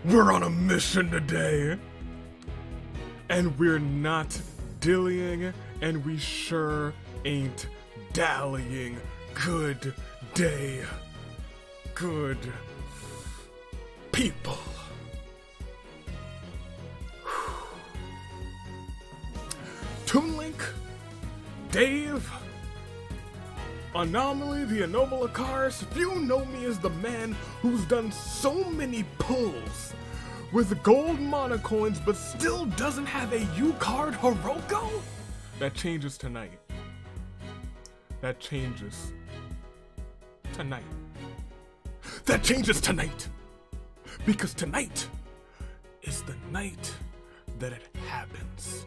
We're on a mission today. And we're not dillying, and we sure ain't dallying. Good day. Good people. Toonlink, Dave, Anomaly, the Enomola Cars, if you know me as the man who's done so many pulls with gold monocoins but still doesn't have a U-card Hiroko, that changes tonight. That changes tonight. That changes tonight! Because tonight is the night that it happens.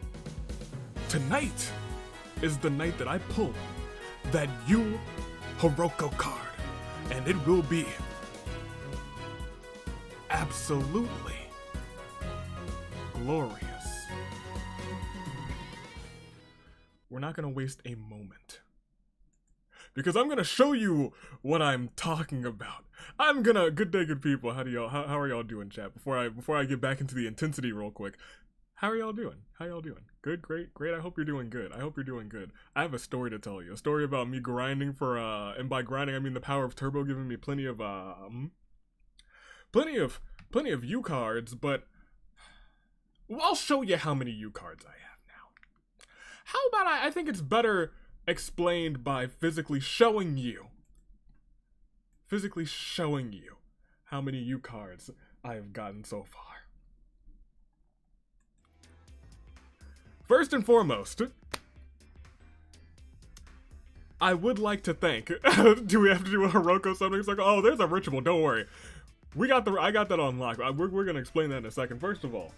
Tonight is the night that I pull that Yu Hiroko card, and it will be absolutely glorious. We're not gonna waste a moment, because I'm gonna show you what I'm talking about. Good day, good people. How are y'all doing, chat? Before I get back into the intensity real quick, how are y'all doing? Good, great. I hope you're doing good. I have a story to tell you. A story about me grinding for, and by grinding I mean the power of turbo giving me plenty of U cards, but I'll show you how many U cards I have now. How about I think it's better explained by physically showing you how many U cards I have gotten so far. First and foremost, I would like to thank. Do we have to do a Hiroko something? It's like, oh, there's a ritual. Don't worry, I got that on lock. We're gonna explain that in a second. First of all,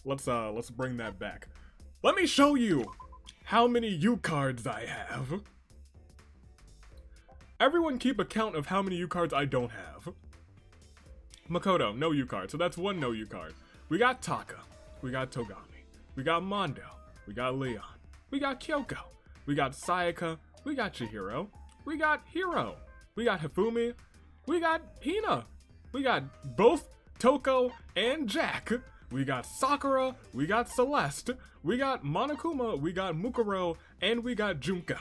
let's bring that back. Let me show you how many U cards I have. Everyone keep a count of how many U cards I don't have. Makoto, no U card, so that's one no U card. We got Taka, we got Togami, we got Mondo, we got Leon, we got Kyoko, we got Sayaka, we got Chihiro, we got Hiro, we got Hifumi, we got Hina, we got both Toko and Jack, we got Sakura, we got Celeste, we got Monokuma, we got Mukuro, and we got Junko.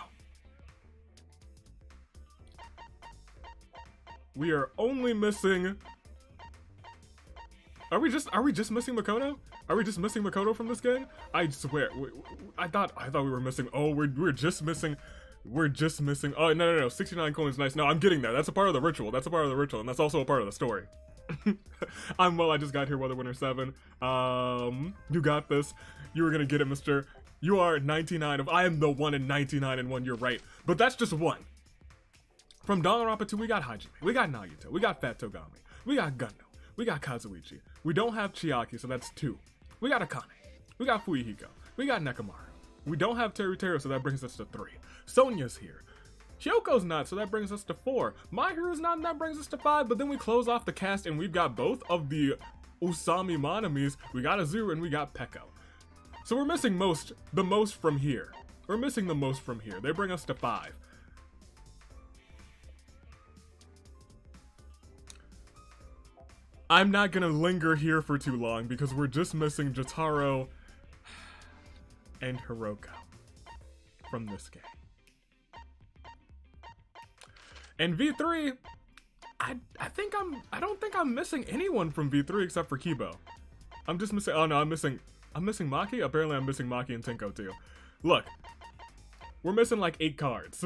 We are only missing... Are we just missing Makoto? Are we just missing Makoto from this game? I swear, I thought we were missing. Oh, we're just missing. Oh no, 69 coins, nice. No, I'm getting there. That's a part of the ritual. And that's also a part of the story. I just got here, Weather Winter 7. You got this. You were gonna get it, mister. You are 99 of. I am the 1 in 99 and 1. You're right, but that's just one. From Danganronpa 2, we got Hajime, we got Nagito, we got Fat Togami, we got Gundam, we got Kazuichi. We don't have Chiaki, so that's 2. We got Akane, we got Fuihiko, we got Nekomaru. We don't have Teruteru, so that brings us to 3. Sonya's here. Hyoko's not, so that brings us to 4. Mahiru's not, and that brings us to 5. But then we close off the cast, and we've got both of the Usami Manamis. We got Azuru, and we got Peko. So we're missing the most from here. They bring us to 5. I'm not gonna linger here for too long because we're just missing Jotaro and Hiroko from this game. And V3, I don't think I'm missing anyone from V3 except for Kibo. I'm just missing, oh no, I'm missing Maki? Apparently I'm missing Maki and Tenko too. Look, we're missing like 8 cards.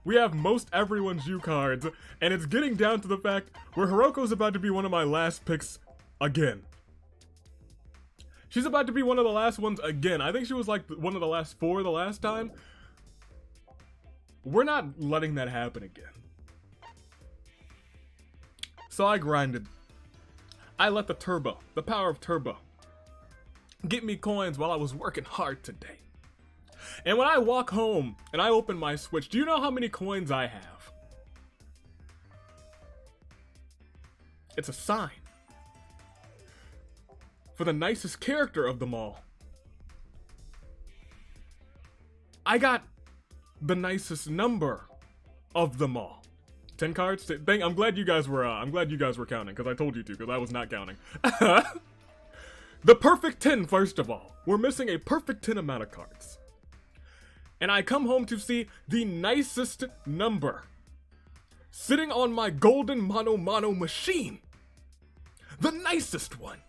We have most everyone's U cards, and it's getting down to the fact where Hiroko's about to be one of my last picks again. She's about to be one of the last ones again. I think she was like one of the last 4 the last time. We're not letting that happen again. So I grinded. I let the power of turbo, get me coins while I was working hard today. And when I walk home and I open my Switch, do you know how many coins I have? It's a sign for the nicest character of them all. I got the nicest number of them all. 10 cards? I'm glad you guys were counting, because I told you to, because I was not counting. The perfect 10, first of all. We're missing a perfect 10 amount of cards. And I come home to see the nicest number sitting on my golden mono machine. The nicest one.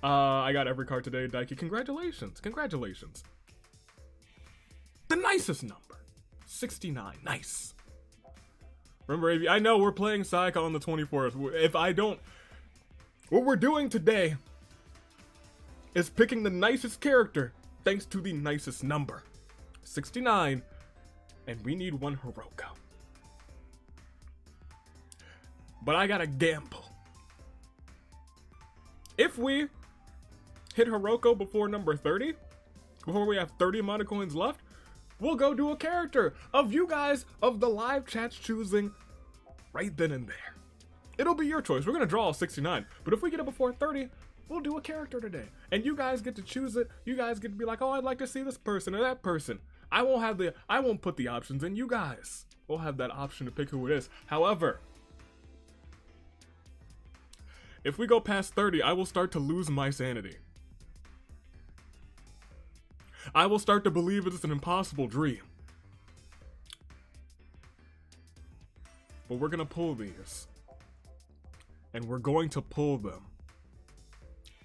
I got every card today, Daiki. Congratulations. Congratulations. The nicest number. 69. Nice. Remember, I know we're playing Sayaka on the 24th. If I don't... What we're doing today is picking the nicest character thanks to the nicest number. 69. And we need one Hiroko. But I gotta gamble. If we hit Hiroko before number 30, before we have 30 mana coins left, we'll go do a character of you guys, of the live chats choosing right then and there. It'll be your choice. We're gonna draw all 69, but if we get it before 30, we'll do a character today. And you guys get to choose it. You guys get to be like, oh, I'd like to see this person or that person. I won't put the options in. You guys will have that option to pick who it is. However, if we go past 30, I will start to lose my sanity. I will start to believe it's an impossible dream. But we're gonna pull these. And we're going to pull them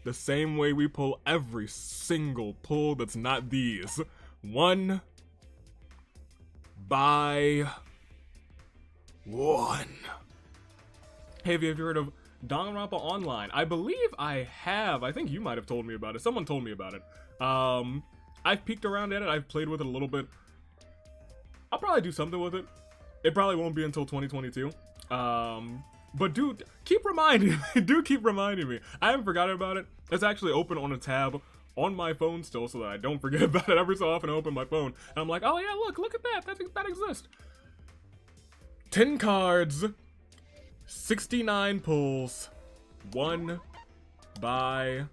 the same way we pull every single pull that's not these. One by one. Hey, have you ever heard of Danganronpa Online? I believe I have. I think you might have told me about it. Someone told me about it. I've peeked around at it. I've played with it a little bit. I'll probably do something with it. It probably won't be until 2022. But dude, keep reminding me. Do keep reminding me. I haven't forgotten about it. It's actually open on a tab on my phone still, so that I don't forget about it. Every so often I open my phone and I'm like, oh yeah, look at that. That exists. 10 cards, 69 pulls, one by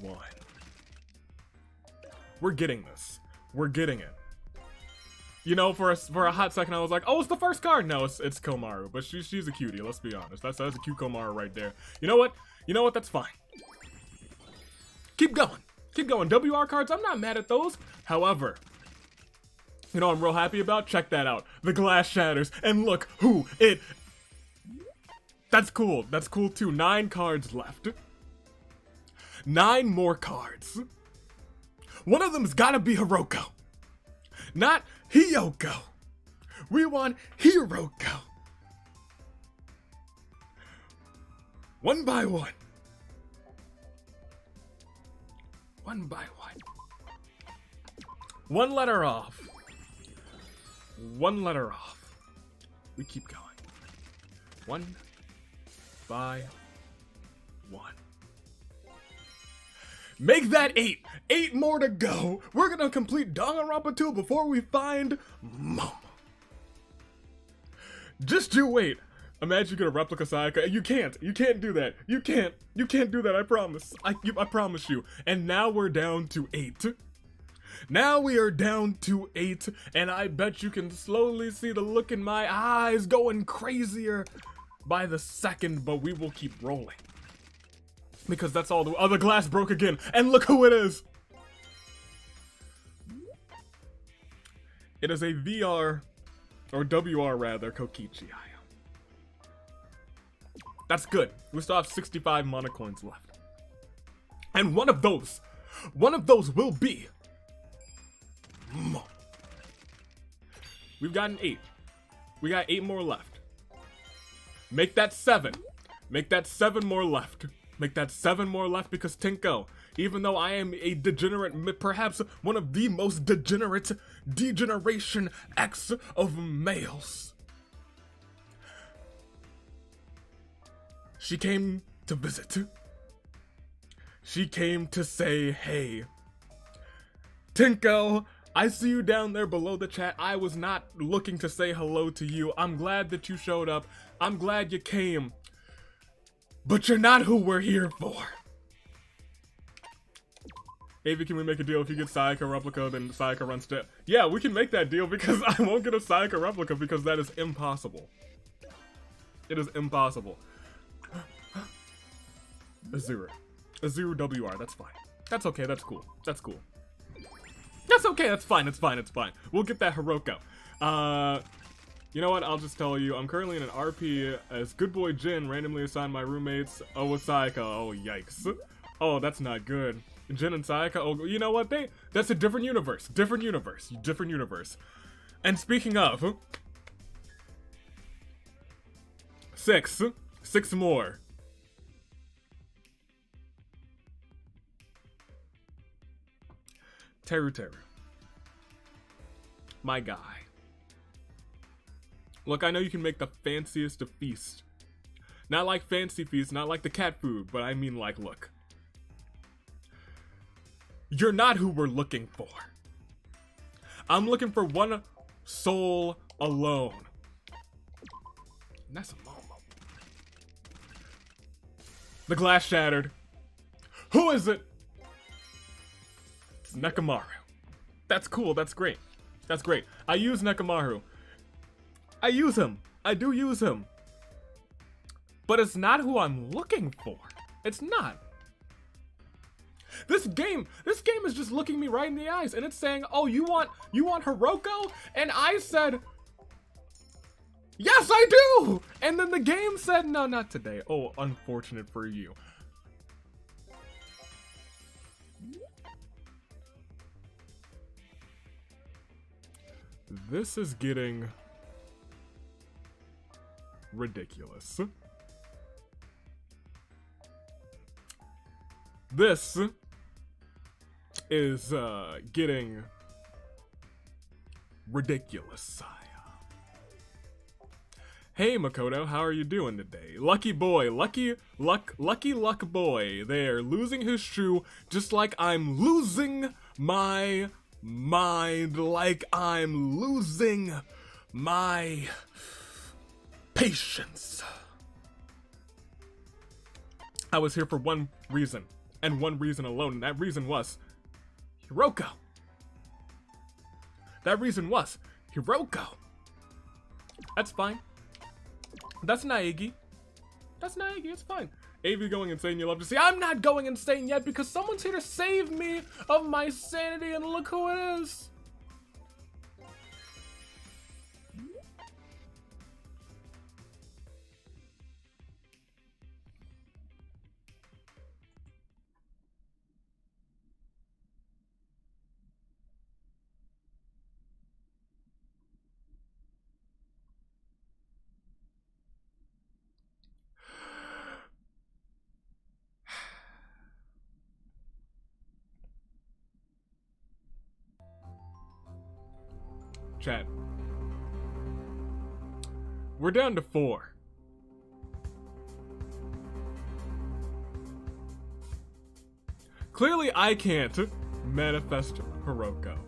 one. We're getting this. We're getting it. You know, for a hot second, I was like, oh, it's the first card. No, it's Komaru, but she's a cutie. Let's be honest. That's a cute Komaru right there. You know what? That's fine. Keep going. Keep going. WR cards, I'm not mad at those. However, you know what I'm real happy about? Check that out. The glass shatters, and look who it... That's cool. That's cool too. 9 cards left. 9 more cards. One of them's gotta be Hiroko. Not Hiyoko. We want Hiroko. One by one. One by one. One letter off. One letter off. We keep going. One by one. Make that 8. 8 more to go. We're gonna complete Danganronpa 2 before we find Momo. Just you wait. Imagine you get a replica Sayaka. You can't do that. You can't do that, I promise. I promise you. And now we're down to 8. Now we are down to 8, and I bet you can slowly see the look in my eyes going crazier by the second, but we will keep rolling. Because that's all the glass broke again, and look who it is! It is a VR, or WR rather, Kokichi Aya. That's good. We still have 65 mana coins left. And one of those will be Momo. We've gotten 8. We got 8 more left. Make that 7. Make that 7 more left. Make that 7 more left because Tenko, even though I am a degenerate, perhaps one of the most degenerate degeneration X of males, she came to visit. She came to say, hey, Tenko, I see you down there below the chat. I was not looking to say hello to you. I'm glad that you showed up. I'm glad you came. But you're not who we're here for. Avi, can we make a deal? If you get Sayaka replica, then Sayaka runs to... Yeah, we can make that deal because I won't get a Sayaka replica because that is impossible. It is impossible. Azura. Azura WR, that's fine. That's okay, that's cool. That's cool. That's okay, that's fine, it's fine, it's fine. We'll get that Hiroko. You know what, I'll just tell you, I'm currently in an RP as Good Boy Jin randomly assigned my roommates. Oh, with Sayaka, oh yikes. Oh, that's not good. Jin and Sayaka, oh, you know what, that's a different universe. Different universe, different universe. And speaking of... 6 more. Teru. My guy. Look, I know you can make the fanciest of feast. Not like fancy feast, not like the cat food, but I mean like, look. You're not who we're looking for. I'm looking for one soul alone. And that's a Momo. The glass shattered. Who is it? It's Nekomaru. That's cool, that's great. That's great. I use Nekomaru. I use him. I do use him. But it's not who I'm looking for. It's not. This game is just looking me right in the eyes and it's saying, "Oh, you want Hiroko?" And I said, "Yes, I do!" And then the game said, "No, not today." Oh, unfortunate for you. This is getting ridiculous. This is getting ridiculous, Saya. Hey Makoto, how are you doing today? Lucky boy, lucky luck boy. They're losing his shoe just like I'm losing my mind, like I'm losing my patience. I was here for one reason, and one reason alone, and that reason was Hiroko. That reason was Hiroko. That's fine. That's Naegi. That's Naegi, it's fine. AV going insane, you love to see. I'm not going insane yet because someone's here to save me of my sanity, and look who it is. Chat. We're down to 4. Clearly I can't manifest Hiroko.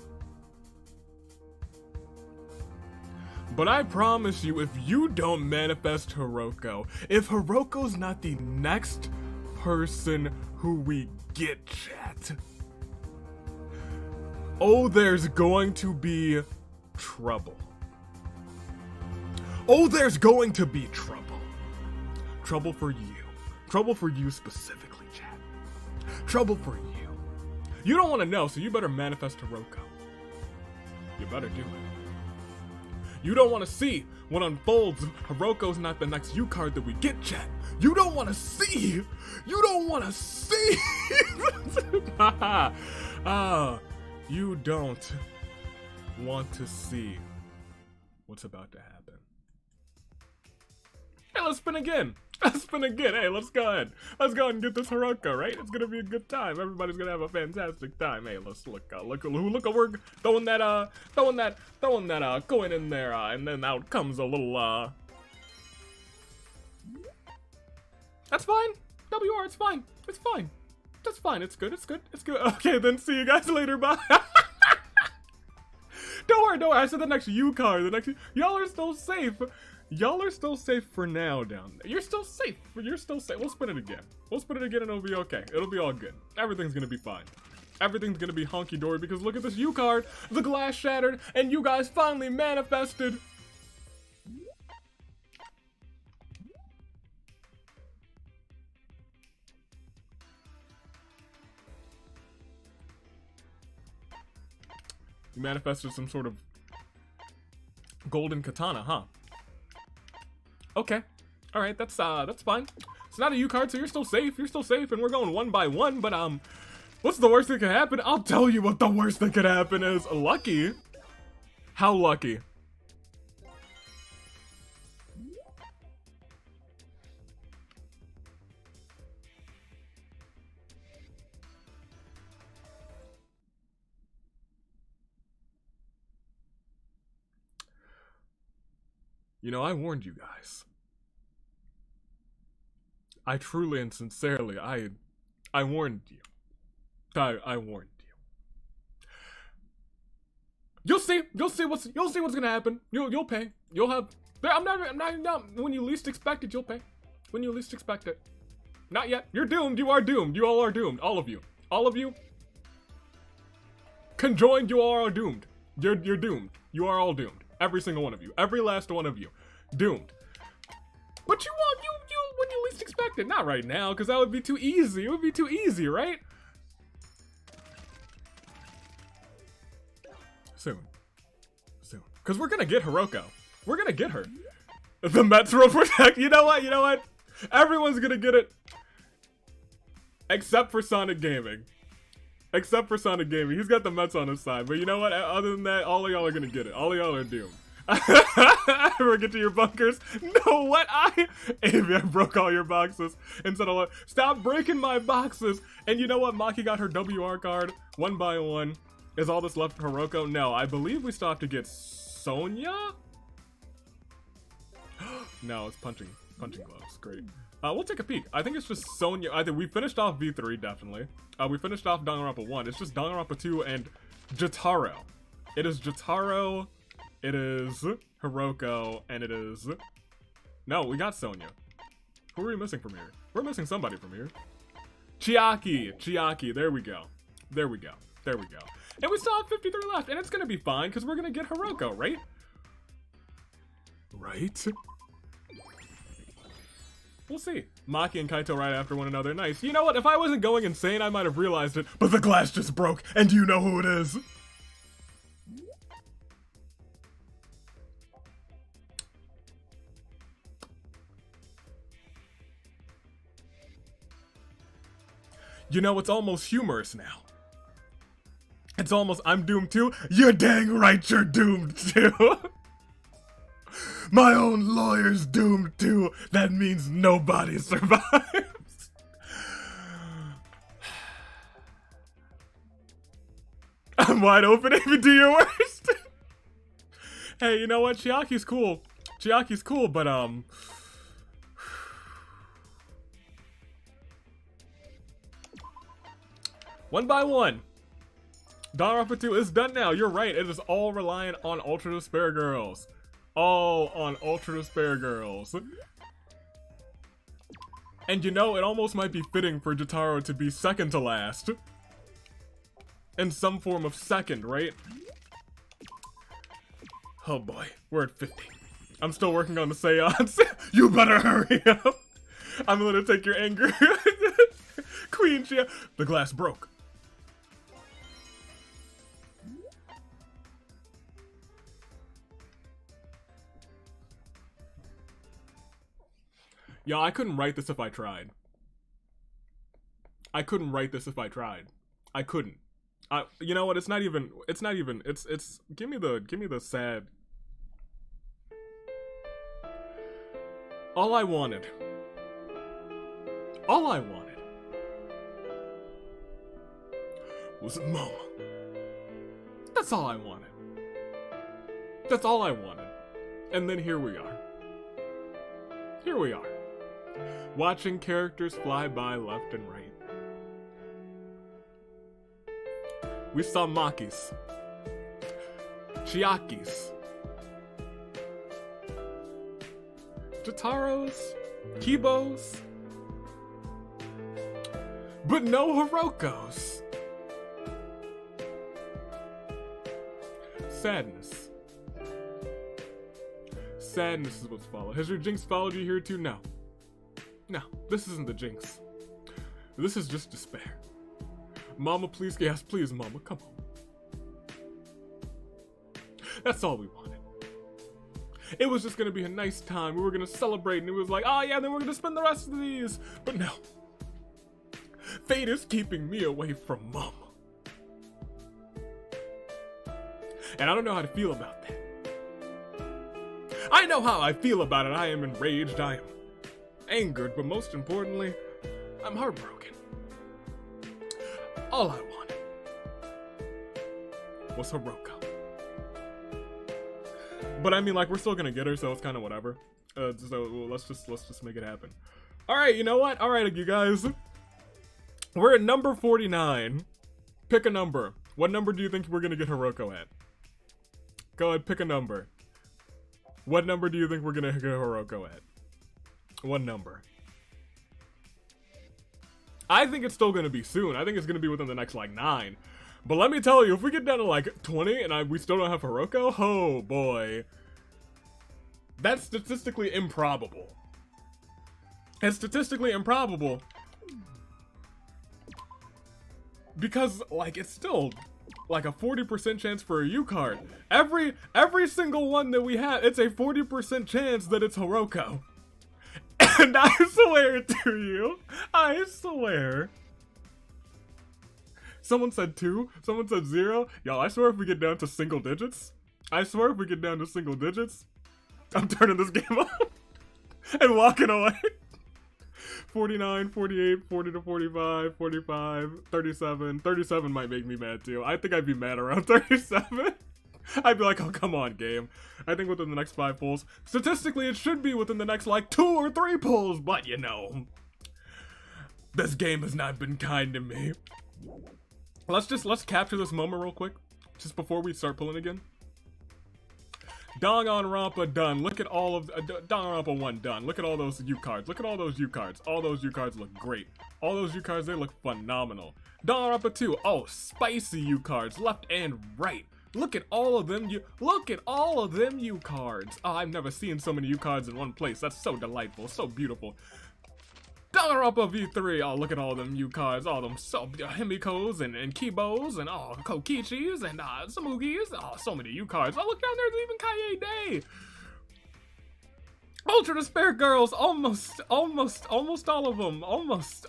But I promise you, if you don't manifest Hiroko, if Hiroko's not the next person who we get, chat, oh, there's going to be trouble. Oh, there's going to be trouble. Trouble for you. Trouble for you specifically, chat. Trouble for you. You don't want to know, so you better manifest Hiroko. You better do it. You don't want to see what unfolds. Hiroko's not the next U card that we get, chat. You don't want to see. You don't want to see. You don't want to see what's about to happen. Hey, let's spin again. Let's spin again. Hey, let's go ahead. Let's go ahead and get this Hiroko, right? It's gonna be a good time. Everybody's gonna have a fantastic time. Hey, let's look. Look, we're throwing that coin in there, and then out comes a little. That's fine. WR, it's fine. It's fine. That's fine. It's good. It's good. It's good. Okay, then see you guys later. Bye. Don't worry. I said the next U card. Y'all are still safe. Y'all are still safe for now down there. You're still safe. You're still safe. We'll spin it again. And it'll be okay. It'll be all good. Everything's gonna be fine. Everything's gonna be honky-dory because look at this U card. The glass shattered, and you guys finally manifested. You manifested some sort of golden katana, huh? Okay. Alright, that's fine. It's not a U card, so you're still safe. You're still safe, and we're going one by one, but, what's the worst that could happen? I'll tell you what the worst that could happen is. Lucky? How lucky? You know, I warned you guys. I truly and sincerely, I warned you. I warned you. You'll see what's gonna happen. You'll pay. You'll have. I'm not. When you least expect it, you'll pay. When you least expect it. Not yet. You're doomed. You are doomed. You all are doomed. All of you. All of you. Conjoined, you all are doomed. You're doomed. You are all doomed. Every single one of you. Every last one of you. Doomed. But you won't. You when you least expect it. Not right now, because that would be too easy. It would be too easy, right? Soon. Because we're gonna get Hiroko. We're gonna get her. The Mets will protect. You know what? Everyone's gonna get it. Except for Sonic Gaming. He's got the Mets on his side. But you know what? Other than that, all of y'all are gonna get it. All of y'all are doomed. Ever get to your bunkers? No, what? Avi, I broke all your boxes. Instead of stop breaking my boxes. And you know what? Maki got her WR card. One by one. Is all that's left Hiroko? No, I believe we still have to get Sonya? No, it's punching gloves. Great. We'll take a peek. I think it's just Sonya. I think we finished off V3, definitely. We finished off Danganronpa 1. It's just Danganronpa 2 and Jotaro. It is Jotaro, it is Hiroko, and it is... No, we got Sonya. Who are we missing from here? We're missing somebody from here. Chiaki, there we go. And we still have 53 left, and it's gonna be fine, because we're gonna get Hiroko, right? Right? We'll see. Maki and Kaito right after one another. Nice. You know what? If I wasn't going insane, I might have realized it, but the glass just broke, and you know who it is. You know, it's almost humorous now. It's almost, I'm doomed too. You're dang right you're doomed too. My own lawyer's doomed too. That means nobody survives. I'm wide open, Amy, do your worst. Hey, you know what? Chiaki's cool, but one by one. Danganronpa 2 is done now. You're right. It is all reliant on Ultra Despair Girls. All on Ultra Despair Girls. And you know, it almost might be fitting for Jotaro to be second to last. In some form of second, right? Oh boy, we're at 50. I'm still working on the seance. You better hurry up. I'm gonna take your anger. Queen Chia. The glass broke. Yeah, I couldn't write this if I tried. I couldn't. You know what? It's not even, give me the sad. All I wanted was a mama. That's all I wanted. And then here we are. Watching characters fly by left and right. We saw Makis, Chiakis, Jotaros, Kibos, but no Hirokos. sadness. Sadness is what's followed. Has your jinx followed you here too? No. No, this isn't the jinx. This is just despair. Mama, please, yes, please, Mama, come on. That's all we wanted. It was just gonna be a nice time. We were gonna celebrate, and it was like, oh yeah, then we're gonna spend the rest of these. But no. Fate is keeping me away from Mama. And I don't know how to feel about that. I know how I feel about it. I am enraged, I am angered, but most importantly, I'm heartbroken. All I wanted was Hiroko. But I mean, like, we're still gonna get her, so it's kind of whatever. So let's just make it happen. All right, you know what? All right, you guys, we're at number 49. Pick a number. What number do you think we're gonna get Hiroko at? Go ahead, pick a number. What number do you think we're gonna get Hiroko at? What number? I think it's still gonna be soon. I think it's gonna be within the next, like, 9. But let me tell you, if we get down to, like, 20 and we still don't have Hiroko, oh boy. That's statistically improbable. It's statistically improbable. Because, like, it's still, like, a 40% chance for a U card. Every single one that we have, it's a 40% chance that it's Hiroko. And I swear to you, I swear. Someone said 2, someone said 0. Y'all, I swear if we get down to single digits, I'm turning this game off and walking away. 49, 48, 40 to 45, 45, 37. 37 might make me mad too. I think I'd be mad around 37. I'd be like, oh, come on, game. I think within the next 5 pulls. Statistically, it should be within the next, like, 2 or 3 pulls, but, you know, this game has not been kind to me. Let's capture this moment real quick, just before we start pulling again. Danganronpa done. Look at all of Danganronpa 1 done. Look at all those U cards. Look at all those U cards. All those U cards look great. All those U cards, they look phenomenal. Danganronpa 2. Oh, spicy U cards, left and right. Look at all of them. U cards. Oh, I've never seen so many U cards in one place. That's so delightful, so beautiful. Danganronpa V3. Oh, look at all them U cards. All them so Himikos and Kibos and Kokichis and Samugis. Oh, so many U cards. Oh, look down there. There's even Kaie Day. Ultra Despair Girls. Almost all of them. Almost.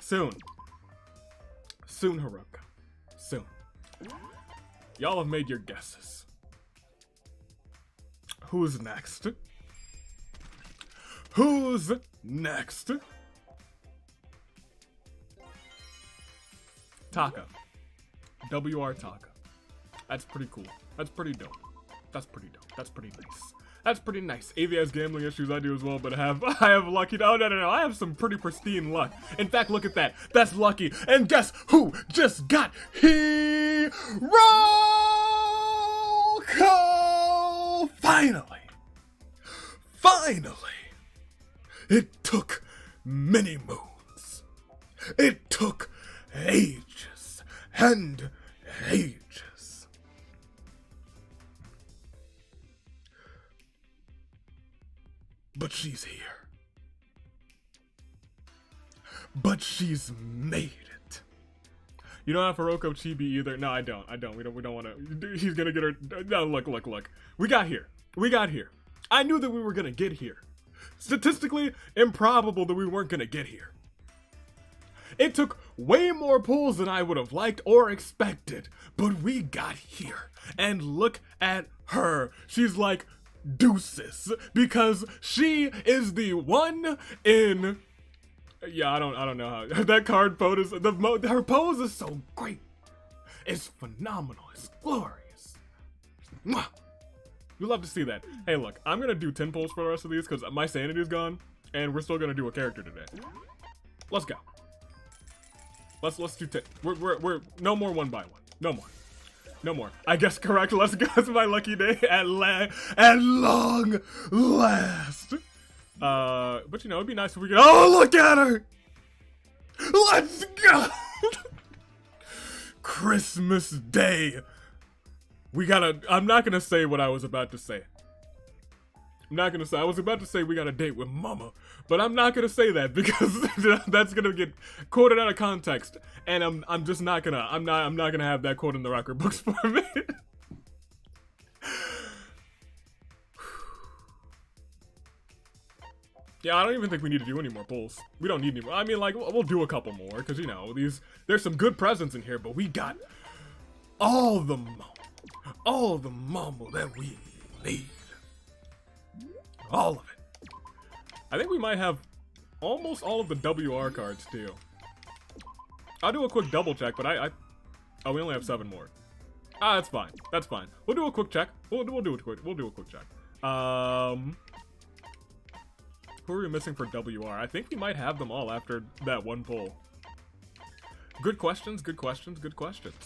Soon, Hiroko. Soon. Y'all have made your guesses. Who's next? Who's next? Taka. WR Taka. That's pretty cool. That's pretty dope. That's pretty nice. That's pretty nice. Avi has gambling issues, I do as well, but I have lucky. Oh, no. I have some pretty pristine luck. In fact, look at that. That's lucky. And guess who just got Hiroko? Finally. It took many moons. It took ages and ages. But she's here. But she's made it. You don't have Hiroko Chibi either. No, I don't. We don't want to. He's gonna get her. No, look. We got here. I knew that we were gonna get here. Statistically improbable that we weren't gonna get here. It took way more pulls than I would have liked or expected, but we got here. And look at her. She's like, deuces, because she is the one in. Yeah, I don't know how that card pose. Her pose is so great. It's phenomenal. It's glorious. Mwah. You love to see that. Hey, look, I'm gonna do 10 pulls for the rest of these because my sanity is gone, and we're still gonna do a character today. Let's go. Let's do 10. We're no more 1 by 1. No more. I guess correct. Let's go. It's my lucky day at long last. But you know, it'd be nice if we could. Oh, look at her! Let's go! Christmas Day. We gotta. I'm not gonna say what I was about to say. I'm not gonna say. I was about to say we got a date with Mama, but I'm not gonna say that because that's gonna get quoted out of context, and I'm just not gonna. I'm not gonna have that quote in the record books for me. Yeah, I don't even think we need to do any more pulls. We don't need any more. I mean, like, we'll do a couple more, because, you know, there's some good presents in here, but we got all the mama that we need. All of it. I think we might have almost all of the WR cards, too. I'll do a quick double check, but oh, we only have 7 more. Ah, that's fine. That's fine. We'll do a quick check. We'll do a quick check. Who are we missing for WR? I think we might have them all after that one pull. Good questions, good questions, good questions.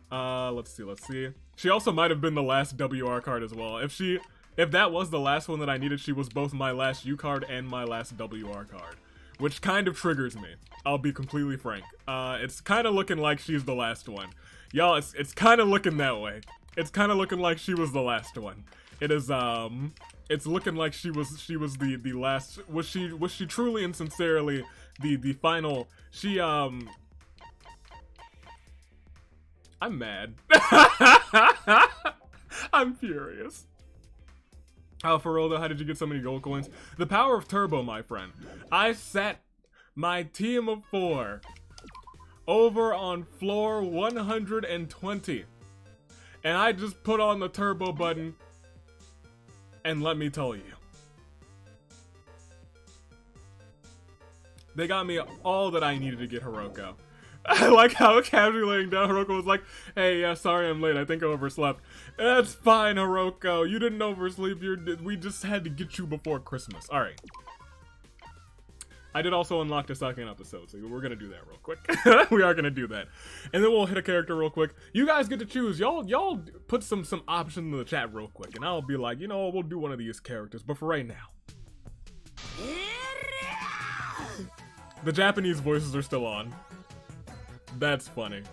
Let's see. She also might have been the last WR card as well. If that was the last one that I needed, she was both my last U card and my last WR card. Which kind of triggers me. I'll be completely frank. It's kind of looking like she's the last one. Y'all, it's kind of looking that way. It's kind of looking like she was the last one. It is, it's looking like she was the last. Was she truly and sincerely the final? I'm mad. I'm furious. Oh, for real though, how did you get so many gold coins? The power of turbo, my friend. I sat my team of 4 over on floor 120, and I just put on the turbo button. And let me tell you, they got me all that I needed to get Hiroko. I like how casually laying down, Hiroko was like, hey, yeah, sorry I'm late, I think I overslept. That's fine, Hiroko, you didn't oversleep, we just had to get you before Christmas. Alright. I did also unlock the second episode, so we're gonna do that real quick. We are gonna do that. And then we'll hit a character real quick. You guys get to choose. Y'all put some options in the chat real quick, and I'll be like, you know, we'll do one of these characters, but for right now. The Japanese voices are still on. That's funny.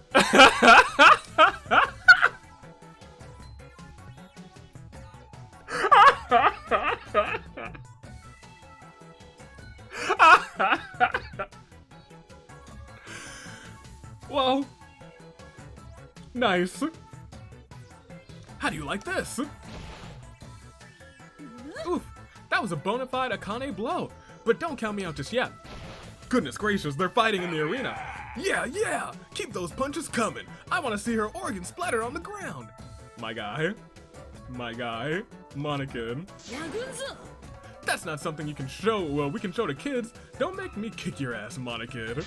Whoa. Nice. How do you like this? Oof, that was a bona fide Akane blow. But don't count me out just yet. Goodness gracious, they're fighting in the arena. Yeah, keep those punches coming. I want to see her organs splatter on the ground. My guy, Monakin. That's not something you can show, well, we can show to kids. Don't make me kick your ass, Monakin.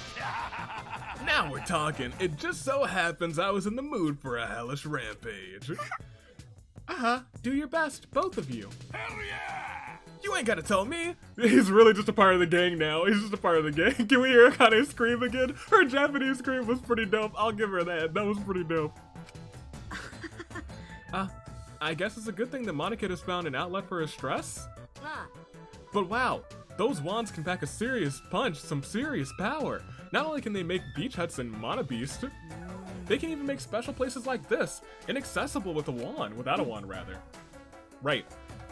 Now we're talking. It just so happens I was in the mood for a hellish rampage. Do your best, both of you. Hell yeah! You ain't gotta tell me. He's really just a part of the gang now. He's just a part of the gang. Can we hear Akane scream again? Her Japanese scream was pretty dope. I'll give her that. That was pretty dope. I guess it's a good thing that Monakin has found an outlet for his stress. But wow, those wands can pack a serious punch, some serious power. Not only can they make beach huts in Mana Beast, they can even make special places like this, inaccessible with a wand, without a wand rather. Right.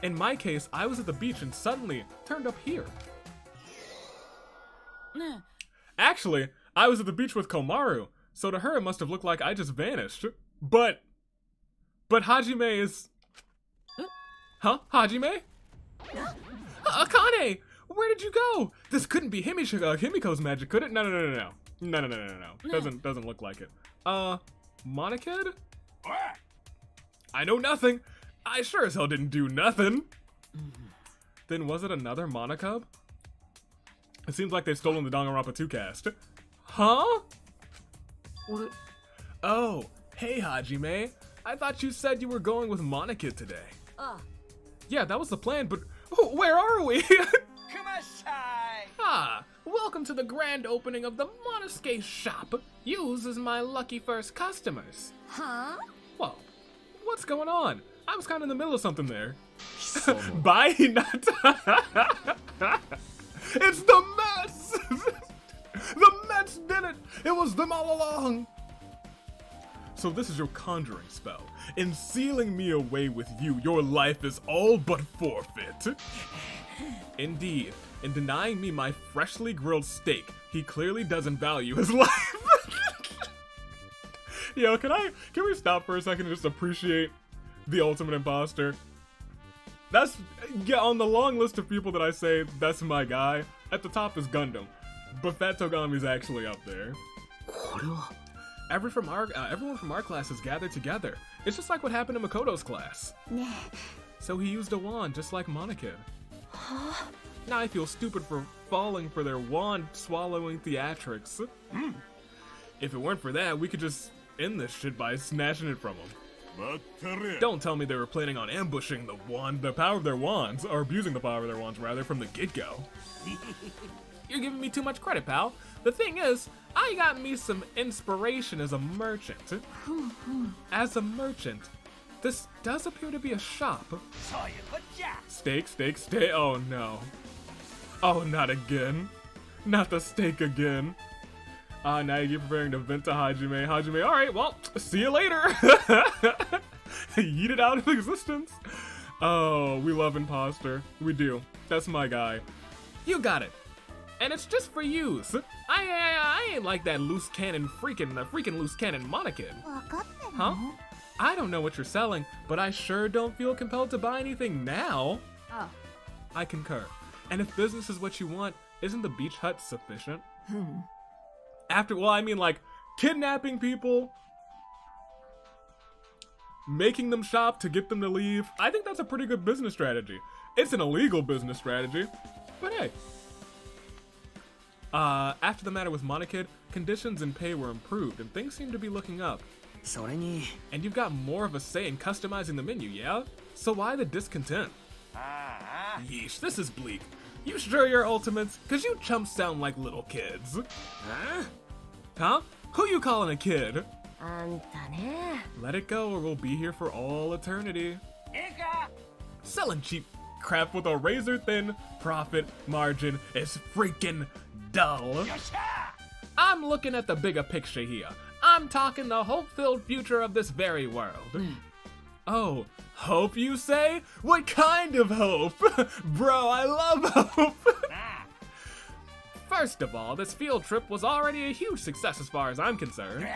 In my case, I was at the beach and suddenly turned up here. Actually, I was at the beach with Komaru, so to her it must have looked like I just vanished. But Hajime is... Huh? Hajime? Akane! Where did you go? This couldn't be Himiko's magic, could it? No. Doesn't look like it. Monokid? I know nothing. I sure as hell didn't do nothing. Then was it another Monokub? It seems like they've stolen the Danganronpa 2 cast. Huh? What? Oh, hey Hajime. I thought you said you were going with Monokid today. Yeah, that was the plan, but where are we? Welcome to the grand opening of the Monosuke shop. Yous as my lucky first customers. Huh? Whoa, what's going on? I was kind of in the middle of something there. Bye, Hinata. It's the Mets. The Mets did it. It was them all along. So this is your conjuring spell. In sealing me away with you, your life is all but forfeit. Indeed, in denying me my freshly grilled steak, he clearly doesn't value his life. Yo, can we stop for a second and just appreciate the ultimate imposter? That's, yeah, on the long list of people that I say, that's my guy, at the top is Gundam. But Fat Togami's actually up there. Everyone from our class is gathered together. It's just like what happened in Makoto's class. So he used a wand, just like Monokid. Now I feel stupid for falling for their wand-swallowing theatrics. If it weren't for that, we could just end this shit by snatching it from them. Don't tell me they were planning on ambushing the power of their wands, or abusing the power of their wands, rather, from the get-go. You're giving me too much credit, pal. The thing is, I got me some inspiration as a merchant. As a merchant, this does appear to be a shop. Steak. Oh no. Oh, not again. Not the steak again. Now you're preparing to vent to Hajime. Hajime, alright, well, see you later. Yeet it out of existence. Oh, we love imposter. We do. That's my guy. You got it. And it's just for use. I ain't like that loose cannon freaking loose cannon Monokid. Huh? I don't know what you're selling, but I sure don't feel compelled to buy anything now. Oh. I concur. And if business is what you want, isn't the beach hut sufficient? Like, kidnapping people, making them shop to get them to leave. I think that's a pretty good business strategy. It's an illegal business strategy, but hey. After the matter with Monokid, conditions and pay were improved, and things seem to be looking up. And you've got more of a say in customizing the menu, yeah? So why the discontent? Yeesh, this is bleak. You sure you're ultimates? Cause you chumps sound like little kids. Huh? Who you calling a kid? Let it go or we'll be here for all eternity. Selling cheap crap with a razor-thin profit margin is freaking dull. I'm looking at the bigger picture here. I'm talking the hope-filled future of this very world. Oh, hope you say? What kind of hope? Bro, I love hope. First of all, this field trip was already a huge success as far as I'm concerned.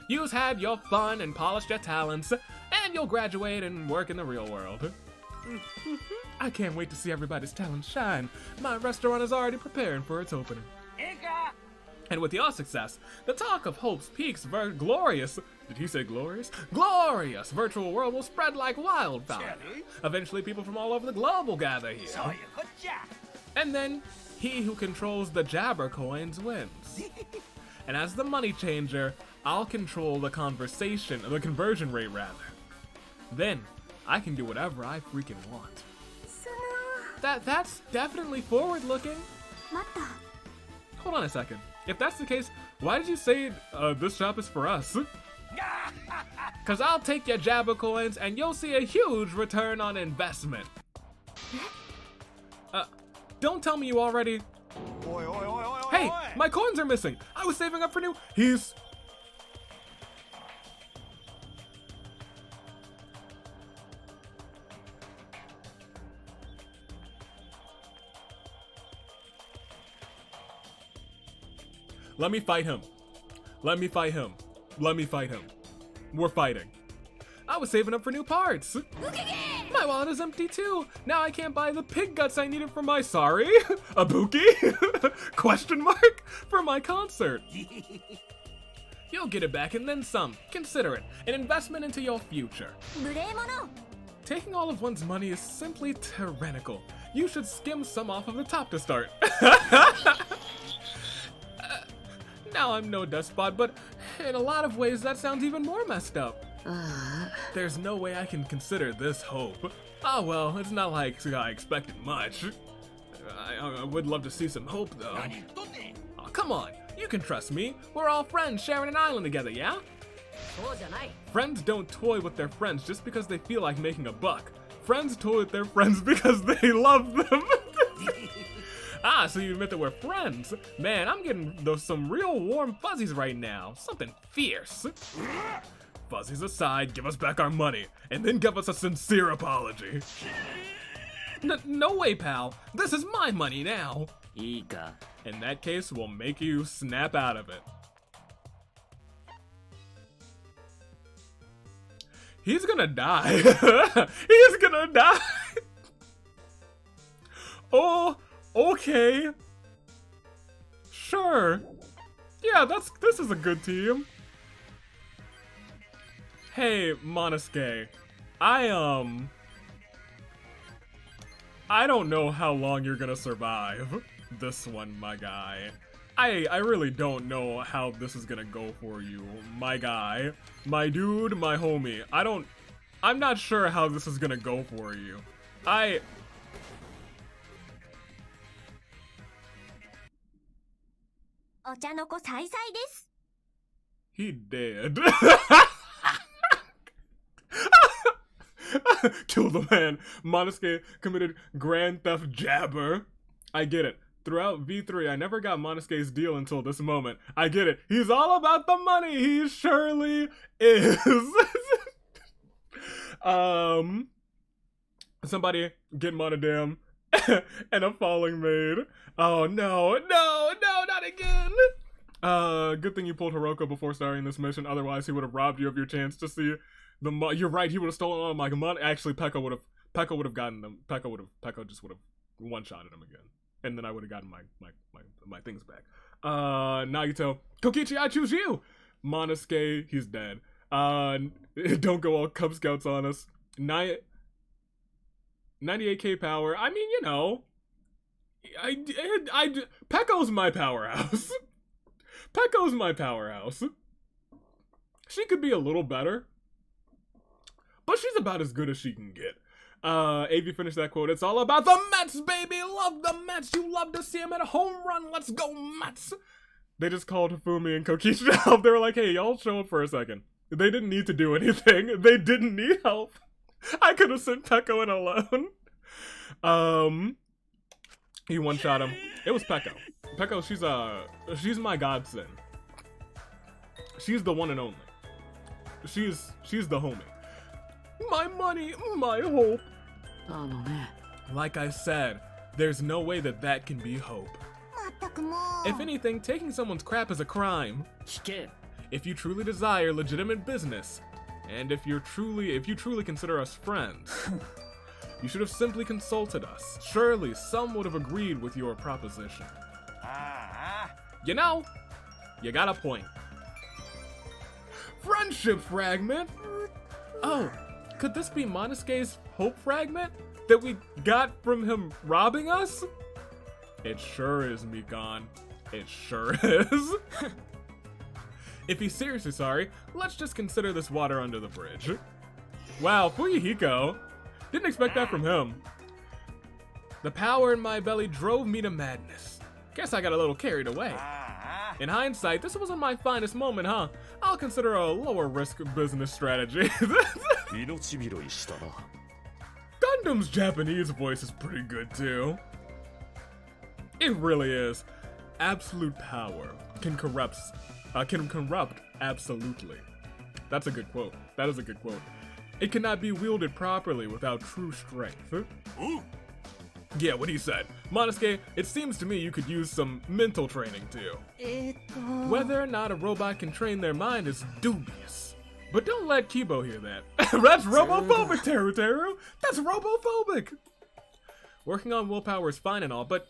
You've had your fun and polished your talents, and you'll graduate and work in the real world. I can't wait to see everybody's talent shine. My restaurant is already preparing for its opening. And with your success, the talk of Hope's Peak's glorious, did he say glorious? Glorious virtual world will spread like wildfire. Eventually people from all over the globe will gather here. And then, he who controls the Jabber coins wins. And as the money changer, I'll control the conversion rate rather. Then, I can do whatever I freaking want. That's definitely forward-looking. Hold on a second. If that's the case, why did you say this shop is for us? Cause I'll take your Jabba coins and you'll see a huge return on investment. Don't tell me you already... Hey, my coins are missing. I was saving up for new... Let me fight him. We're fighting. I was saving up for new parts. My wallet is empty too. Now I can't buy the pig guts I needed for my, Ibuki? Question mark? For my concert. You'll get it back and then some. Consider it an investment into your future. Taking all of one's money is simply tyrannical. You should skim some off of the top to start. Now I'm no despot, but in a lot of ways that sounds even more messed up. There's no way I can consider this hope. Oh well, it's not like I expected much. I would love to see some hope though. Oh, come on, you can trust me. We're all friends sharing an island together, yeah? Friends don't toy with their friends just because they feel like making a buck. Friends told it they're friends because they love them. Ah, so you admit that we're friends? Man, I'm getting some real warm fuzzies right now. Something fierce. Fuzzies aside, give us back our money, and then give us a sincere apology. No way, pal. This is my money now. いいか In that case, we'll make you snap out of it. He's gonna die. He's gonna die. Oh, okay. Sure. Yeah, this is a good team. Hey, Monosuke. I don't know how long you're gonna survive this one, my guy. I really don't know how this is gonna go for you, my guy. My dude, my homie. I'm not sure how this is gonna go for you. お茶の子さいさいです。 He dead. Kill the man. Monosuke committed Grand Theft Jabber. I get it. Throughout V3, I never got Monosuke's deal until this moment. I get it. He's all about the money. He surely is. Somebody get Monodam and a falling maid. Oh no, not again. Good thing you pulled Hiroko before starting this mission. Otherwise, he would have robbed you of your chance to see the. You're right. He would have stolen all my money. Actually, Pekka would have gotten them. Pekka just would have one-shotted him again, and then I would have gotten my things back. Nagito, Kokichi, I choose you. Monosuke, he's dead. Don't go all Cub Scouts on us. 98k power. I mean, you know, Pekko's my powerhouse. Pekko's my powerhouse. She could be a little better, but she's about as good as she can get. AV finished that quote. It's all about the Mets, baby. Love the Mets. You love to see them at a home run. Let's go, Mets. They just called Hifumi and Kokichi out. They were like, hey, y'all show up for a second. They didn't need to do anything. They didn't need help. I could have sent Pekko in alone. He one-shot him. It was Pekko. Pekko, she's my godsend. She's the one and only. She's the homie. My money, my hope. Oh no, man. Like I said, there's no way that can be hope. まったくもう。 If anything, taking someone's crap is a crime. 聞け If you truly desire legitimate business, and if you truly consider us friends, you should have simply consulted us. Surely some would have agreed with your proposition. You know, you got a point. Friendship fragment? Oh, could this be Monosuke's hope fragment that we got from him robbing us? It sure is, Mikan. It sure is. If he's seriously sorry, let's just consider this water under the bridge. Wow, Fuyuhiko. Didn't expect that from him. The power in my belly drove me to madness. Guess I got a little carried away. In hindsight, this wasn't my finest moment, huh? I'll consider a lower risk business strategy. Gundam's Japanese voice is pretty good too. It really is. Absolute power can corrupt absolutely. That's a good quote. That is a good quote. It cannot be wielded properly without true strength. Ooh. Yeah, what he said. Monosuke, it seems to me you could use some mental training too. Whether or not a robot can train their mind is dubious. But don't let Kibo hear that. That's robophobic, Teru. That's robophobic. Working on willpower is fine and all, but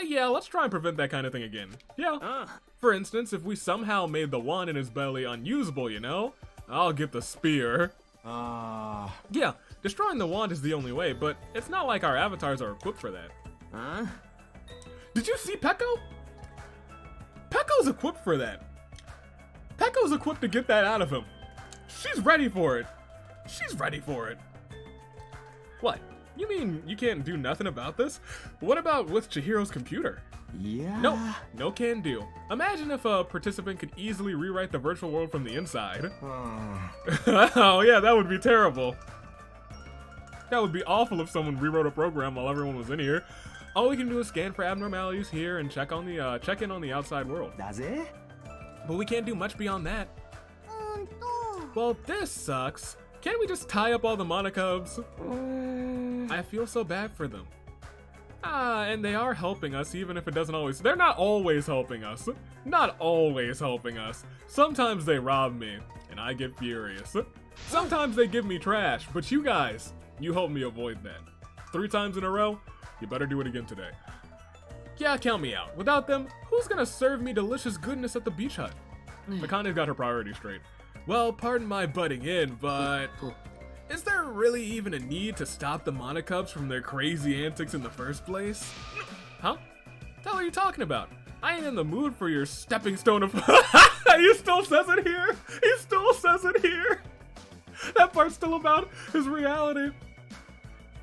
yeah, let's try and prevent that kind of thing again. Yeah. For instance, if we somehow made the wand in his belly unusable, you know, I'll get the spear. Yeah, destroying the wand is the only way, but it's not like our avatars are equipped for that. Did you see Pekko? Pekko's equipped for that. Pekko's equipped to get that out of him. She's ready for it. She's ready for it. What? You mean you can't do nothing about this? What about with Chihiro's computer? Yeah. No can do. Imagine if a participant could easily rewrite the virtual world from the inside. Oh yeah, that would be terrible. That would be awful if someone rewrote a program while everyone was in here. All we can do is scan for abnormalities here and check in on the outside world. だぜ But we can't do much beyond that. うーんと Well, this sucks. Can't we just tie up all the Monocubs? I feel so bad for them. And they are helping us, even if it doesn't always. They're not always helping us. Not always helping us. Sometimes they rob me, and I get furious. Sometimes they give me trash, but you guys, you help me avoid that. 3 times in a row, you better do it again today. Yeah, count me out. Without them, who's gonna serve me delicious goodness at the beach hut? Makane's got her priorities straight. Well, pardon my butting in, but is there really even a need to stop the Monocubs from their crazy antics in the first place? Huh? What the hell are you talking about? I ain't in the mood for your stepping stone of. He still says it here. He still says it here. That part's still about his reality.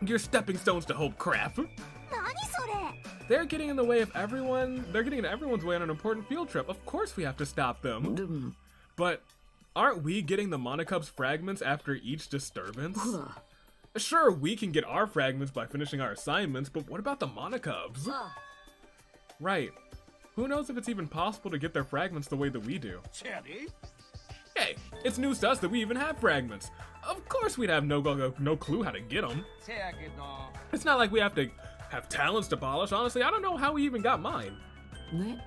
Your stepping stones to hope crap. 何それ They're getting in the way of everyone. They're getting in everyone's way on an important field trip. Of course we have to stop them. でも But aren't we getting the Monocubs fragments after each disturbance? ほら Sure, we can get our fragments by finishing our assignments, but what about the Monocubs? Right. Who knows if it's even possible to get their fragments the way that we do? Hey, it's news to us that we even have fragments. Of course we'd have no clue how to get them. It's not like we have to have talents to polish. Honestly, I don't know how we even got mine. ね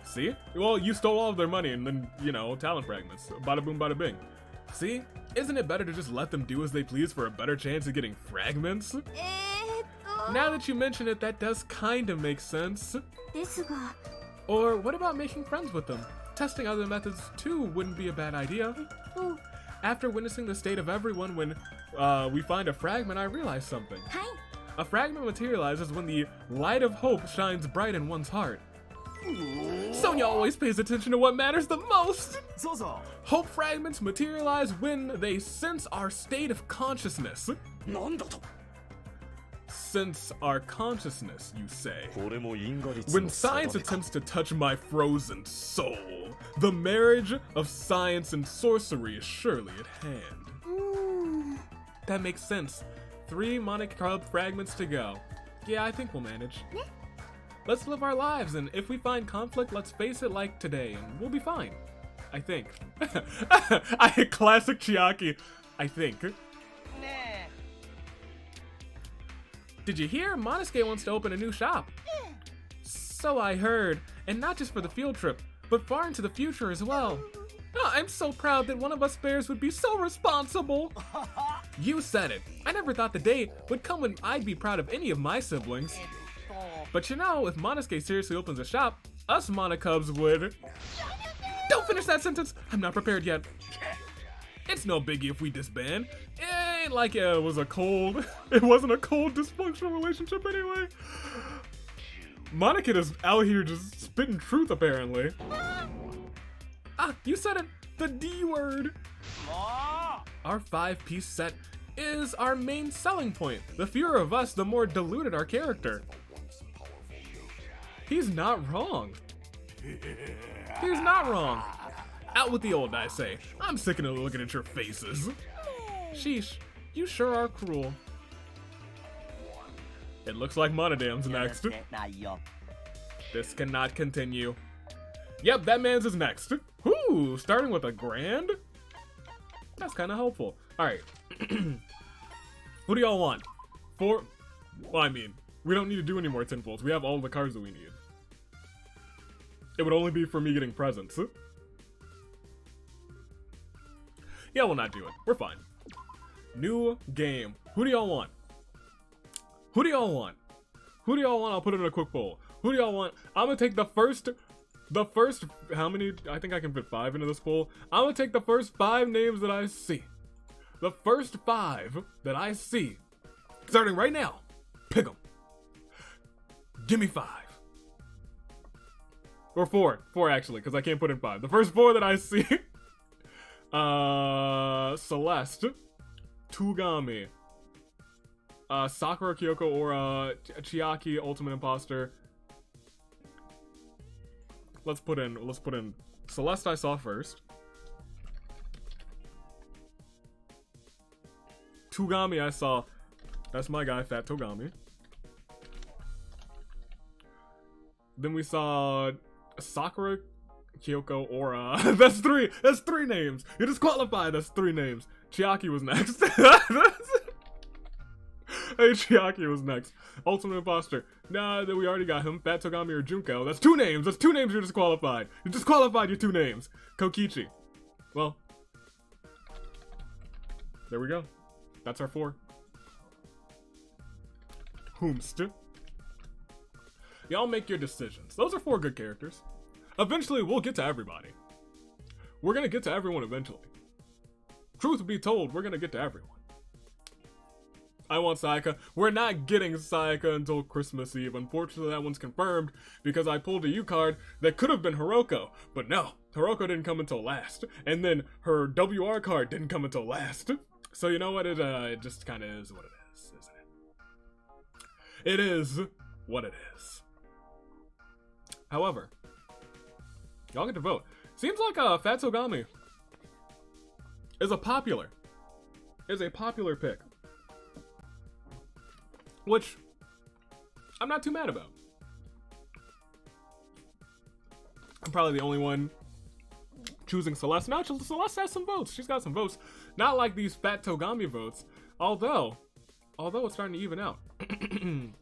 See? Well, you stole all of their money and then, talent fragments. Bada boom, bada bing. See? Isn't it better to just let them do as they please for a better chance of getting fragments? と Now that you mention it, that does kind of make sense. ですが Or what about making friends with them? Testing other methods too wouldn't be a bad idea. と After witnessing the state of everyone when we find a fragment, I realize something. はい A fragment materializes when the light of hope shines bright in one's heart. Sonya always pays attention to what matters the most. そうそ Hope fragments materialize when they sense our state of consciousness. うなんだと Sense our consciousness, you say. これも因果率 When の science 定めか attempts to touch my frozen soul, the marriage of science and sorcery is surely at hand. うーん That makes sense. 3 Monocub fragments to go. Yeah, I think we'll manage. Let's live our lives, and if we find conflict, let's face it like today, and we'll be fine. I think. Classic Chiaki. I think. Did you hear? Monosuke wants to open a new shop. So I heard, and not just for the field trip, but far into the future as well. Oh, I'm so proud that one of us bears would be so responsible. You said it. I never thought the day would come when I'd be proud of any of my siblings. But if Monosuke seriously opens a shop, us Monocubs would. Don't finish that sentence! I'm not prepared yet. It's no biggie if we disband. It ain't like it was a cold. It wasn't a cold, dysfunctional relationship anyway. Monica is out here just spitting truth, apparently. Ah, you said it! The D word! Our 5-piece set is our main selling point. The fewer of us, the more diluted our character. He's not wrong. He's not wrong. Out with the old, I say. I'm sick of looking at your faces. Sheesh, you sure are cruel. It looks like Monodam's next. This cannot continue. Yep, that man's is next. Whoo, starting with a grand? That's kind of helpful. Alright. What do y'all want? 4? Well, I mean, we don't need to do any more 10-folds. We have all the cards that we need. It would only be for me getting presents. Yeah, we'll not do it. We're fine. New game. Who do y'all want? Who do y'all want? Who do y'all want? I'll put it in a quick poll. Who do y'all want? I'm gonna take the first, how many? I think I can fit 5 into this poll. I'm gonna take the first 5 names that I see. The first 5 that I see. Starting right now. Pick them. Give me 5. Or 4. 4 actually, because I can't put in 5. The first 4 that I see. Celeste. Tugami. Sakura Kyoko or Chiaki Ultimate Imposter. Let's put in Celeste I saw first. Tugami I saw That's my guy, Fat Togami. Then we saw Sakura, Kyoko, Aura. That's three names. You're disqualified. That's 3 names. Chiaki was next. Hey, Chiaki was next. Ultimate Imposter. Nah, we already got him. Fat Togami or Junko. That's 2 names. That's 2 names you're disqualified. You're disqualified, your 2 names. Kokichi. Well, there we go. That's our 4. Whomst. Y'all make your decisions. Those are 4 good characters. Eventually, we'll get to everybody. We're gonna get to everyone eventually. Truth be told, we're gonna get to everyone. I want Sayaka. We're not getting Sayaka until Christmas Eve. Unfortunately, that one's confirmed because I pulled a U card that could have been Hiroko. But no, Hiroko didn't come until last. And then her WR card didn't come until last. So you know what? It just kind of is what it is, isn't it? It is what it is. However, y'all get to vote. Seems like Fat Togami is a popular pick. Which I'm not too mad about. I'm probably the only one choosing Celeste. No, Celeste has some votes. She's got some votes. Not like these Fat Togami votes. Although it's starting to even out.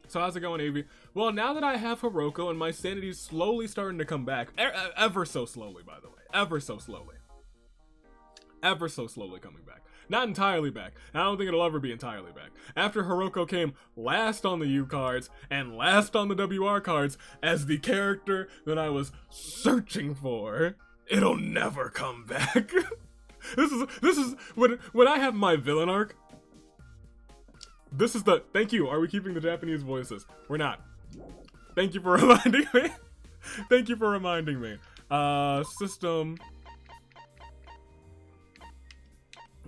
So how's it going, Avi? Well, now that I have Hiroko and my sanity's slowly starting to come back. Ever so slowly, by the way. Ever so slowly. Ever so slowly coming back. Not entirely back. I don't think it'll ever be entirely back. After Hiroko came last on the U cards and last on the WR cards as the character that I was searching for, it'll never come back. This is when I have my villain arc. This is the thank you. Are we keeping the Japanese voices? We're not. Thank you for reminding me. Thank you for reminding me. System.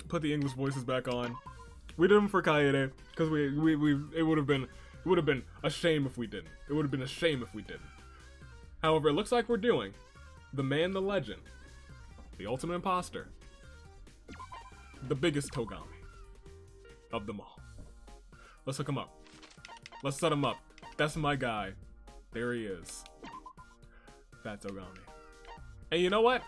Put the English voices back on. We did them for Kaede because it would have been a shame if we didn't. It would have been a shame if we didn't. However, it looks like we're doing the man, the legend, the ultimate imposter, the biggest Togami of them all. Let's hook him up. Let's set him up. That's my guy. There he is. Fat Togami. And you know what?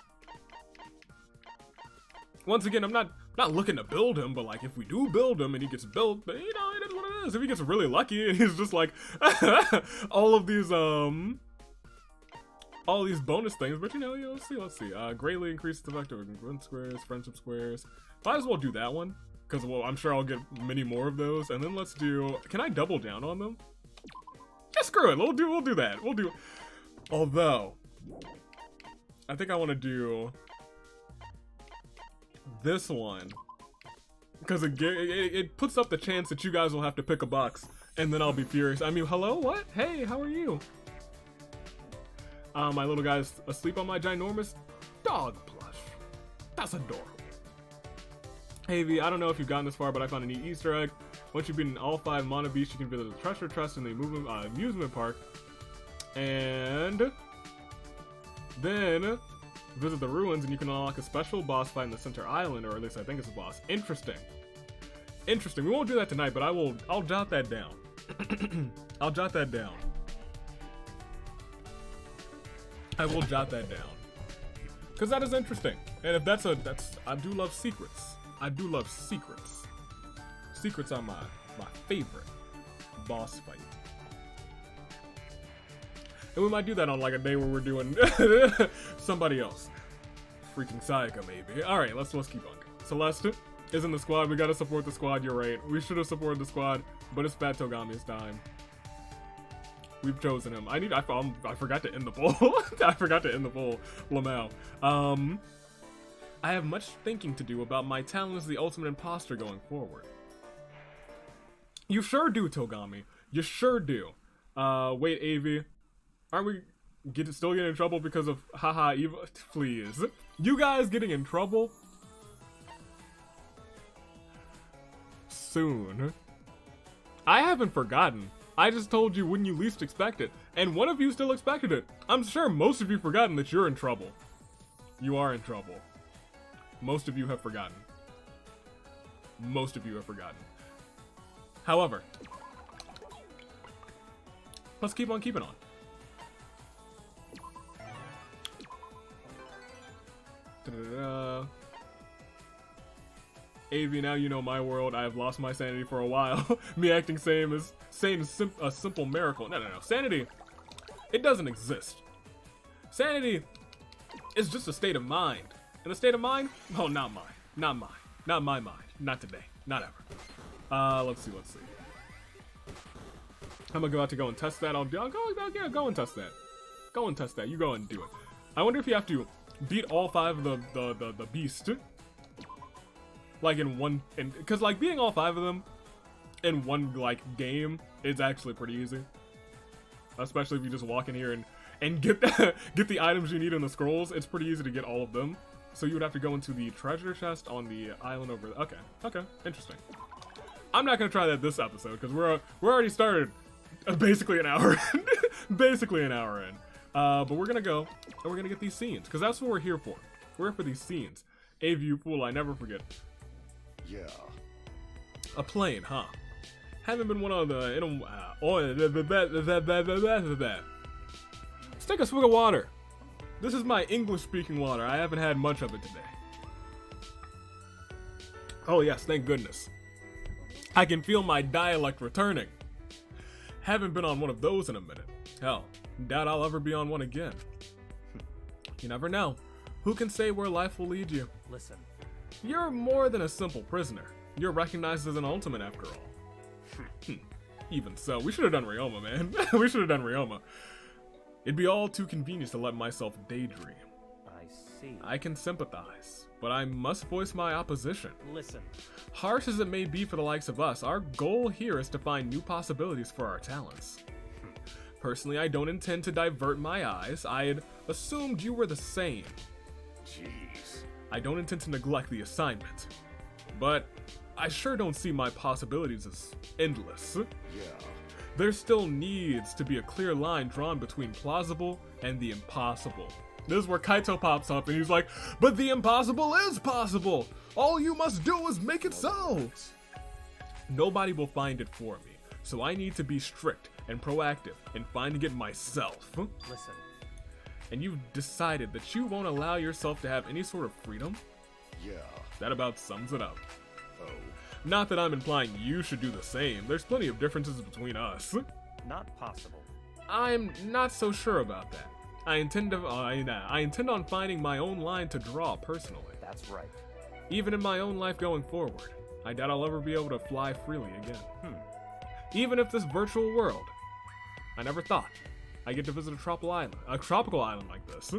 Once again, I'm not looking to build him, but like if we do build him and he gets built, but you know, it is what it is. If he gets really lucky and he's just like all these bonus things, but you know, let's see. Greatly increases the vector of influence squares, friendship squares. Might as well do that one. Because, well, I'm sure I'll get many more of those. And then let's do... Can I double down on them? Yeah, screw it. We'll do that. We'll do... Although, I think I want to do this one. Because it puts up the chance that you guys will have to pick a box. And then I'll be furious. I mean, hello? What? Hey, how are you? My little guy's asleep on my ginormous dog plush. That's adorable. Hey V, I don't know if you've gotten this far, but I found a neat Easter egg. Once you've been in all 5 Mana Beasts, you can visit the Treasure Trust in the amusement park. And then visit the ruins, and you can unlock a special boss fight in the center island, or at least I think it's a boss. Interesting. Interesting. We won't do that tonight, but I'll jot that down. I'll jot that down. I will jot that down. Because that is interesting. And if that's I do love secrets. I do love secrets. Secrets are my favorite boss fight. And we might do that on like a day where we're doing somebody else. Freaking Sayaka maybe. Alright, let's keep on. Celeste is in the squad. We gotta support the squad, you're right. We should have supported the squad, but it's Fat Togami's time. We've chosen him. I forgot to end the poll. I forgot to end the poll. Lamau. I have much thinking to do about my talent as the ultimate imposter going forward. You sure do, Togami. You sure do. Wait, Avi. Aren't we still getting in trouble because of haha Eva? Please. You guys getting in trouble? Soon. I haven't forgotten. I just told you when you least expect it. And one of you still expected it. I'm sure most of you forgotten that you're in trouble. You are in trouble. Most of you have forgotten. Most of you have forgotten. However, let's keep on keeping on. Da-da-da. AV, now you know my world. I have lost my sanity for a while. Me acting sane is a simple miracle. No. Sanity, it doesn't exist. Sanity is just a state of mind. And a state of mind? Oh, not mine. Not mine. Not my mind. Not today. Not ever. Let's see. I'm gonna go out to go and test that. I'll go and test that. Go and test that. You go and do it. I wonder if you have to beat all 5 of the beast. Like in one, because like beating all 5 of them in one like game is actually pretty easy. Especially if you just walk in here and get get the items you need in the scrolls. It's pretty easy to get all of them. So you would have to go into the treasure chest on the island over there. Okay, interesting. I'm not gonna try that this episode because we're already started basically an hour in. Basically an hour in. But we're gonna go and we're gonna get these scenes because that's what we're here for. We're here for these scenes. A view fool, I never forget. Yeah. A plane, huh? Haven't been one of the Let's take a swig of water. This is my English-speaking water. I haven't had much of it today. Oh yes, thank goodness. I can feel my dialect returning. Haven't been on one of those in a minute. Hell, doubt I'll ever be on one again. You never know. Who can say where life will lead you? Listen. You're more than a simple prisoner. You're recognized as an ultimate after all. Even so, we should have done Ryoma, man. We should have done Ryoma. It'd be all too convenient to let myself daydream. I see. I can sympathize, but I must voice my opposition. Listen. Harsh as it may be for the likes of us, our goal here is to find new possibilities for our talents. Personally, I don't intend to divert my eyes. I had assumed you were the same. Jeez. I don't intend to neglect the assignment, but I sure don't see my possibilities as endless. Yeah. There still needs to be a clear line drawn between plausible and the impossible. This is where Kaito pops up and he's like, but the impossible is possible! All you must do is make it so! Nobody will find it for me, so I need to be strict and proactive in finding it myself. Listen. And you've decided that you won't allow yourself to have any sort of freedom? Yeah. That about sums it up. Oh. Not that I'm implying you should do the same. There's plenty of differences between us. Not possible. I'm not so sure about that. I intend on finding my own line to draw personally. That's right. Even in my own life going forward, I doubt I'll ever be able to fly freely again. Even if this virtual world, I never thought I get to visit a tropical island like this.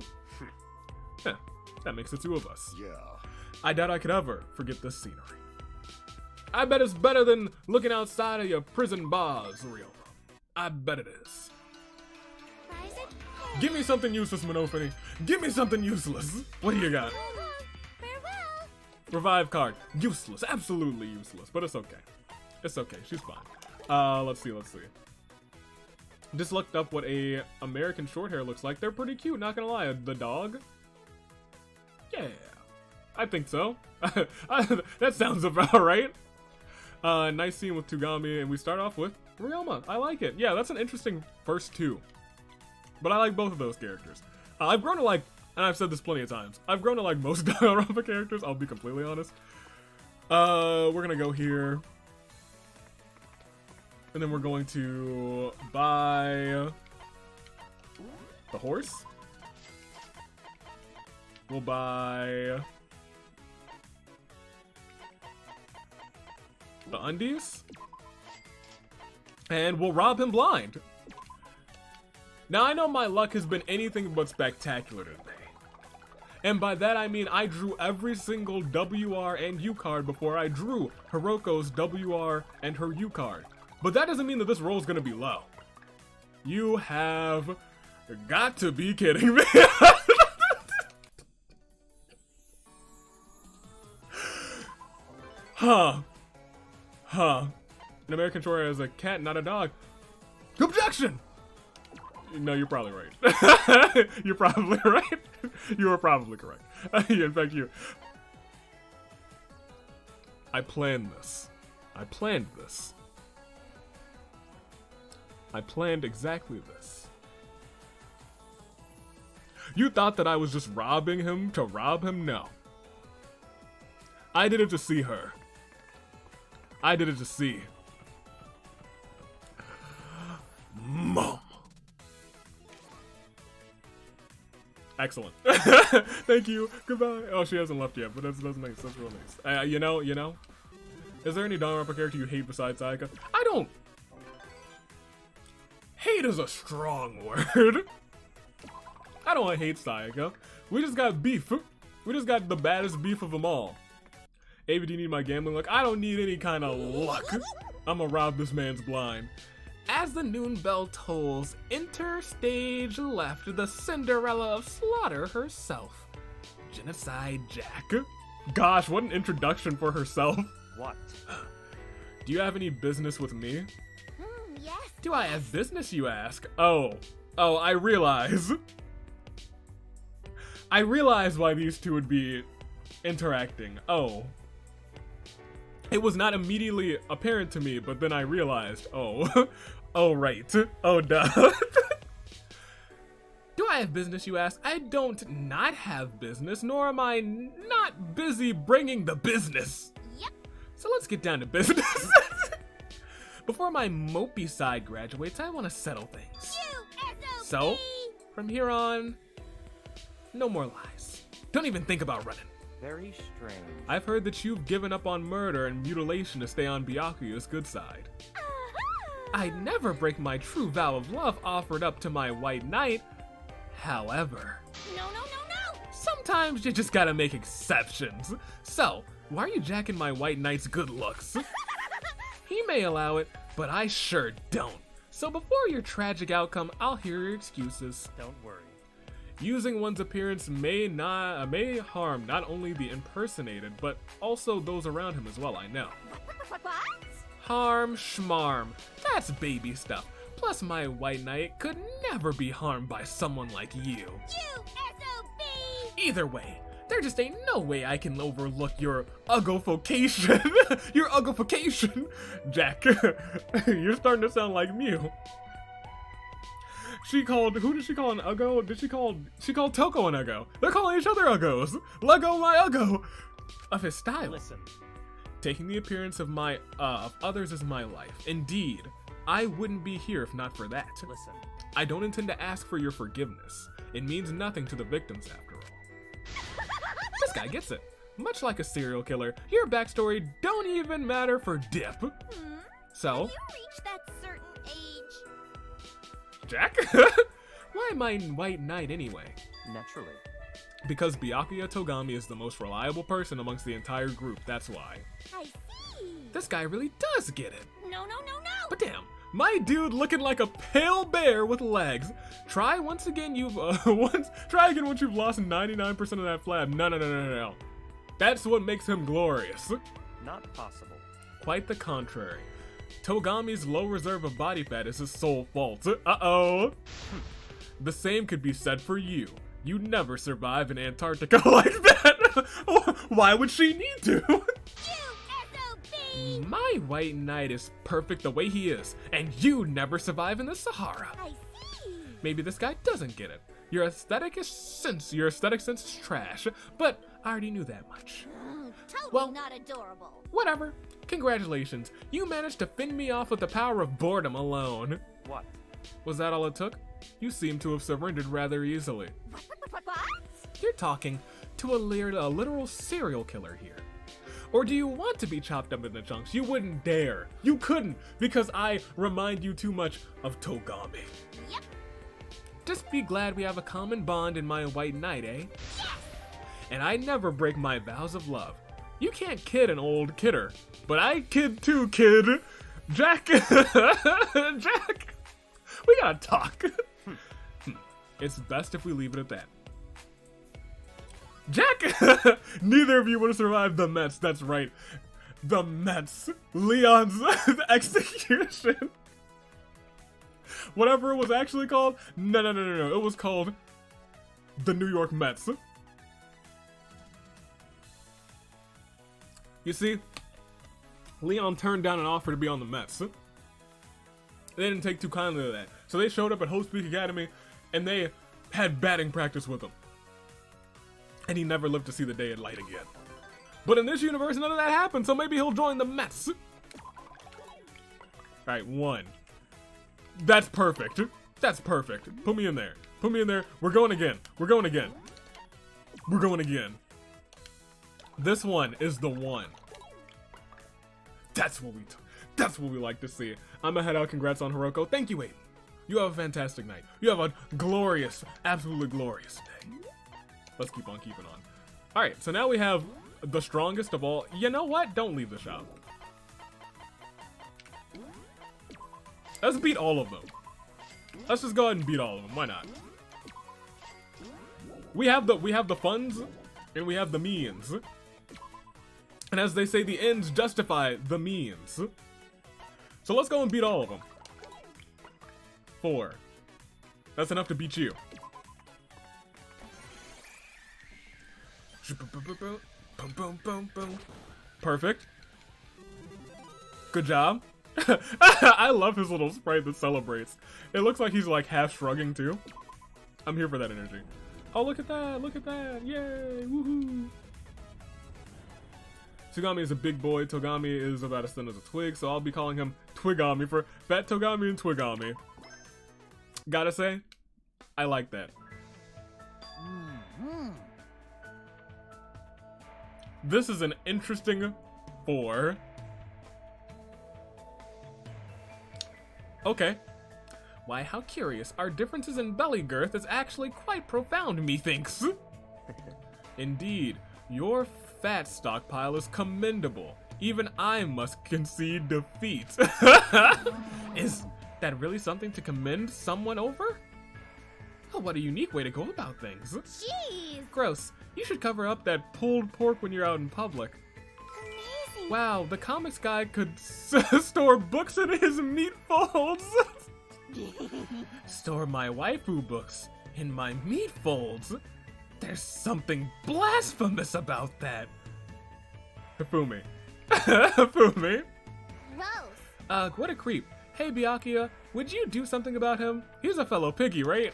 Yeah, that makes the 2 of us. Yeah. I doubt I could ever forget this scenery. I bet it's better than looking outside of your prison bars, Ryoma. I bet it is. Give me something useless, Monofini. Give me something useless. What do you got? Farewell. Revive card. Useless. Absolutely useless. But it's okay. It's okay. She's fine. Let's see. Just looked up what a American short hair looks like. They're pretty cute, not gonna lie. The dog? Yeah. I think so. That sounds about right. Nice scene with Tugami, and we start off with Ryoma. I like it. Yeah, that's an interesting first 2. But I like both of those characters. I've grown to like, and I've said this plenty of times, I've grown to like most Danganronpa characters, I'll be completely honest. We're gonna go here. And then we're going to buy the horse. We'll buy the undies. And we'll rob him blind. Now, I know my luck has been anything but spectacular today. And by that I mean I drew every single WR and U card before I drew Hiroko's WR and her U card. But that doesn't mean that this roll is gonna be low. You have got to be kidding me. Huh. An American short hair is a cat, not a dog. Objection! No, you're probably right. You're probably right. You are probably correct. In fact, I planned this. I planned exactly this. You thought that I was just robbing him to rob him? No. I did it to see her. I did it to see Mom. Excellent. Thank you. Goodbye. Oh, she hasn't left yet, but that's nice. That's real nice. You know. Is there any Danganronpa character you hate besides Sayaka? I don't. Hate is a strong word. I don't hate Sayaka. We just got beef. We just got the baddest beef of them all. Ava, do you need my gambling luck? I don't need any kind of luck. I'ma rob this man's blind. As the noon bell tolls, enter stage left the Cinderella of Slaughter herself. Genocide Jack. Gosh, what an introduction for herself. What? Do you have any business with me? Yes. Do I have business, you ask? Oh, I realize. I realize why these two would be interacting. Oh. It was not immediately apparent to me, but then I realized, oh. Oh, right. Oh, duh. Do I have business, you ask? I don't not have business, nor am I not busy bringing the business. Yep. So let's get down to business. Before my mopey side graduates, I want to settle things. So, from here on, no more lies. Don't even think about running. Very strange. I've heard that you've given up on murder and mutilation to stay on Byakuya's good side. I'd never break my true vow of love offered up to my white knight. However, No. sometimes you just gotta make exceptions. So, why are you jacking my white knight's good looks? He may allow it, but I sure don't. So before your tragic outcome, I'll hear your excuses. Don't worry. Using one's appearance may harm not only the impersonated, but also those around him as well, I know. What? Harm schmarm. That's baby stuff. Plus my white knight could never be harmed by someone like you. You SOB! Either way, there just ain't no way I can overlook your uglification. Your uglification. Jack, you're starting to sound like Mew. Who did she call an Uggo? She called Toko an Uggo. They're calling each other Uggos. Lego my Uggo. Of his style. Listen. Taking the appearance of others is my life. Indeed, I wouldn't be here if not for that. Listen. I don't intend to ask for your forgiveness. It means nothing to the victims after all. This guy gets it. Much like a serial killer, your backstory don't even matter for dip. So, You reach that certain age. Jack? Why am I white knight anyway? Naturally. Because Byakuya Togami is the most reliable person amongst the entire group, that's why. I see. This guy really does get it. No. But damn, my dude looking like a pale bear with legs. Try again once you've lost 99% of that flab. No. That's what makes him glorious. Not possible. Quite the contrary. Togami's low reserve of body fat is his sole fault. Uh-oh. The same could be said for you. You'd never survive in Antarctica like that. Why would she need to? You SOB! My white knight is perfect the way he is, and you never survive in the Sahara. I see. Maybe this guy doesn't get it. Your aesthetic sense is trash, but I already knew that much. Totally Well- not adorable. Whatever. Congratulations. You managed to fend me off with the power of boredom alone. What? Was that all it took? You seem to have surrendered rather easily. What? You're talking to a literal serial killer here. Or do you want to be chopped up into chunks? You wouldn't dare. You couldn't, because I remind you too much of Togami. Yep. Just be glad we have a common bond in my white knight, eh? Yes. And I never break my vows of love. You can't kid an old kidder, but I kid too, kid. Jack, Jack, we gotta talk. It's best if we leave it at that. Jack, neither of you would have survived the Mets. That's right, the Mets. Leon's execution. Whatever it was actually called. No. It was called the New York Mets. You see, Leon turned down an offer to be on the Mets. They didn't take too kindly to that. So they showed up at Host Peak Academy, and they had batting practice with him. And he never lived to see the day of light again. But in this universe, none of that happened, so maybe he'll join the Mets. Alright, 1. That's perfect. That's perfect. Put me in there. Put me in there. We're going again. We're going again. We're going again. This one is the one. That's what we like to see. I'm gonna head out. Congrats on Hiroko. Thank you, Aiden. You have a fantastic night. You have a glorious, absolutely glorious day. Let's keep on keeping on. Alright, so now we have the strongest of all. You know what? Don't leave the shop. Let's beat all of them. Let's just go ahead and beat all of them. Why not? We have the funds and we have the means. And as they say, the ends justify the means. So let's go and beat all of them. 4. That's enough to beat you. Perfect. Good job. I love his little sprite that celebrates. It looks like he's like half shrugging too. I'm here for that energy. Oh, look at that, look at that. Yay, woohoo. Togami is a big boy. Togami is about as thin as a twig, so I'll be calling him Twigami for Fat Togami and Twigami. Gotta say, I like that. This is an interesting 4. Okay. Why, how curious. Our differences in belly girth is actually quite profound, methinks. Indeed, your fat stockpile is commendable. Even I must concede defeat. Is that really something to commend someone over? Oh, what a unique way to go about things. Jeez! Gross. You should cover up that pulled pork when you're out in public. Amazing! Wow, the comics guy could store books in his meat folds. Store my waifu books in my meat folds. There's something blasphemous about that. Hifumi. Hifumi. Gross! What a creep. Hey, Byakuya, would you do something about him? He's a fellow piggy, right?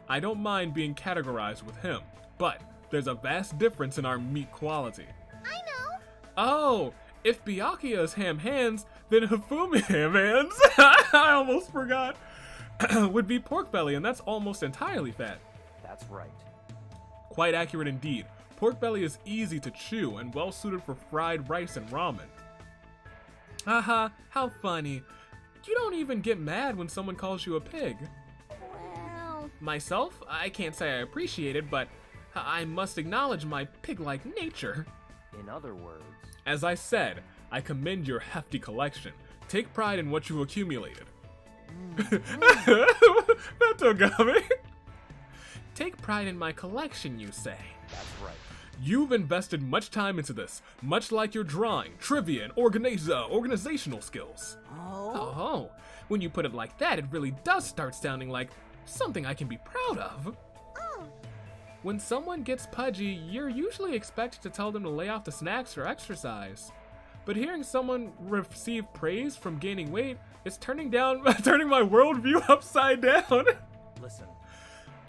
I don't mind being categorized with him, but there's a vast difference in our meat quality. I know! Oh, if Byakuya is ham hands, then Hifumi ham hands, I almost forgot, would be pork belly, and that's almost entirely fat. That's right. Quite accurate indeed. Pork belly is easy to chew and well suited for fried rice and ramen. Haha, how funny. You don't even get mad when someone calls you a pig. Well... Myself, I can't say I appreciate it, but I must acknowledge my pig-like nature. In other words, As I said, I commend your hefty collection. Take pride in what you've accumulated. Togami. Take pride in my collection, you say. that's right. You've invested much time into this, much like your drawing, trivia, and organizational skills. Oh, when you put it like that, it really does start sounding like something I can be proud of. Oh, When someone gets pudgy, you're usually expected to tell them to lay off the snacks or exercise. But hearing someone receive praise from gaining weight is turning my worldview upside down. Listen,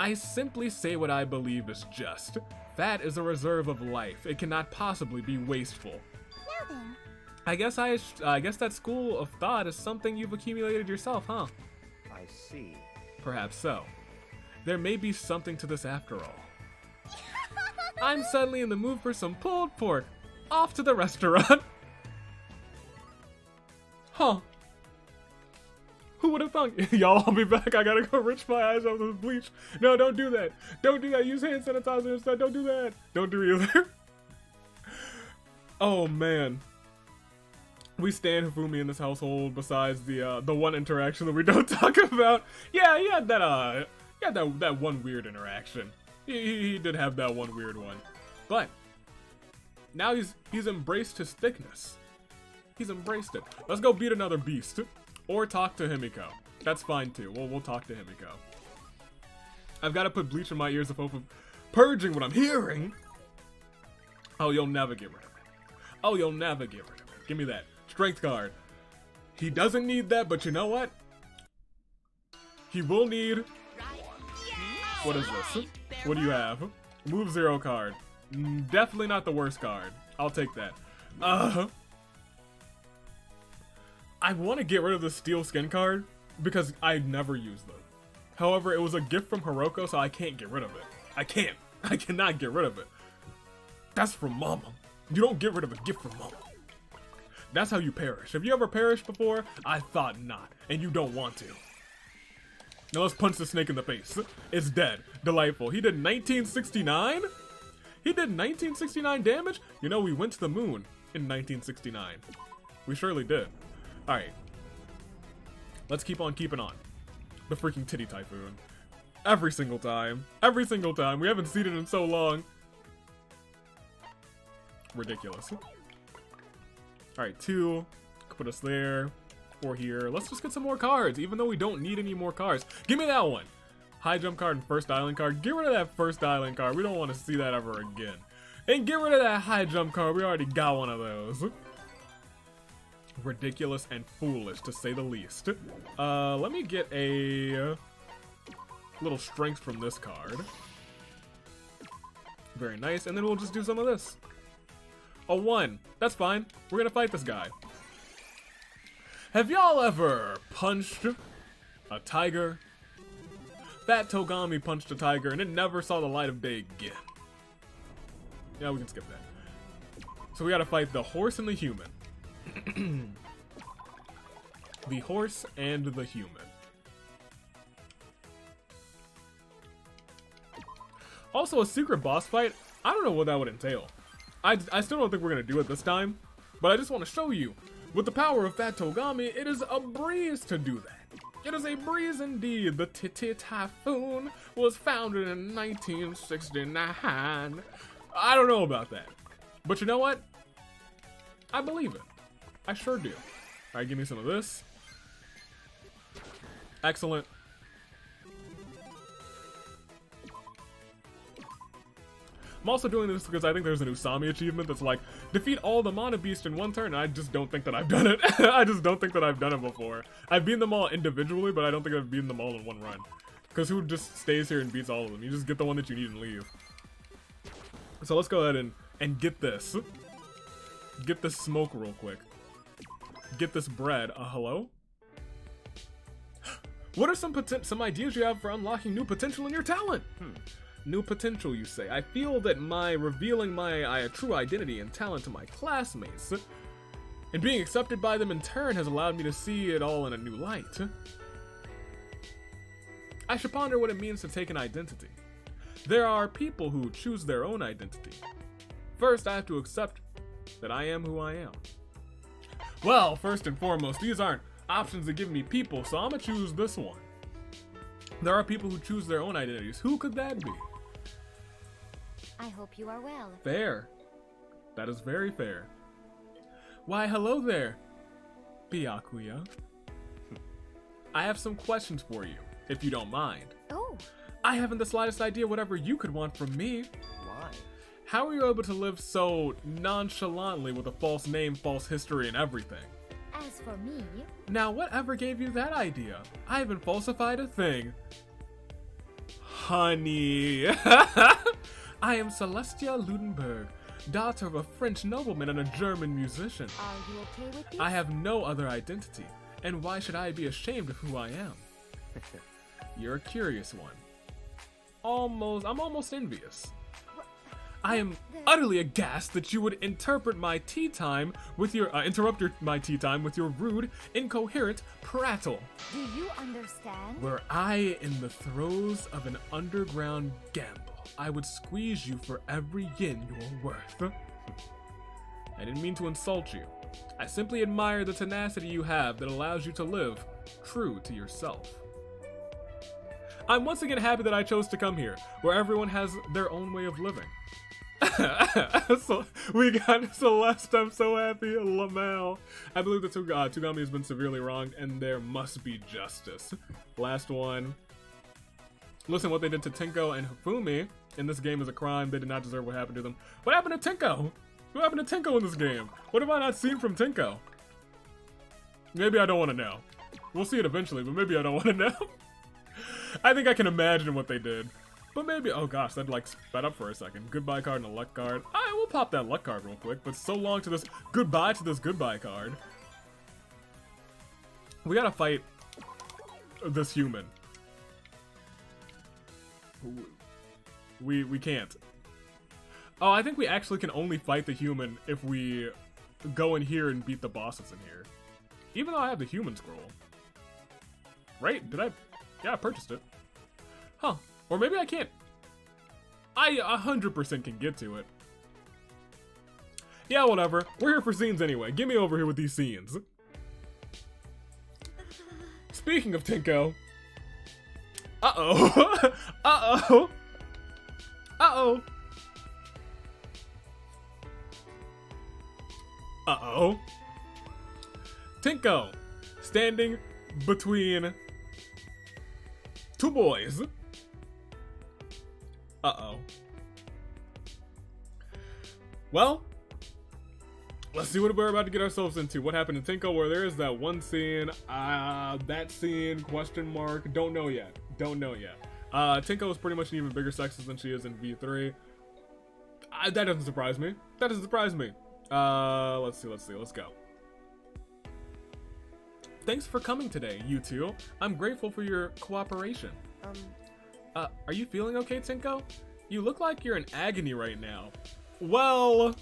I simply say what I believe is just. Fat is a reserve of life. It cannot possibly be wasteful. now then. I guess that school of thought is something you've accumulated yourself, huh? I see. Perhaps so. There may be something to this after all. I'm suddenly in the mood for some pulled pork. Off to the restaurant. Huh. Who would have thunk? Y'all, I'll be back. I gotta go rinse my eyes out with bleach. No, don't do that. Don't do that. Use hand sanitizer instead. Don't do that. Don't do either. Oh, man. We stand Hifumi in this household besides the one interaction that we don't talk about. Yeah, he had that one weird interaction. He did have that one weird one. But now he's embraced his thickness. He's embraced it. Let's go beat another beast. Or talk to Himiko. That's fine too. We'll talk to Himiko. I've got to put bleach in my ears of hope of purging what I'm hearing. Oh, you'll never get rid of it. Oh, you'll never get rid of it. Give me that. Strength card. He doesn't need that, but you know what? He will need... What is this? What do you have? Move 0 card. Definitely not the worst card. I'll take that. I want to get rid of the steel skin card because I never use them. However, it was a gift from Hiroko, so I can't get rid of it. I can't. I cannot get rid of it. That's from Mama. You don't get rid of a gift from Mama. That's how you perish. Have you ever perished before? I thought not, and you don't want to. Now let's punch the snake in the face. It's dead. Delightful. He did 1969? He did 1969 damage? You know, we went to the moon in 1969. We surely did. Alright. Let's keep on keeping on. The freaking titty typhoon. Every single time. Every single time. We haven't seen it in so long. Ridiculous. Alright, 2. Put us there. 4 here. Let's just get some more cards, even though we don't need any more cards. Give me that one. High jump card and first island card. Get rid of that first island card. We don't want to see that ever again. And get rid of that high jump card. We already got one of those. Ridiculous and foolish, to say the least. Let me get a little strength from this card. Very nice. And then we'll just do some of this. A 1. That's fine. We're gonna fight this guy. Have y'all ever punched a tiger? Fat Togami punched a tiger and it never saw the light of day again. Yeah, we can skip that. So we gotta fight the horse and the human. The horse and the human. Also, a secret boss fight. I don't know what that would entail. I still don't think we're gonna do it this time, but I just want to show you. With the power of Fat Togami, it is a breeze to do that. It is a breeze indeed. The Titty Typhoon was founded in 1969. I don't know about that, but you know what? I believe it. I sure do. All right, give me some of this. Excellent. I'm also doing this because I think there's an Usami achievement that's like, defeat all the Mana Beast in 1 turn, and I just don't think that I've done it. I just don't think that I've done it before. I've beaten them all individually, but I don't think I've beaten them all in 1 run. Because who just stays here and beats all of them? You just get the one that you need and leave. So let's go ahead and get this. Get this smoke real quick. Get this bread. Hello? What are some ideas you have for unlocking new potential in your talent? New potential, you say. I feel that my revealing my true identity and talent to my classmates and being accepted by them in turn has allowed me to see it all in a new light. I should ponder what it means to take an identity. There are people who choose their own identity. First, I have to accept that I am who I am. Well, first and foremost, these aren't options that give me people, so I'm gonna choose this one. There are people who choose their own identities. Who could that be? I hope you are well. Fair. That is very fair. Why, hello there, Byakuya. I have some questions for you, if you don't mind. Oh. I haven't the slightest idea whatever you could want from me. Why? How are you able to live so nonchalantly with a false name, false history, and everything? As for me... Now, whatever gave you that idea? I haven't falsified a thing. Honey. I am Celestia Ludenberg, daughter of a French nobleman and a German musician. Are you okay with this? I have no other identity, and why should I be ashamed of who I am? You're a curious one. I'm almost envious. I am utterly aghast that you would interrupt my tea time with your rude, incoherent prattle. Do you understand? Were I in the throes of an underground gamble, I would squeeze you for every yen you're worth. I didn't mean to insult you. I simply admire the tenacity you have that allows you to live true to yourself. I'm once again happy that I chose to come here, where everyone has their own way of living. So we got Celeste. I'm so happy. Lamel. I believe that Togami has been severely wronged, and there must be justice. Last one. Listen, what they did to Tenko and Hifumi in this game is a crime. They did not deserve what happened to them. What happened to Tenko? What happened to Tenko in this game? What have I not seen from Tenko? Maybe I don't want to know. We'll see it eventually, but maybe I don't want to know. I think I can imagine what they did. But maybe, oh gosh, that like sped up for a second. Goodbye card and a luck card. I will pop that luck card real quick, but so long to this goodbye card. We gotta fight this human. We can't. Oh, I think we actually can only fight the human if we go in here and beat the bosses in here. Even though I have the human scroll. Right? Did I? Yeah, I purchased it. Huh. Or maybe I can't. I 100% can get to it. Yeah, whatever. We're here for scenes anyway. Get me over here with these scenes. Speaking of Tinko. Uh-oh. Uh-oh. Uh-oh. Uh-oh. Tinko, standing between two boys. Uh-oh. Well, let's see what we're about to get ourselves into. What happened in Tinko? Where there is that one scene, that scene, question mark, don't know yet. Don't know yet. Tinko is pretty much an even bigger sexist than she is in V3. That doesn't surprise me. That doesn't surprise me. Let's see, let's go. Thanks for coming today, you two. I'm grateful for your cooperation. Are you feeling okay, Tinko? You look like you're in agony right now. Well...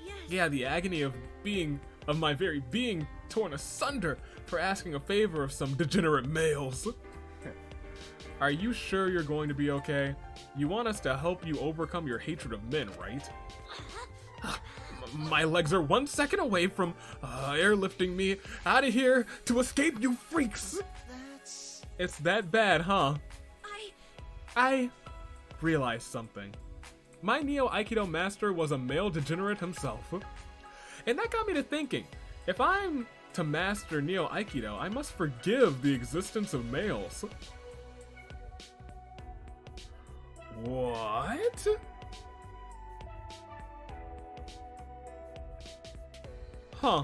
Yes. Yeah, the agony of my very being torn asunder for asking a favor of some degenerate males. Are you sure you're going to be okay? You want us to help you overcome your hatred of men, right? My legs are 1 second away from airlifting me out of here to escape you freaks. It's that bad, huh? I realized something. My Neo Aikido master was a male degenerate himself. And that got me to thinking, if I'm to master Neo Aikido, I must forgive the existence of males. What? Huh.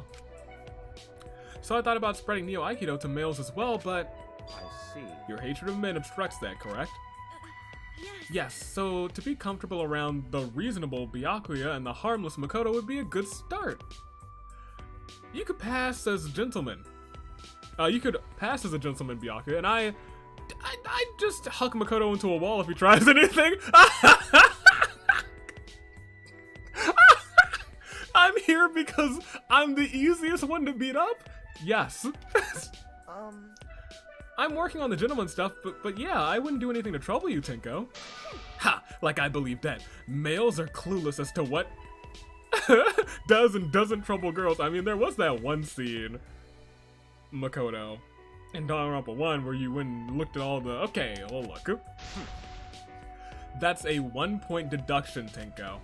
So I thought about spreading Neo Aikido to males as well, but... I see. Your hatred of men obstructs that, correct? Yes. Yes, so to be comfortable around the reasonable Byakuya and the harmless Makoto would be a good start. You could pass as a gentleman. You could pass as a gentleman, Byakuya, and I'd just huck Makoto into a wall if he tries anything. I'm here because I'm the easiest one to beat up? Yes. I'm working on the gentleman stuff, but yeah, I wouldn't do anything to trouble you, Tinko. Ha! Like I believe that males are clueless as to what does and doesn't trouble girls. I mean, there was that one scene, Makoto, in Danganronpa 1 where you went and looked at all the... Okay, well look. That's a 1-point deduction, Tinko.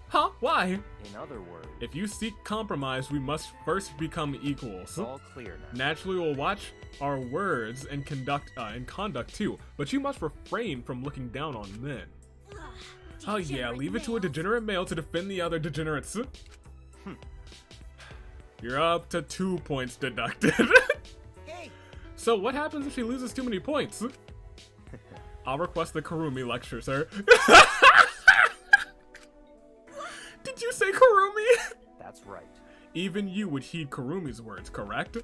Huh? Why? In other words, If you seek compromise, we must first become equals. it's all clear now. Naturally, we'll watch our words and conduct too, but you must refrain from looking down on men. Oh yeah, leave it to a degenerate male to defend the other degenerates. You're up to 2 points deducted. Hey. So what happens if she loses too many points? I'll request the Kurumi lecture, sir. Did you say Kurumi? That's right. Even you would heed Kurumi's words, correct?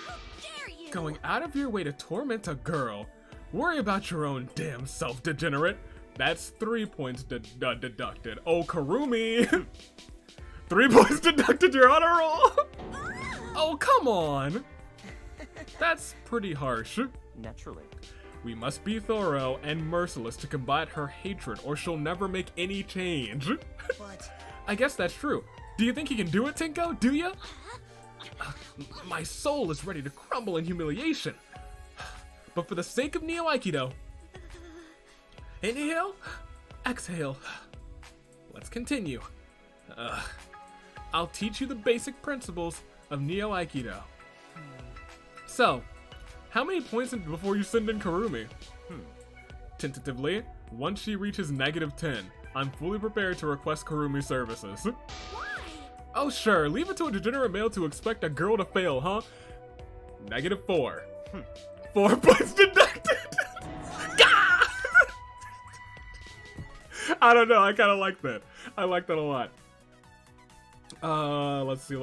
How dare you? Going out of your way to torment a girl. Worry about your own damn self, degenerate. That's 3 points deducted. Oh, Kurumi! 3 points deducted, you're on a roll! Oh, come on! That's pretty harsh. Naturally. We must be thorough and merciless to combat her hatred, or she'll never make any change. But I guess that's true. Do you think he can do it, Tinko? Do ya? My soul is ready to crumble in humiliation. But for the sake of Neo Aikido, inhale, exhale. Let's continue. I'll teach you the basic principles of Neo Aikido. So, how many points before you send in Kurumi? Tentatively, once she reaches -10, I'm fully prepared to request Kurumi's services. why? Oh Oh sure, leave it to a degenerate male to expect a girl to fail, huh? -4. 4 points deducted. Gah! I don't know, I kind of like that. I like that a lot. Let's see.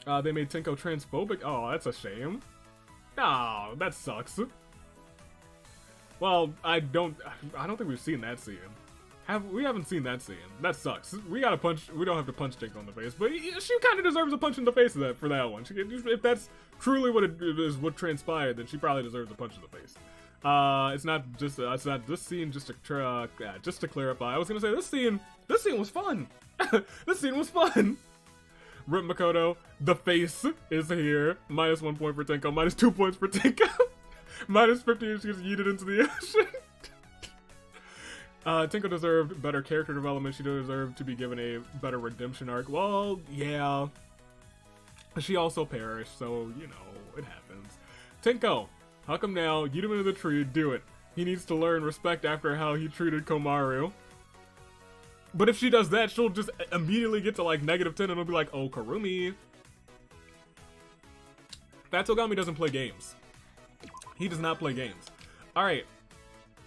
They made Tenko transphobic. Oh, that's a shame. Oh, that sucks. Well, I don't think we've seen that scene. We haven't seen that scene. That sucks. We don't have to punch Tenko in the face, but she kind of deserves a punch in the face for that one. If that's truly what transpired, then she probably deserves a punch in the face. It's not this scene, just to clarify. I was gonna say this scene was fun. This scene was fun. Rip Makoto, the face is here. -1 point for Tenko, -2 points for Tenko. -50 if she gets yeeted into the ocean. Tenko deserved better character development. She deserved to be given a better redemption arc. Well, yeah. She also perished, so, you know, it happens. Tenko, huck him now, yeet him into the tree, do it. He needs to learn respect after how he treated Komaru. But if she does that, she'll just immediately get to, like, -10 and it'll be like, oh, Karumi. Fat Togami doesn't play games. He does not play games. Alright.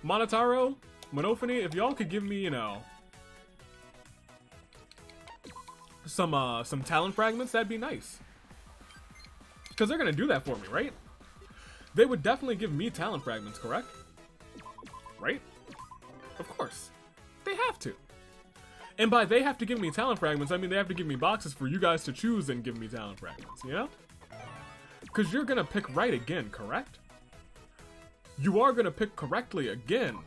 Monotaro, Monophony, if y'all could give me, you know, some talent fragments, that'd be nice. Because they're gonna do that for me, right? They would definitely give me talent fragments, correct? Right? Of course. They have to. And by they have to give me talent fragments, I mean they have to give me boxes for you guys to choose and give me talent fragments, you know? Because you're gonna pick right again, correct? You are gonna pick correctly again.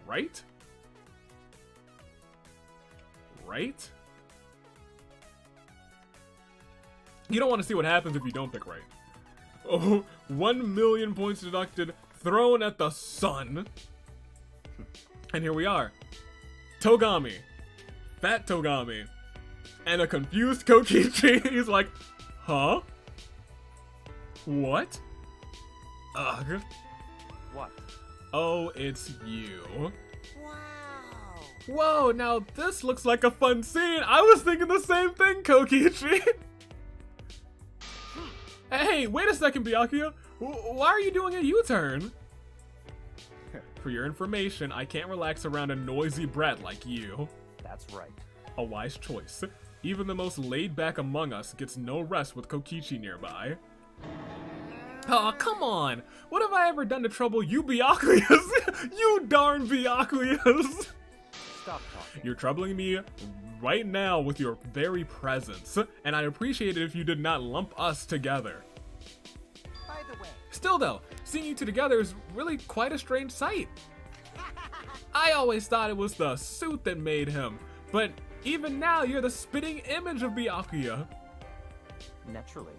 Right? Right? You don't want to see what happens if you don't pick right. Oh, 1 million points deducted, thrown at the sun. And here we are. Togami. Fat Togami. And a confused Kokichi. He's like, huh? What? Ugh. What? Oh, it's you. Wow. Whoa, now this looks like a fun scene. I was thinking the same thing, Kokichi. Hey, wait a second, Byakuya. Why are you doing a U-turn? For your information, I can't relax around a noisy brat like you. That's right. A wise choice. Even the most laid-back among us gets no rest with Kokichi nearby. Aw, come on! What have I ever done to trouble you Byakuyas? You darn Byakuyas! Stop talking. You're troubling me right now with your very presence, and I'd appreciate it if you did not lump us together. By the way, Still though, seeing you two together is really quite a strange sight. I always thought it was the suit that made him, but even now you're the spitting image of Byakuya. Naturally.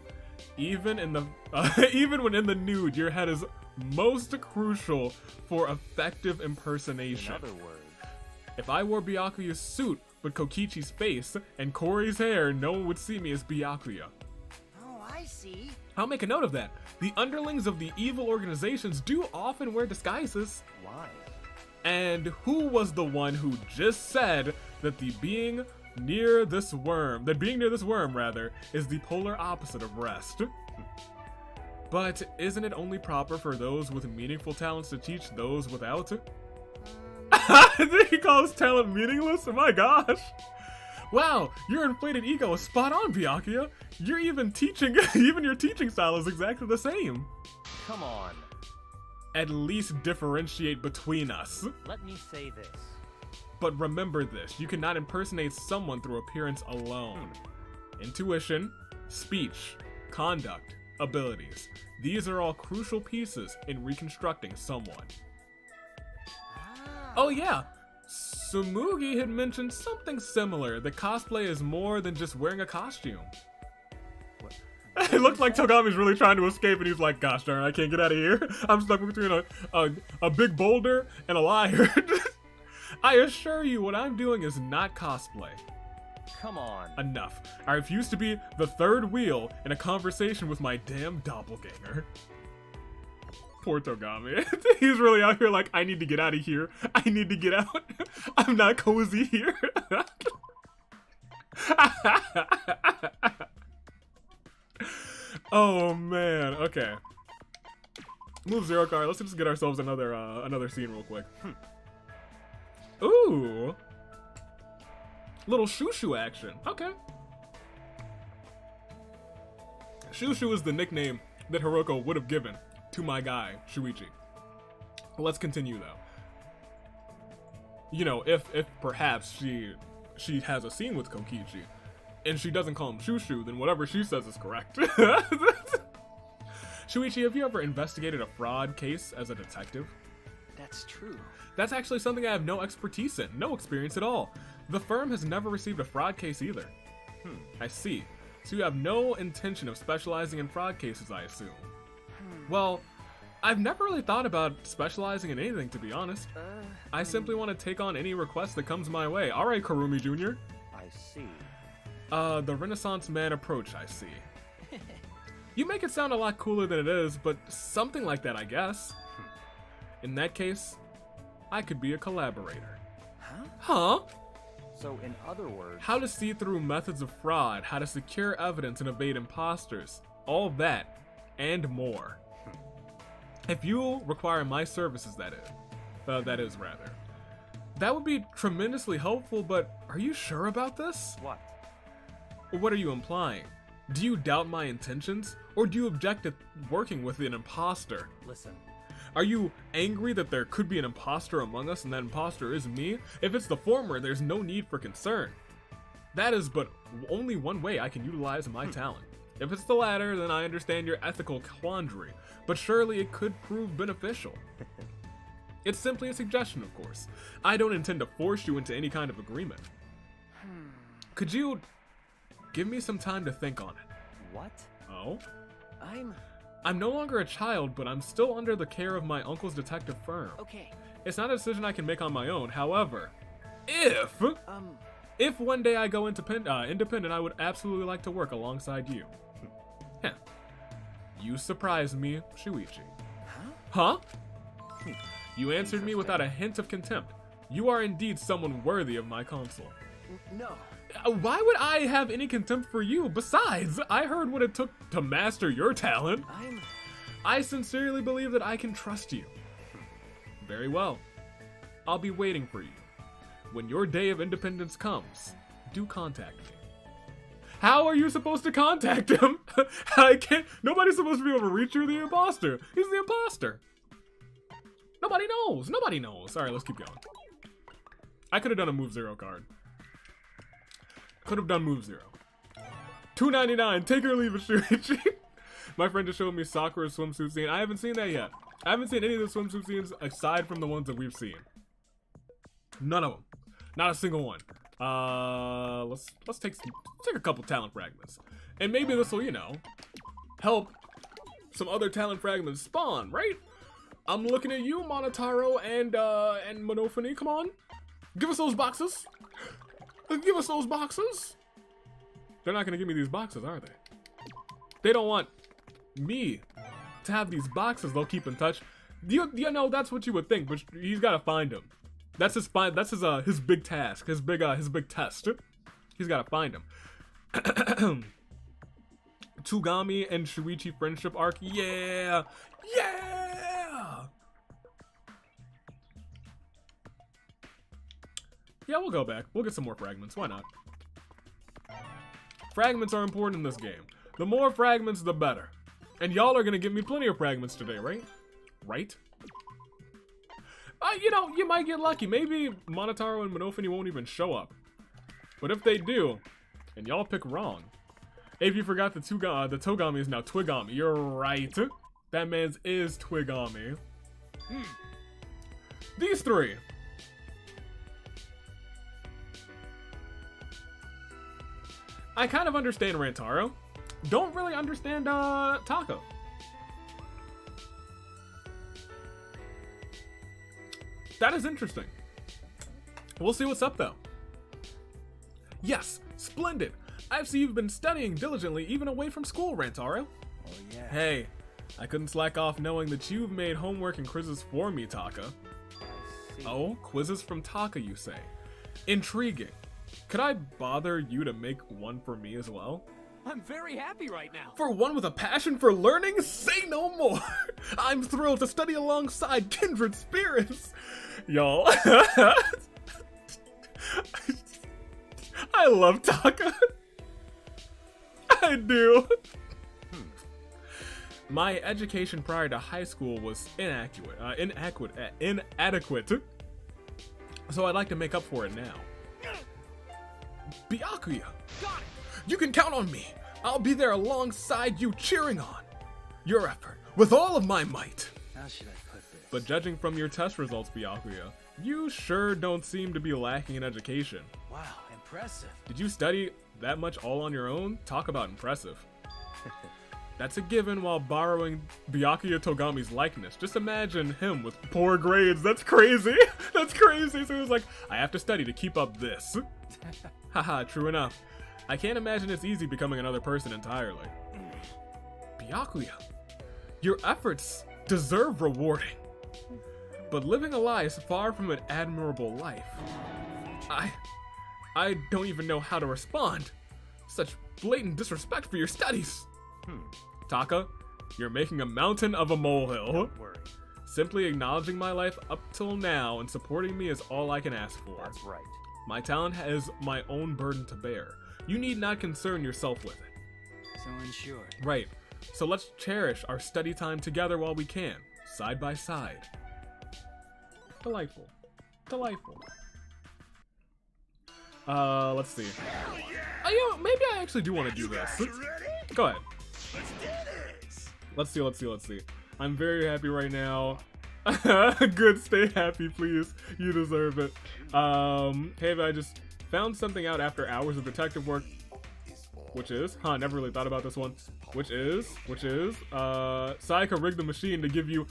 Even when in the nude, your head is most crucial for effective impersonation. In other words, If I wore Byakuya's suit, but Kokichi's face, and Korai's hair, no one would see me as Byakuya. oh, I see. I'll make a note of that. The underlings of the evil organizations do often wear disguises. why? And who was the one who just said that being near this worm, is the polar opposite of rest? But isn't it only proper for those with meaningful talents to teach those without? He calls talent meaningless? Oh my gosh. Wow, your inflated ego is spot on, Byakuya. You're even your teaching style is exactly the same. Come on. At least differentiate between us. Let me say this. But remember this, you cannot impersonate someone through appearance alone. Intuition, speech, conduct, abilities. These are all crucial pieces in reconstructing someone. Oh yeah, Sumugi had mentioned something similar, that cosplay is more than just wearing a costume. It looks like Togami's really trying to escape and he's like, gosh darn, I can't get out of here. I'm stuck between a big boulder and a liar. I assure you what I'm doing is not cosplay. Come on. Enough. I refuse to be the third wheel in a conversation with my damn doppelganger. Poor Togami. He's really out here like, I need to get out of here. I need to get out. I'm not cozy here. Oh man, okay. Move 0 card. Let's just get ourselves another scene real quick. Ooh. Little shoo-shoo action. Okay. Shoo-shoo is the nickname that Hiroko would have given to my guy, Shuichi. Let's continue though. You know, if perhaps she has a scene with Kokichi and she doesn't call him Shoo-shoo, then whatever she says is correct. Shuichi, have you ever investigated a fraud case as a detective? That's true. That's actually something I have no expertise in, no experience at all. The firm has never received a fraud case either. I see. So you have no intention of specializing in fraud cases, I assume. Well, I've never really thought about specializing in anything, to be honest. I simply want to take on any request that comes my way. Alright, Karumi Jr. I see. The Renaissance man approach, I see. You make it sound a lot cooler than it is, but something like that, I guess. In that case, I could be a collaborator. Huh? So, in other words... How to see through methods of fraud, how to secure evidence and evade imposters. All that, and more. If you require my services, that is, that would be tremendously helpful, but are you sure about this? What? What are you implying? Do you doubt my intentions? Or do you object to working with an imposter? Listen. Are you angry that there could be an imposter among us and that imposter is me? If it's the former, there's no need for concern. That is but only one way I can utilize my talent. If it's the latter, then I understand your ethical quandary, but surely it could prove beneficial. It's simply a suggestion, of course. I don't intend to force you into any kind of agreement. Could you give me some time to think on it? What? Oh? I'm no longer a child, but I'm still under the care of my uncle's detective firm. okay. It's not a decision I can make on my own. However, if one day I go independent, I would absolutely like to work alongside you. Heh. You surprised me, Shuichi. Huh? You answered me without a hint of contempt. You are indeed someone worthy of my counsel. No. Why would I have any contempt for you? Besides, I heard what it took to master your talent. I sincerely believe that I can trust you. Very well. I'll be waiting for you. When your day of independence comes, do contact me. How are you supposed to contact him? I can't. Nobody's supposed to be able to reach you, the imposter. He's the imposter. Nobody knows. Nobody knows. All right, let's keep going. I could have done a move 0 card. Could have done move 0. $2.99. Take or leave it, Shuichi. My friend just showed me Sakura's swimsuit scene. I haven't seen that yet. I haven't seen any of the swimsuit scenes aside from the ones that we've seen. None of them. Not a single one. Let's take a couple talent fragments, and maybe this will, you know, help some other talent fragments spawn, right? I'm looking at you, Monotaro and Monophony. Come on, give us those boxes. Give us those boxes. They're not gonna give me these boxes, are they? They don't want me to have these boxes. They'll keep in touch. You know, that's what you would think, but he's gotta find them. That's his big task, his big test. He's gotta find him. Tsugami and Shuichi friendship arc. Yeah, yeah. Yeah, we'll go back. We'll get some more fragments. Why not? Fragments are important in this game. The more fragments, the better. And y'all are gonna give me plenty of fragments today, right? Right? You know, you might get lucky. Maybe Monotaro and Monophony won't even show up. But if they do, and y'all pick wrong, if you forgot the Togami is now Twigami. You're right. That man's is Twigami. These three. I kind of understand Rantaro. Don't really understand Tako. That is interesting. We'll see what's up though. Yes, splendid. I see you've been studying diligently even away from school, Rantaro. Oh yeah. Hey, I couldn't slack off knowing that you've made homework and quizzes for me, Taka. I see. Oh, quizzes from Taka, you say? Intriguing. Could I bother you to make one for me as well? I'm very happy right now. For one with a passion for learning, say no more. I'm thrilled to study alongside kindred spirits. Y'all. I love Taka. I do. My education prior to high school was inadequate. So I'd like to make up for it now. Byakuya, Got it. you can count on me. I'll be there alongside you, cheering on your effort with all of my might. How should I put this? But judging from your test results, Byakuya, you sure don't seem to be lacking in education. Wow, impressive. Did you study that much all on your own? Talk about impressive. That's a given while borrowing Byakuya Togami's likeness. Just imagine him with poor grades. That's crazy. That's crazy. So he was like, I have to study to keep up this. Haha, true enough. I can't imagine it's easy becoming another person entirely. Byakuya, your efforts deserve rewarding. But living a lie is far from an admirable life. I don't even know how to respond. Such blatant disrespect for your studies. Taka, you're making a mountain of a molehill. Don't worry. Simply acknowledging my life up till now and supporting me is all I can ask for. That's right. My talent has my own burden to bear. You need not concern yourself with it. So insured. Right. So let's cherish our study time together while we can, side by side. Delightful. Delightful. Let's see. Oh, you know, maybe I actually do want to do this. Go ahead. Let's see. I'm very happy right now. Good, stay happy, please. You deserve it. Hey, I just found something out after hours of detective work. Which is, never really thought about this one. Which is, Sayaka rigged the machine to give you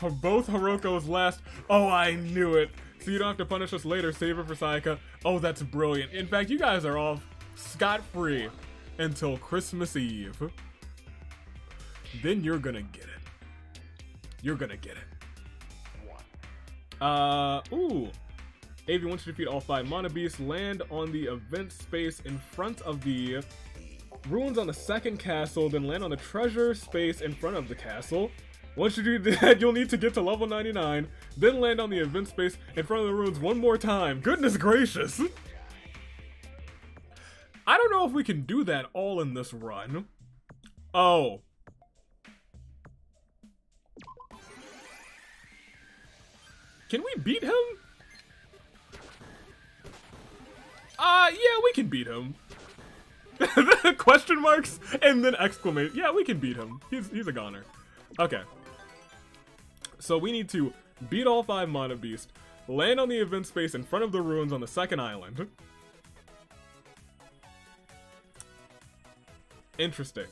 both Hiroko's last. Oh, I knew it. So you don't have to punish us later, save it for Sayaka. Oh, that's brilliant. In fact, you guys are all scot-free until Christmas Eve. Then you're gonna get it. You're gonna get it. Ooh. Avi, once you defeat all 5 Mana Beasts, land on the event space in front of the ruins on the second castle, then land on the treasure space in front of the castle. Once you do that, you'll need to get to level 99, then land on the event space in front of the ruins one more time. Goodness gracious! I don't know if we can do that all in this run. Oh. Can we beat him? Yeah, we can beat him. Question marks and then exclamation. Yeah, we can beat him. He's a goner. Okay. So we need to beat all 5 Mana Beasts, land on the event space in front of the ruins on the second island. Interesting.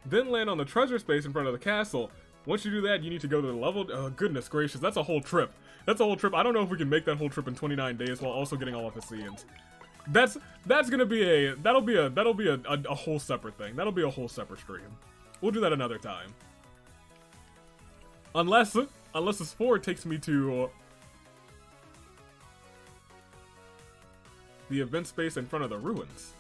Then land on the treasure space in front of the castle. Once you do that, you need to go to the level. Oh, goodness gracious, that's a whole trip. That's a whole trip. I don't know if we can make that whole trip in 29 days while also getting all of the scenes. That's gonna be a that'll be a whole separate thing. That'll be a whole separate stream. We'll do that another time. Unless this 4 takes me to the event space in front of the ruins.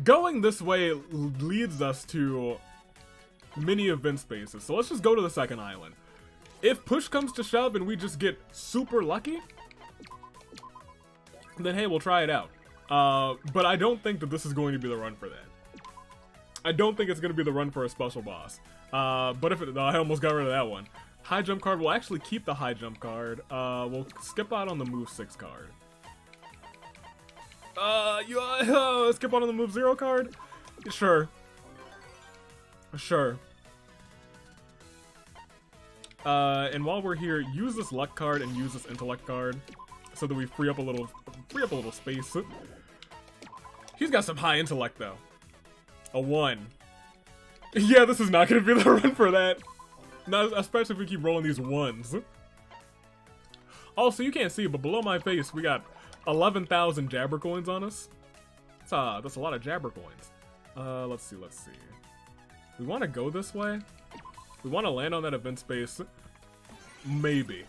Going this way leads us to mini event spaces, so let's just go to the second island. If push comes to shove and we just get super lucky, then hey, we'll try it out. But I don't think that this is going to be the run for that. I don't think it's going to be the run for a special boss. But if I almost got rid of that one. High jump card, we'll actually keep the high jump card. We'll skip out on the move 6 card. Skip on the move 0 card? Sure. And while we're here, use this luck card and use this intellect card so that we free up a little space. He's got some high intellect though. A 1. Yeah, this is not gonna be the run for that. Not, especially if we keep rolling these 1s. Also, you can't see, but below my face, we got 11,000 Jabber coins on us. That's a lot of Jabber coins. Let's see. We want to go this way. We want to land on that event space. Maybe.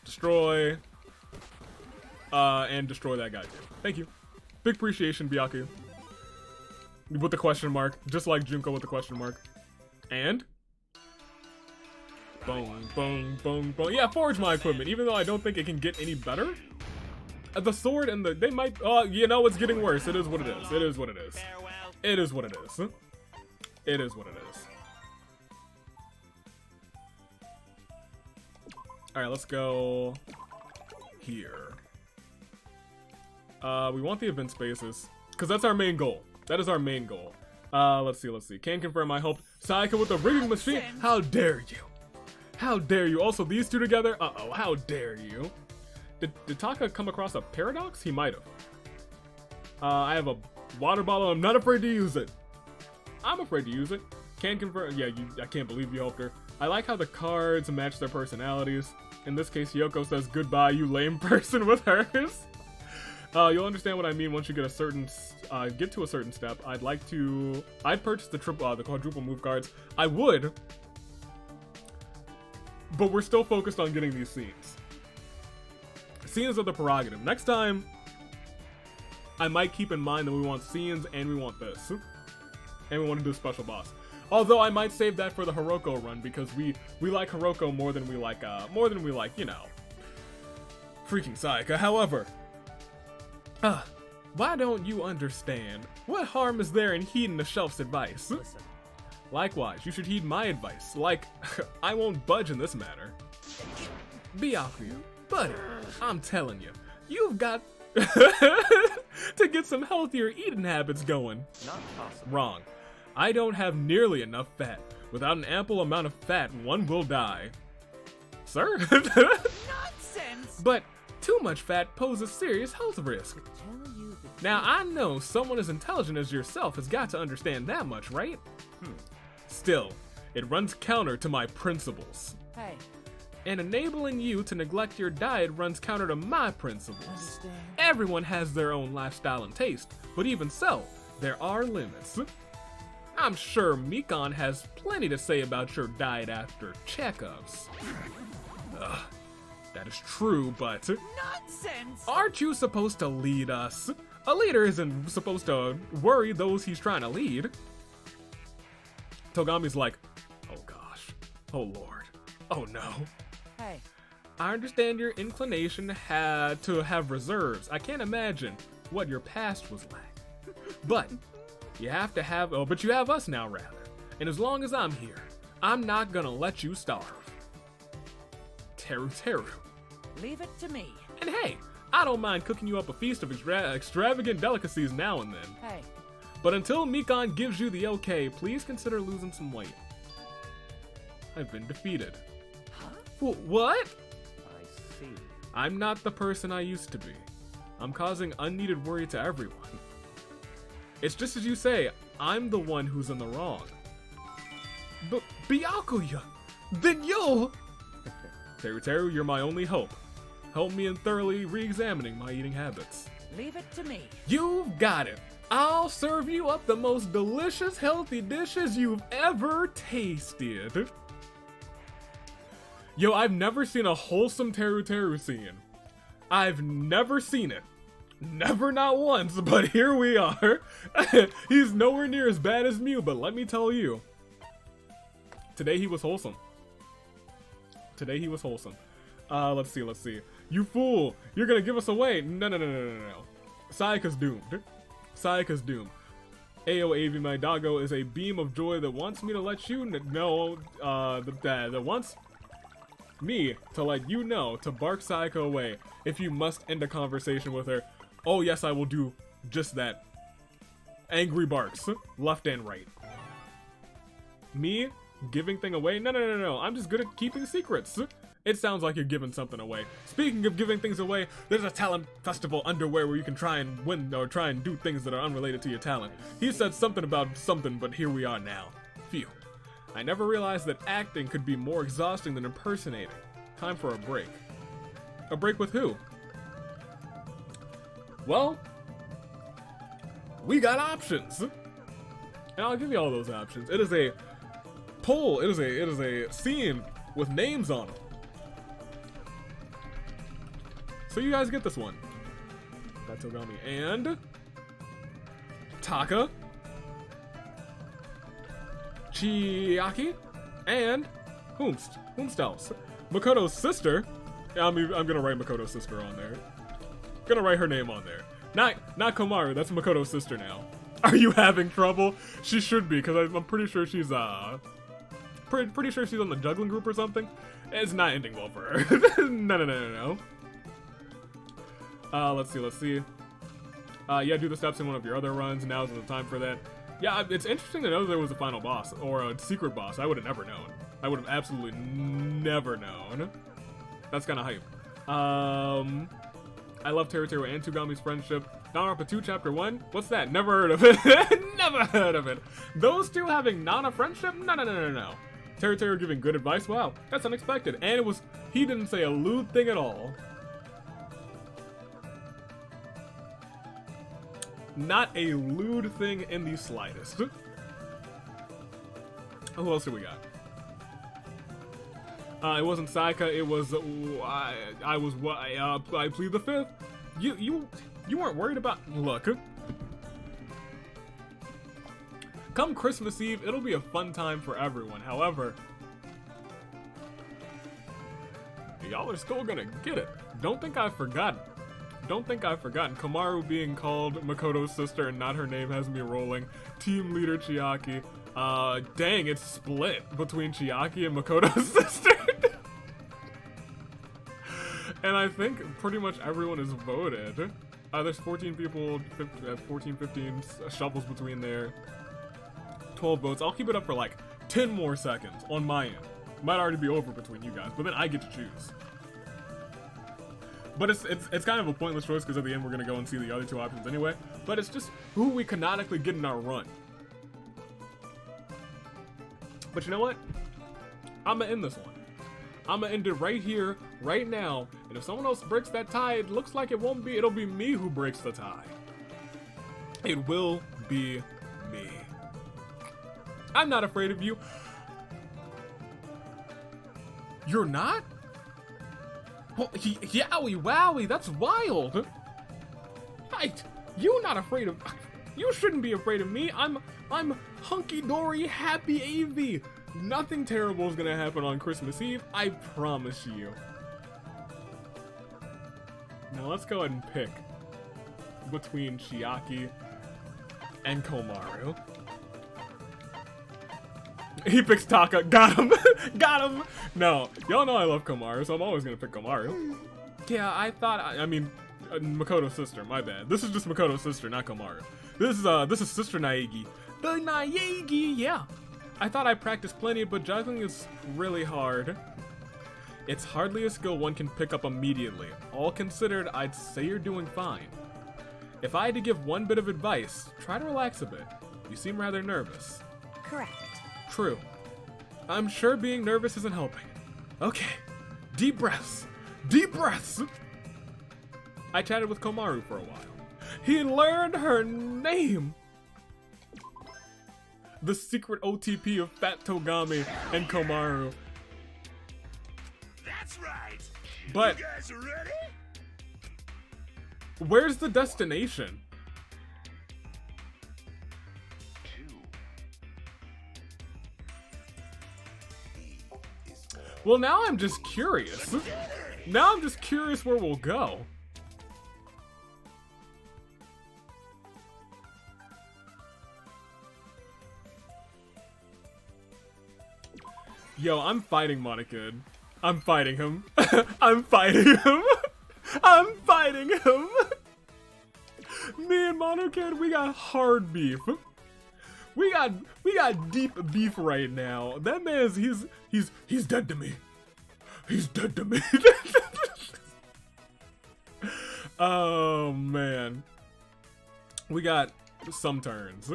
Destroy. And destroy that guy too. Thank you. Big appreciation, Byaku. With the question mark. Just like Junko with the question mark. And? Boom, boom, boom, boom. Yeah, forge my equipment, even though I don't think it can get any better. The sword and they might, you know, it's getting worse. It is what it is. It is what it is. It is what it is. It is what it is. Alright, let's go here. We want the event spaces, because that's our main goal. That is our main goal. Let's see. Can confirm I hope Sayaka with the rigging machine. How dare you? How dare you? Also, these two together? Uh-oh, how dare you? Did Taka come across a paradox? He might have. I have a water bottle. I'm not afraid to use it. I'm afraid to use it. Can confirm. Yeah, I can't believe you helped her. I like how the cards match their personalities. In this case, Yoko says goodbye, you lame person with hers. You'll understand what I mean once you get a certain, get to a certain step. I'd purchase the quadruple move cards. I would, but we're still focused on getting these scenes. Scenes are the prerogative. Next time, I might keep in mind that we want scenes and we want this. And we want to do a special boss. Although I might save that for the Hiroko run because we like Hiroko more than we like, you know, freaking Sayaka. However, why don't you understand? What harm is there in heeding the shelf's advice? Listen. Likewise, you should heed my advice. Like, I won't budge in this matter. Byakuya, buddy, I'm telling you, you've got to get some healthier eating habits going. Not possible. Wrong. I don't have nearly enough fat. Without an ample amount of fat, one will die. Sir? Nonsense! But too much fat poses serious health risk. Now, I know someone as intelligent as yourself has got to understand that much, right? Still, it runs counter to my principles. Hey. And enabling you to neglect your diet runs counter to my principles. Understand. Everyone has their own lifestyle and taste, but even so, there are limits. I'm sure Mikon has plenty to say about your diet after checkups. That is true, but Nonsense! aren't you supposed to lead us? A leader isn't supposed to worry those he's trying to lead. Togami's like, oh gosh, oh lord, oh no. Hey. I understand your inclination to have reserves. I can't imagine what your past was like. But you have to have, but you have us now rather. And as long as I'm here, I'm not gonna let you starve. Teru. Leave it to me. And hey, I don't mind cooking you up a feast of extravagant delicacies now and then. Hey. But until Mikon gives you the okay, please consider losing some weight. I've been defeated. Huh? What? I see. I'm not the person I used to be. I'm causing unneeded worry to everyone. It's just as you say, I'm the one who's in the wrong. But Byakuya, then you'll... Teru, you're my only hope. Help me in thoroughly re-examining my eating habits. Leave it to me. You've got it. I'll serve you up the most delicious, healthy dishes you've ever tasted. Yo, I've never seen a wholesome Teru scene. I've never seen it. Never, not once, but here we are. He's nowhere near as bad as Mew, but let me tell you. Today he was wholesome. Today he was wholesome. Let's see. You fool! You're gonna give us away! No. Sayaka's doomed. Sayaka's doomed. Ayo, my doggo is a beam of joy that wants me to let you know, that wants me to let you know to bark Sayaka away if you must end a conversation with her. Oh yes, I will do just that. Angry barks, left and right. Me giving thing away? No. I'm just good at keeping secrets. It sounds like you're giving something away. Speaking of giving things away, there's a talent festival underway where you can try and win or try and do things that are unrelated to your talent. He said something about something, but here we are now. Phew. I never realized that acting could be more exhausting than impersonating. Time for a break. A break with who? Well, we got options. And I'll give you all those options. It is a poll. It is a scene with names on them. So you guys get this one. Got Togami and Taka, Chiaki, and Whomst else? Makoto's sister. Yeah, I'm gonna write Makoto's sister on there. Gonna write her name on there. Not Komaru. That's Makoto's sister now. Are you having trouble? She should be, because I'm pretty sure she's pretty sure she's on the juggling group or something. It's not ending well for her. No. Let's see. Yeah, do the steps in one of your other runs. Now's the time for that. Yeah, it's interesting to know there was a final boss or a secret boss. I would have never known. I would have absolutely never known. That's kind of hype. I love Teruteru and Togami's friendship. Naruto 2 Chapter 1? What's that? Never heard of it. Never heard of it. Those two having Nana friendship? No. Teruteru giving good advice? Wow, that's unexpected. And he didn't say a lewd thing at all. Not a lewd thing in the slightest. Who else do we got? It wasn't Saika. It was I plead the fifth. You weren't worried about. Look, come Christmas Eve, it'll be a fun time for everyone. However, y'all are still gonna get it. Don't think I've forgotten. Komaru being called Makoto's sister and not her name has me rolling. Team leader Chiaki. Dang, it's split between Chiaki and Makoto's sister. And I think pretty much everyone is voted. There's 14 people, 15 shuffles between there. 12 votes. I'll keep it up for like 10 more seconds on my end. Might already be over between you guys, but then I get to choose. But it's kind of a pointless choice because at the end we're gonna go and see the other two options anyway. But it's just who we canonically get in our run. But you know what? I'm gonna end this one. I'm gonna end it right here, right now. And if someone else breaks that tie, it looks like it'll be me who breaks the tie. It will be me. I'm not afraid of you. You're not? Well, yowie wowie, that's wild. Right, you not afraid of. You shouldn't be afraid of me. I'm hunky-dory, happy AV. Nothing terrible is gonna happen on Christmas Eve, I promise you. Now let's go ahead and pick between Chiaki and Komaru. He picks Taka. Got him. Got him. No, y'all know I love Komaru, so I'm always gonna pick Komaru. Yeah, I mean, Makoto's sister. My bad. This is just Makoto's sister, not Komaru. This is Sister Naegi. The Naegi, yeah. I thought I practiced plenty, but juggling is really hard. It's hardly a skill one can pick up immediately. All considered, I'd say you're doing fine. If I had to give one bit of advice, try to relax a bit. You seem rather nervous. Correct. True. I'm sure being nervous isn't helping. Okay, deep breaths. Deep breaths! I chatted with Komaru for a while. He learned her name! The secret OTP of Fat Togami and Komaru. That's right. But You guys are ready? where's the destination? Well, now I'm just curious. Now I'm just curious where we'll go. Yo, I'm fighting Monokid. I'm fighting him. I'm fighting him. I'm fighting him. Me and Monokid, we got hard beef. We got deep beef right now. That man's he's dead to me. He's dead to me. Oh man. We got some turns.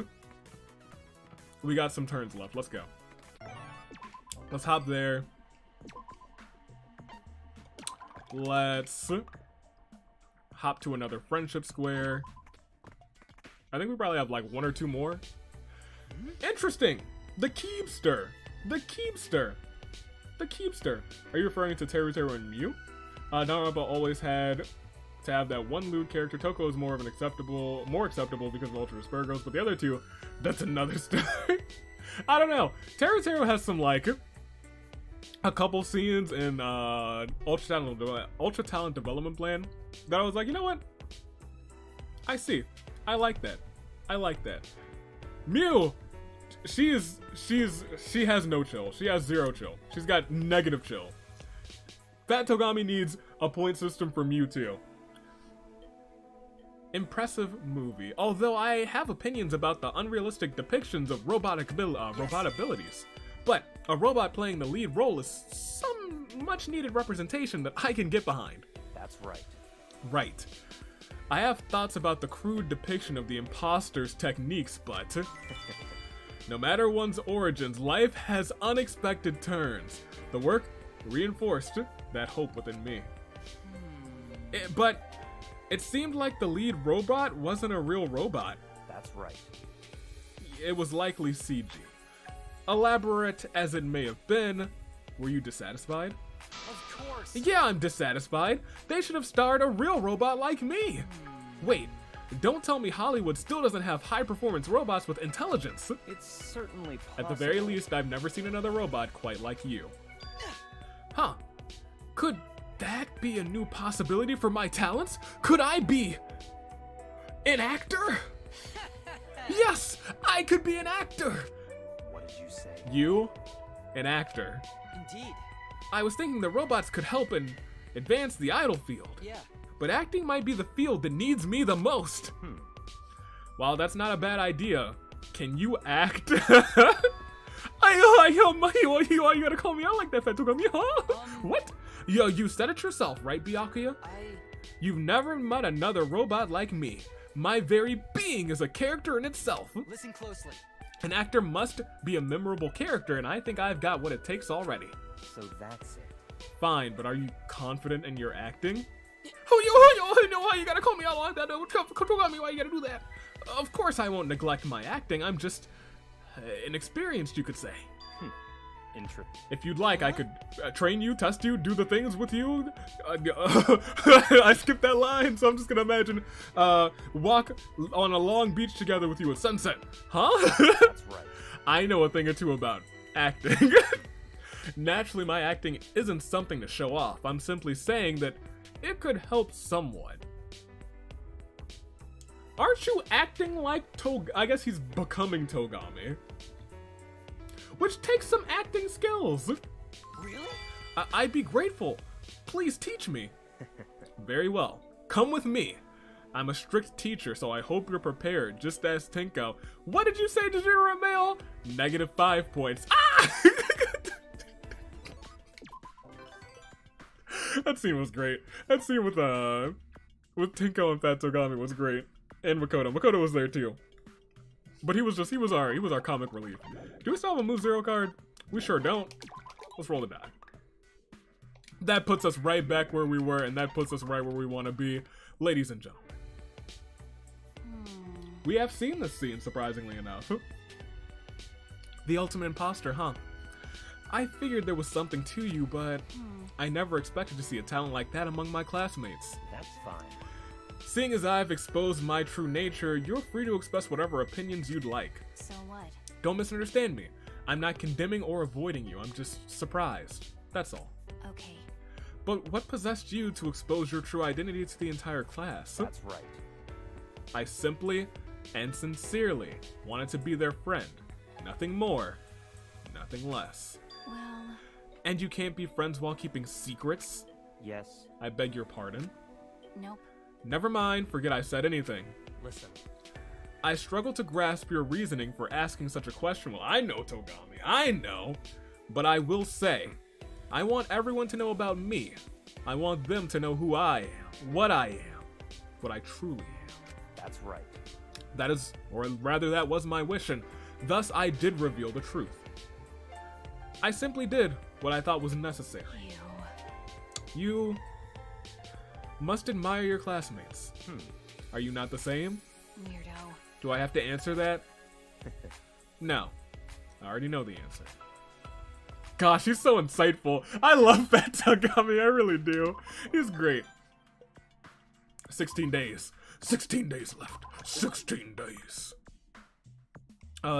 We got some turns left. Let's go. Let's hop there. Let's hop to another friendship square. I think we probably have like one or two more. Interesting. The Keepster. The Keepster. The Keepster. Are you referring to Teru and Mew? Naruto always had to have that one lewd character. Toko is more acceptable because of Ultra Spurgos, but the other two, that's another story. I don't know. Teru has some like a couple scenes in Ultra Talent Development Plan that I was like, you know what? I see. I like that. I like that. Mew, she has no chill. She has zero chill. She's got negative chill. Fat Togami needs a point system for Mew too. Impressive movie, although I have opinions about the unrealistic depictions of robot abilities. But a robot playing the lead role is some much needed representation that I can get behind. That's right. Right. I have thoughts about the crude depiction of the imposter's techniques, but no matter one's origins, life has unexpected turns. The work reinforced that hope within me. But it seemed like the lead robot wasn't a real robot. That's right. It was likely CG. Elaborate as it may have been, were you dissatisfied? Of course. Yeah, I'm dissatisfied. They should have starred a real robot like me. Wait, don't tell me Hollywood still doesn't have high-performance robots with intelligence. It's certainly possible. At the very least, I've never seen another robot quite like you. Huh. Could that be a new possibility for my talents? Could I be an actor? Yes, I could be an actor. What did you say? You, an actor. Indeed. I was thinking the robots could help and advance the idol field. Yeah. But acting might be the field that needs me the most. While that's not a bad idea, can you act? You gotta call me out like that, Fatugami, huh? What? Yo, you said it yourself, right, Byakuya? You've never met another robot like me. My very being is a character in itself. Listen closely. An actor must be a memorable character, and I think I've got what it takes already. So that's it. Fine, but are you confident in your acting? Why you gotta call me out like that? Why you gotta do that? Of course I won't neglect my acting. I'm just inexperienced, you could say. Interesting. If you'd like, I could train you, test you, do the things with you. I skipped that line, so I'm just gonna imagine walk on a long beach together with you at sunset. Huh? That's right. I know a thing or two about acting. Naturally, my acting isn't something to show off. I'm simply saying that it could help someone. Aren't you acting like I guess he's becoming Togami. Which takes some acting skills. Really? I'd be grateful. Please teach me. Very well. Come with me. I'm a strict teacher, so I hope you're prepared. Just as Tinko. What did you say to your mail? -5 points. Ah! That scene was great. That scene with Tinko and Fat Togami was great. And Makoto. Makoto was there too. But he was our comic relief. Do we still have a Move Zero card? We sure don't. Let's roll the die. That puts us right back where we were, and that puts us right where we want to be. Ladies and gentlemen. We have seen this scene, surprisingly enough. The ultimate imposter, huh? I figured there was something to you, but I never expected to see a talent like that among my classmates. That's fine. Seeing as I've exposed my true nature, you're free to express whatever opinions you'd like. So what? Don't misunderstand me. I'm not condemning or avoiding you, I'm just surprised. That's all. Okay. But what possessed you to expose your true identity to the entire class? That's right. I simply and sincerely wanted to be their friend. Nothing more, nothing less. Well... And you can't be friends while keeping secrets? Yes. I beg your pardon. Nope. Never mind, forget I said anything. Listen. I struggle to grasp your reasoning for asking such a question. Well, I know, Togami, I know. But I will say, I want everyone to know about me. I want them to know who I am, what I truly am. That's right. That is, or rather that was my wish, and thus I did reveal the truth. I simply did what I thought was necessary. You must admire your classmates. Are you not the same? Weirdo. Do I have to answer that? No. I already know the answer. Gosh, he's so insightful. I love Fat Tagami, I really do. He's great. 16 days. 16 days left. 16 days.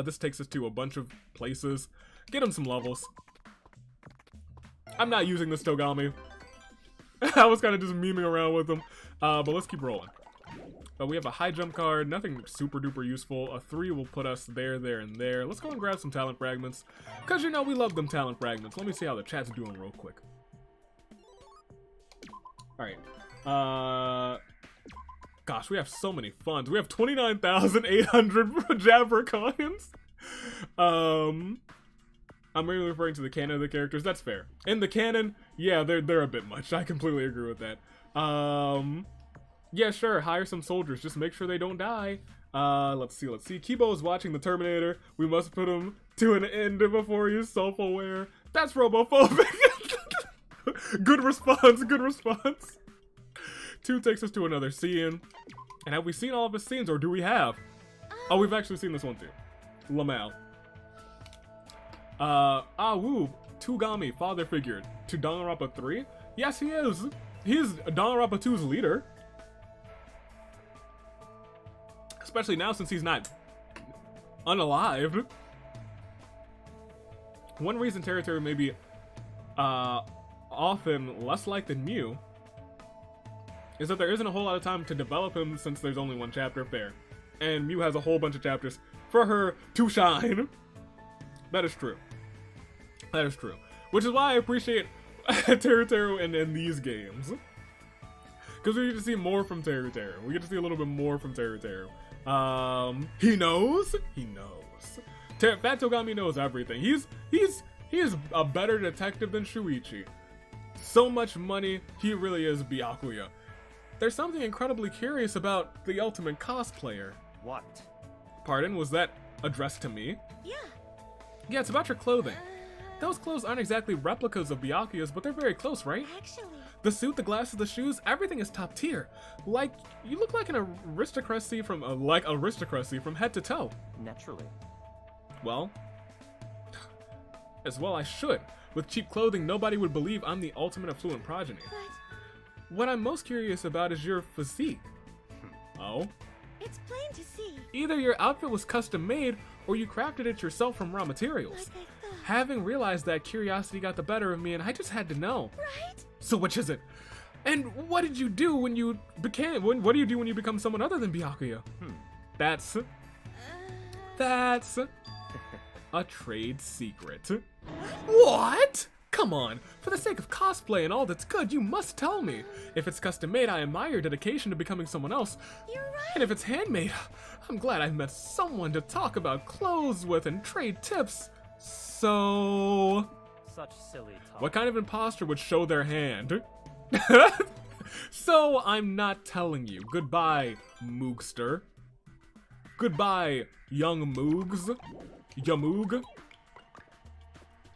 This takes us to a bunch of places. Get him some levels. I'm not using this Togami. I was kind of just memeing around with him. But let's keep rolling. We have a high jump card, nothing super duper useful. A 3 will put us there, and there. Let's go and grab some talent fragments. Because you know we love them talent fragments. Let me see how the chat's doing real quick. Alright. Gosh, we have so many funds. We have 29,800 Jabber coins. I'm really referring to the canon of the characters. That's fair. In the canon, yeah, they're a bit much. I completely agree with that. Yeah, sure, hire some soldiers. Just make sure they don't die. Let's see. Kibo is watching the Terminator. We must put him to an end before he's self-aware. That's robophobic. Good response, good response. 2 takes us to another scene. And have we seen all of his scenes, or do we have? Oh, we've actually seen this one too. Lamal. Woo. Tugami, father figure. To Danganronpa 3? Yes, he is. He's Danganronpa 2's leader. Especially now since he's not unalive. One reason Teruteru may be often less liked than Mew is that there isn't a whole lot of time to develop him since there's only 1 chapter. Fair. And Mew has a whole bunch of chapters for her to shine. That is true. That is true. Which is why I appreciate Teruteru in these games. Because we get to see more from Teruteru. We get to see a little bit more from Teruteru. He knows. He knows. Fat Togami knows everything. He is a better detective than Shuichi. So much money, he really is Byakuya. There's something incredibly curious about the ultimate cosplayer. What? Pardon, was that addressed to me? Yeah. Yeah, it's about your clothing. Those clothes aren't exactly replicas of Byakuya's, but they're very close, right? Actually. The suit, the glasses, the shoes, everything is top tier. Like, you look like an aristocracy from head to toe. Naturally. Well, as well I should. With cheap clothing, nobody would believe I'm the ultimate affluent progeny. But What I'm most curious about is your physique. Oh? it's plain to see. Either your outfit was custom made, or you crafted it yourself from raw materials. Like I thought. Having realized that, curiosity got the better of me, and I just had to know. Right? So which is it? And what did you do when you became? What do you do when you become someone other than Byakuya? That's a trade secret. What? Come on, for the sake of cosplay and all that's good, you must tell me. If it's custom made, I admire your dedication to becoming someone else. You're right. And if it's handmade, I'm glad I've met someone to talk about clothes with and trade tips. So, Such silly talk. what kind of imposter would show their hand? So, I'm not telling you. Goodbye, Moogster. Goodbye, young Moogs. Yamoog.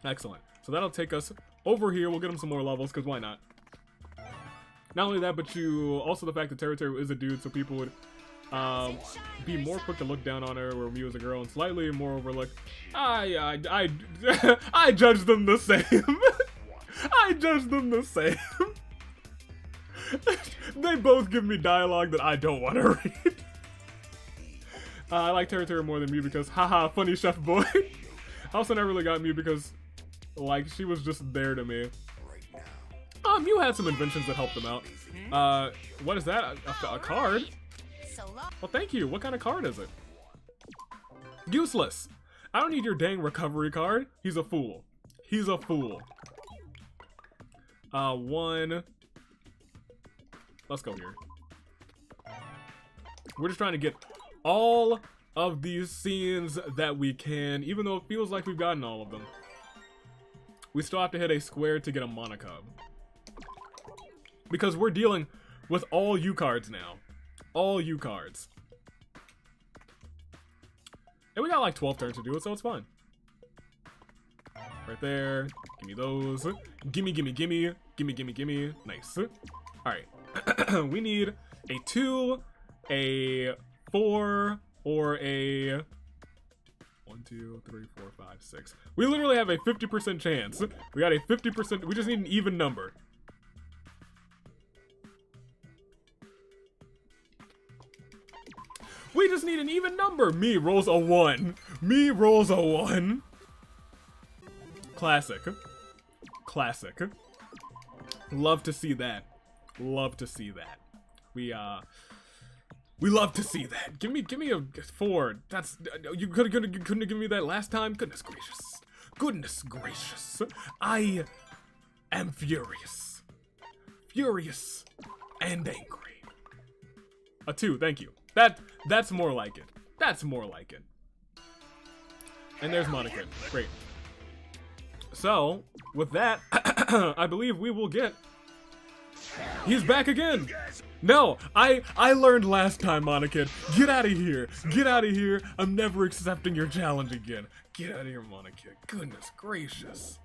Excellent. So that'll take us over here. We'll get him some more levels, because why not? Not only that, but also the fact that Teruteru is a dude, so people would be more quick to look down on her, where Mew is a girl, and slightly more overlooked. I judge them the same. I judge them the same. They both give me dialogue that I don't want to read. I like Teruteru more than Mew because, haha, funny chef boy. I also never really got Mew because, like, she was just there to me. Mew had some inventions that helped him out. What is that? A card? So long. Well, thank you. What kind of card is it? Useless. I don't need your dang recovery card. He's a fool. He's a fool. One. Let's go here. We're just trying to get all of these scenes that we can, even though it feels like we've gotten all of them. We still have to hit a square to get a Monocub. Because we're dealing with all U cards now. All U cards. And we got like 12 turns to do it, so it's fine. Right there. Give me those. Gimme, gimme, gimme. Gimme, gimme, gimme. Nice. Alright. We need a 2, a 4, or a 1, 2, 3, 4, 5, 6. We literally have a 50% chance. We got a 50%. We just need an even number. We just need an even number. Me rolls a 1. Me rolls a 1. Classic. Classic. Love to see that. Love to see that. We love to see that. Give me a 4. That's you couldn't have given me that last time. Goodness gracious. Goodness gracious. I am furious. Furious and angry. A 2, thank you. That's more like it. That's more like it. And there's Monica. Great. So, with that, I believe we will get... He's back again! No, I learned last time, Monica. Get out of here. Get out of here. I'm never accepting your challenge again. Get out of here, Monica. Goodness gracious.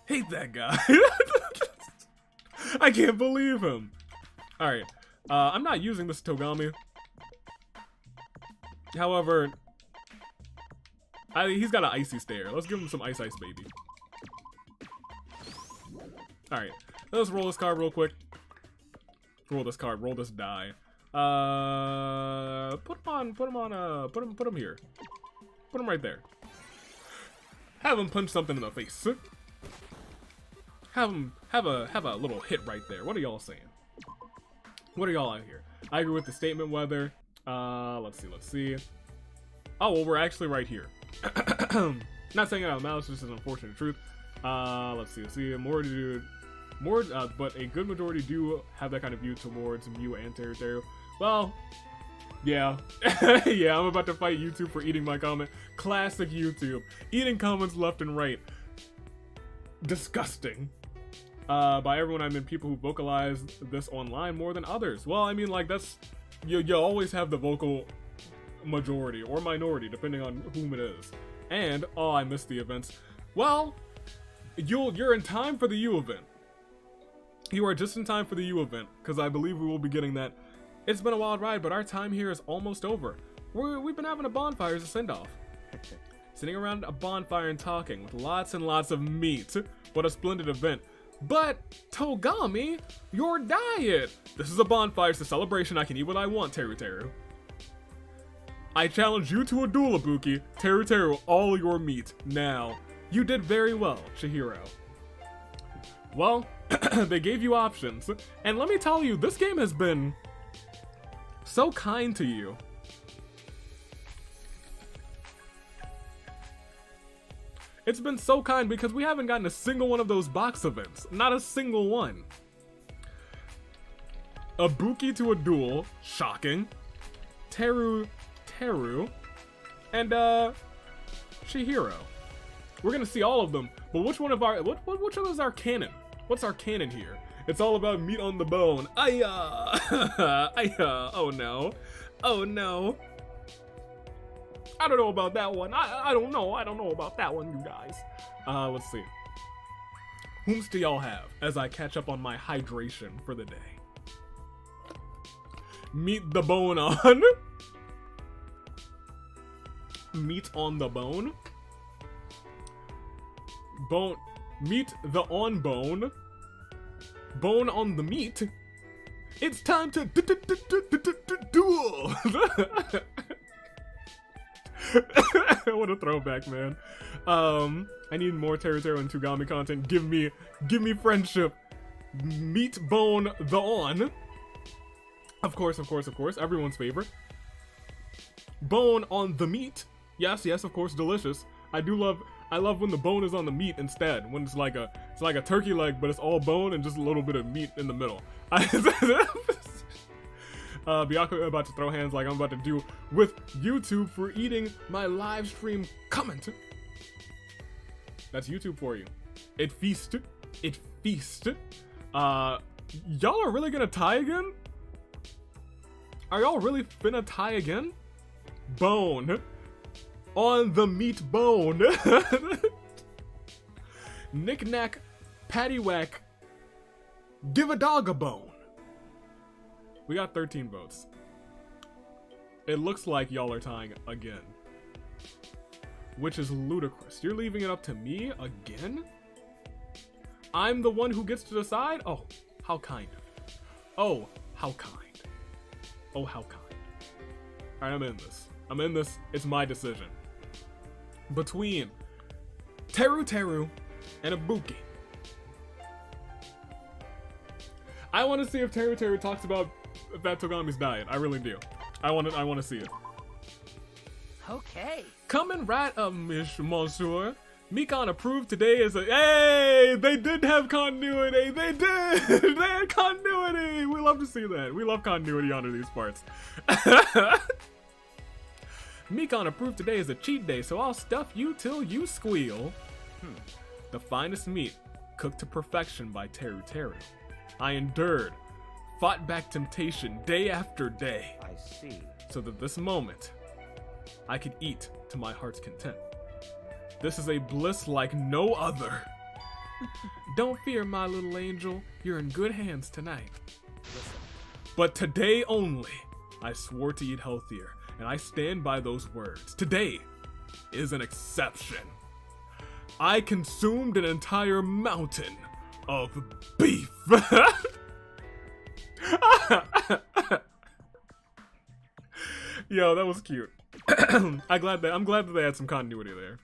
Hate that guy. I can't believe him. Alright. I'm not using this Togami. However, he's got an icy stare. Let's give him some ice baby. Alright, let's roll this card real quick. Roll this card, roll this die. Put him here. Put him right there. Have him punch something in the face. Have a little hit right there. What are y'all saying? What are y'all out here? I agree with the statement whether. Let's see. Oh, well, we're actually right here. Not saying it out loud, it's just an unfortunate truth. Let's see. But a good majority do have that kind of view towards Mew and Teru. Well, yeah. Yeah, I'm about to fight YouTube for eating my comment. Classic YouTube. Eating comments left and right. Disgusting. By everyone, I mean people who vocalize this online more than others. Well, I mean, like, that's... You always have the vocal majority or minority, depending on whom it is. And, oh, I missed the events. Well, you're in time for the U event. You are just in time for the U event, because I believe we will be getting that. It's been a wild ride, but our time here is almost over. We've been having a bonfire as a send-off. Sitting around a bonfire and talking with lots and lots of meat. What a splendid event. But, Togami, your diet! This is a bonfire, it's a celebration, I can eat what I want, Teru. I challenge you to a duel, Ibuki. Teru, all your meat, now. You did very well, Chihiro. Well, they gave you options, and let me tell you, this game has been so kind to you. It's been so kind because we haven't gotten a single one of those box events. Not a single one. Ibuki to a duel, shocking. Teru, and Chihiro. We're gonna see all of them, but which one of those are canon? What's our canon here? It's all about meat on the bone. Oh no. Oh no. I don't know about that one. I don't know about that one, you guys. Let's see. Whomst do y'all have as I catch up on my hydration for the day? Meat the bone on. Meat on the bone. Bone. Meat the on bone. Bone on the meat. It's time to duel. What a throwback, man. I need more Teru and Togami content. Give me friendship. Meat bone the on. Of course. Everyone's favorite. Bone on the meat. Yes, of course, delicious. I love when the bone is on the meat instead. When it's like a turkey leg, but it's all bone and just a little bit of meat in the middle. Byaku about to throw hands like I'm about to do with YouTube for eating my live stream comment. That's YouTube for you. It feast. Y'all are really gonna tie again? Are y'all really finna tie again? Bone. On the meat bone. Knick-knack, paddywhack, give a dog a bone. We got 13 votes. It looks like y'all are tying again. Which is ludicrous. You're leaving it up to me again? I'm the one who gets to decide? Oh, how kind. Oh, how kind. Oh, how kind. Alright, I'm in this. I'm in this. It's my decision. Between Teru Teru and Ibuki. I want to see if Teru Teru talks about Fat Togami's diet. I really do. I want to see it. Okay. Coming right up, Monsieur. Mikan approved today as a. Hey! They did have continuity! They did! They had continuity! We love to see that. We love continuity under these parts. Mikan approved today as a cheat day, so I'll stuff you till you squeal. The finest meat, cooked to perfection by Teru Teru. I endured, fought back temptation day after day, I see. so that this moment, I could eat to my heart's content. This is a bliss like no other. Don't fear, my little angel. You're in good hands tonight. Listen. But today only, I swore to eat healthier, and I stand by those words. Today is an exception. I consumed an entire mountain of beef. Yo, that was cute. I'm glad that they had some continuity there.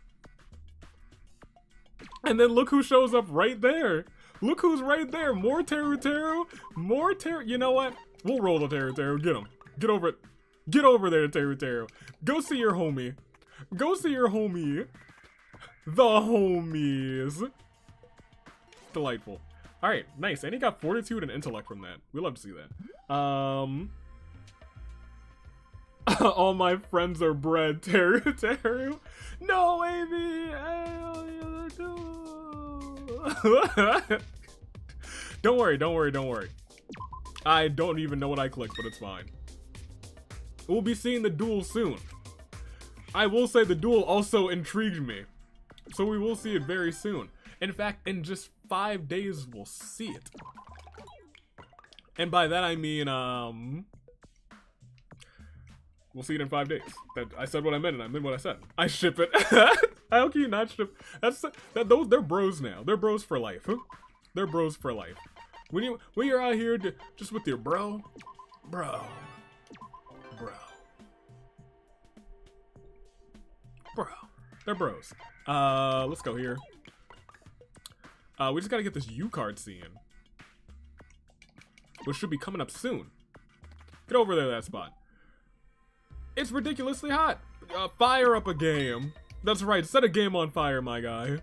And then look who shows up right there. Look who's right there. More Teru Teru. More Teru. You know what? We'll roll the Teru Teru. Get him. Get over it. Get over there, Teru Teru. Go see your homie. Go see your homie. The homies. Delightful. Alright, nice. And he got fortitude and intellect from that. We love to see that. All my friends are bred, Teru Teru. No, Amy. Don't worry, don't worry, don't worry. I don't even know what I clicked, but it's fine. We'll be seeing the duel soon. I will say the duel also intrigued me. So we will see it very soon. In fact, in just 5 days, we'll see it. And by that I mean, we'll see it in 5 days. I said what I meant and I meant what I said. I ship it. How can you not ship? They're bros now. They're bros for life. They're bros for life. When you're out here just with your bro, they're bros. Let's go here. We just gotta get this U card scene, which should be coming up soon. Get over there, that spot. It's ridiculously hot. Fire up a game. That's right, set a game on fire, my guy.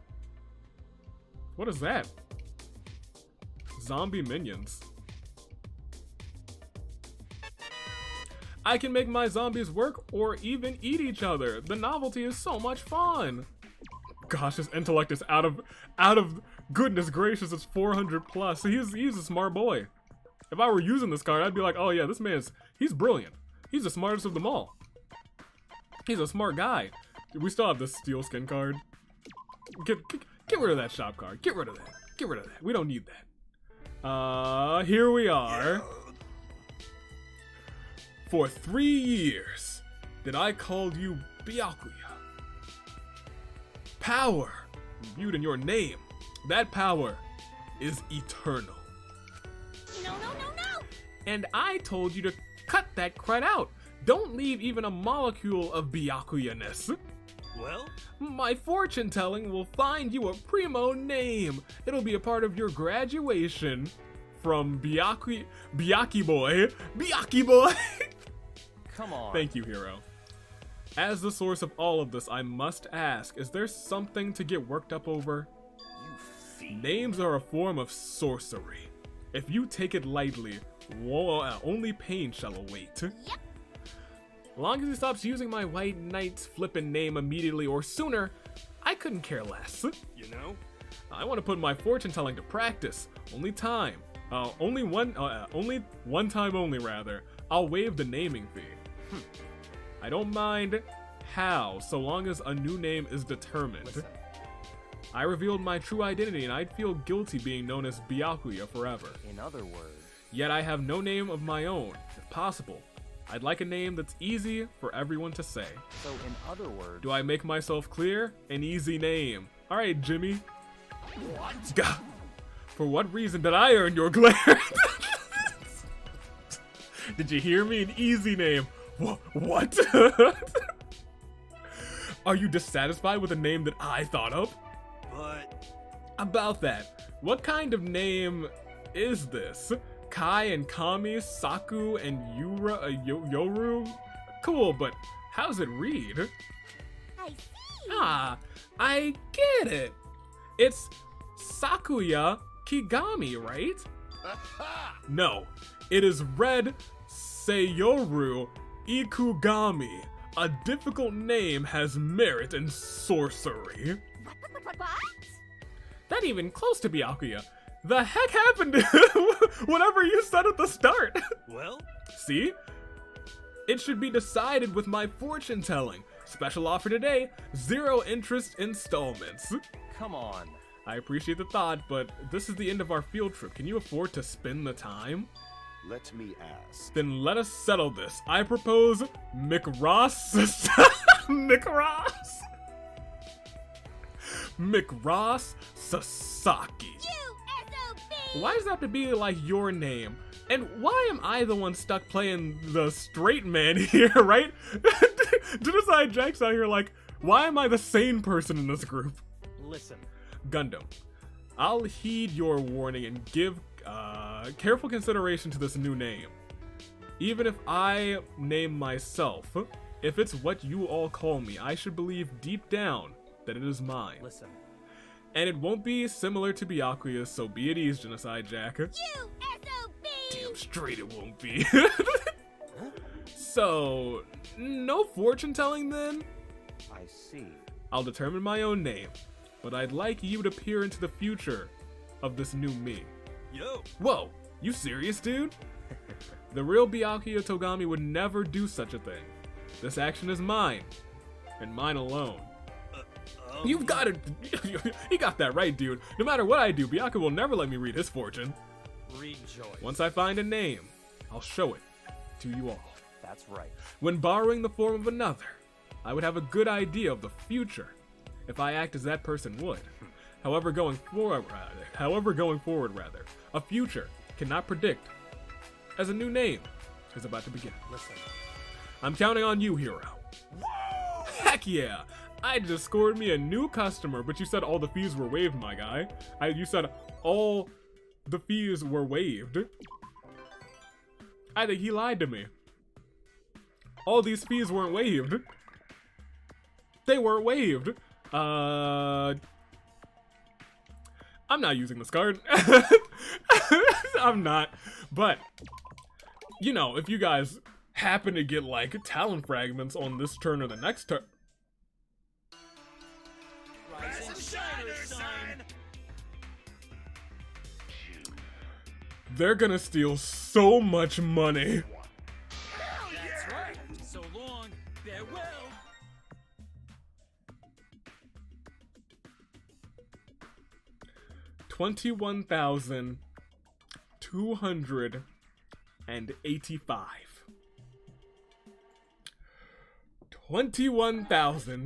What is that? Zombie minions. I can make my zombies work or even eat each other. The novelty is so much fun. Gosh, his intellect is out of goodness gracious, it's 400 plus. He's a smart boy. If I were using this card, I'd be like, oh yeah, this man's, he's brilliant. He's the smartest of them all. He's a smart guy. We still have this steel skin card. Get rid of that shop card. Get rid of that. Get rid of that. We don't need that. Here we are. For 3 years that I called you Byakuya. Power, imbued in your name. That power is eternal. No, no, no, no! And I told you to cut that crud out. Don't leave even a molecule of Byakuya-ness. Well? My fortune telling will find you a primo name. It'll be a part of your graduation from Byaki boy. Byaki boy! Come on. Thank you, hero. As the source of all of this, I must ask, is there something to get worked up over? You fiend. Names are a form of sorcery. If you take it lightly, only pain shall await. Yep. Long as he stops using my White Knight's flippin' name immediately or sooner, I couldn't care less. You know? I want to put my fortune telling to practice. Only one time only rather. I'll waive the naming fee. I don't mind how, so long as a new name is determined. Listen. I revealed my true identity and I'd feel guilty being known as Byakuya forever. In other words, Yet I have no name of my own. If possible, I'd like a name that's easy for everyone to say. So in other words... Do I make myself clear? An easy name. Alright, Jimmy. What? Gah. For what reason did I earn your glare? Did you hear me? An easy name. What? Are you dissatisfied with a name that I thought of? But... About that, what kind of name is this? Kai and Kami, Saku and Yoru? Cool, but how's it read? I see. Ah, I get it. It's Sakuya Kigami, right? No, it is Red Seiyoru Ikugami. A difficult name has merit in sorcery. What? Not even close to Byakuya. The heck happened to whatever you said at the start? Well? See? It should be decided with my fortune telling. Special offer today, 0 interest installments. Come on. I appreciate the thought, but this is the end of our field trip. Can you afford to spend the time? Let me ask. Then let us settle this. I propose McRoss. McRoss. McRoss Sasaki. U-S-O-B! Why does that have to be like your name? And why am I the one stuck playing the straight man here, right? Genocide Jack's out here like, why am I the sane person in this group? Listen. Gundam, I'll heed your warning and give careful consideration to this new name. Even if I name myself, if it's what you all call me, I should believe deep down that it is mine. Listen. And it won't be similar to Byakuya's, so be at ease, Genocide Jack. U-S-O-B! Damn straight it won't be. So, no fortune telling then? I see. I'll determine my own name, but I'd like you to peer into the future of this new me. Yo! Whoa, you serious, dude? The real Byakuya Togami would never do such a thing. This action is mine, and mine alone. You've got it. You got that right, dude. No matter what I do, Byakuya will never let me read his fortune. Rejoice. Once I find a name, I'll show it to you all. That's right. When borrowing the form of another, I would have a good idea of the future if I act as that person would. However, going forward, a future cannot predict as a new name is about to begin. Listen. I'm counting on you, hero. Whoa! Heck yeah! I just scored me a new customer, but you said all the fees were waived, my guy. You said all the fees were waived. I think he lied to me. All these fees weren't waived. They weren't waived. I'm not using this card. I'm not. But, you know, if you guys happen to get, like, talent fragments on this turn or the next turn... Rise and shine, son! They're gonna steal so much money. That's right. So long. Farewell. $21,285. $21,285.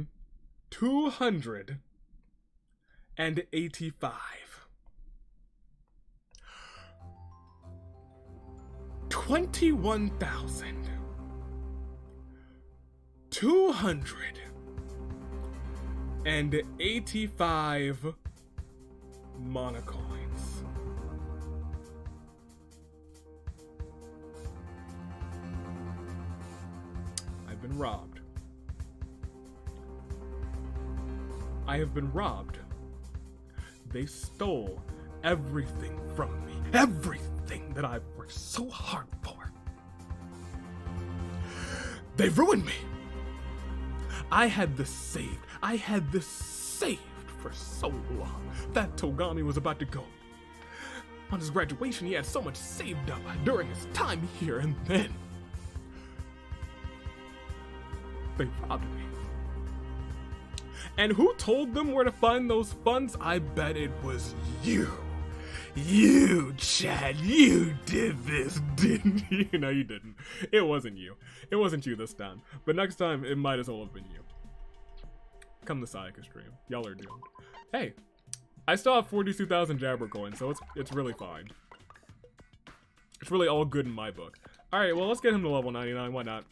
$21,285 monocoins. I've been robbed. I have been robbed. They stole everything from me. Everything that I've worked so hard for. They ruined me. I had this saved. I had this saved for so long. That Togami was about to go. On his graduation, he had so much saved up during his time here, and then they robbed me. And who told them where to find those funds? I bet it was you. You, Chad, you did this, didn't you? No, you didn't. It wasn't you. It wasn't you this time. But next time, it might as well have been you. Come to Sayaka stream. Y'all are doomed. Hey, I still have 42,000 Jabber coins, so it's really fine. It's really all good in my book. Alright, well, let's get him to level 99. Why not?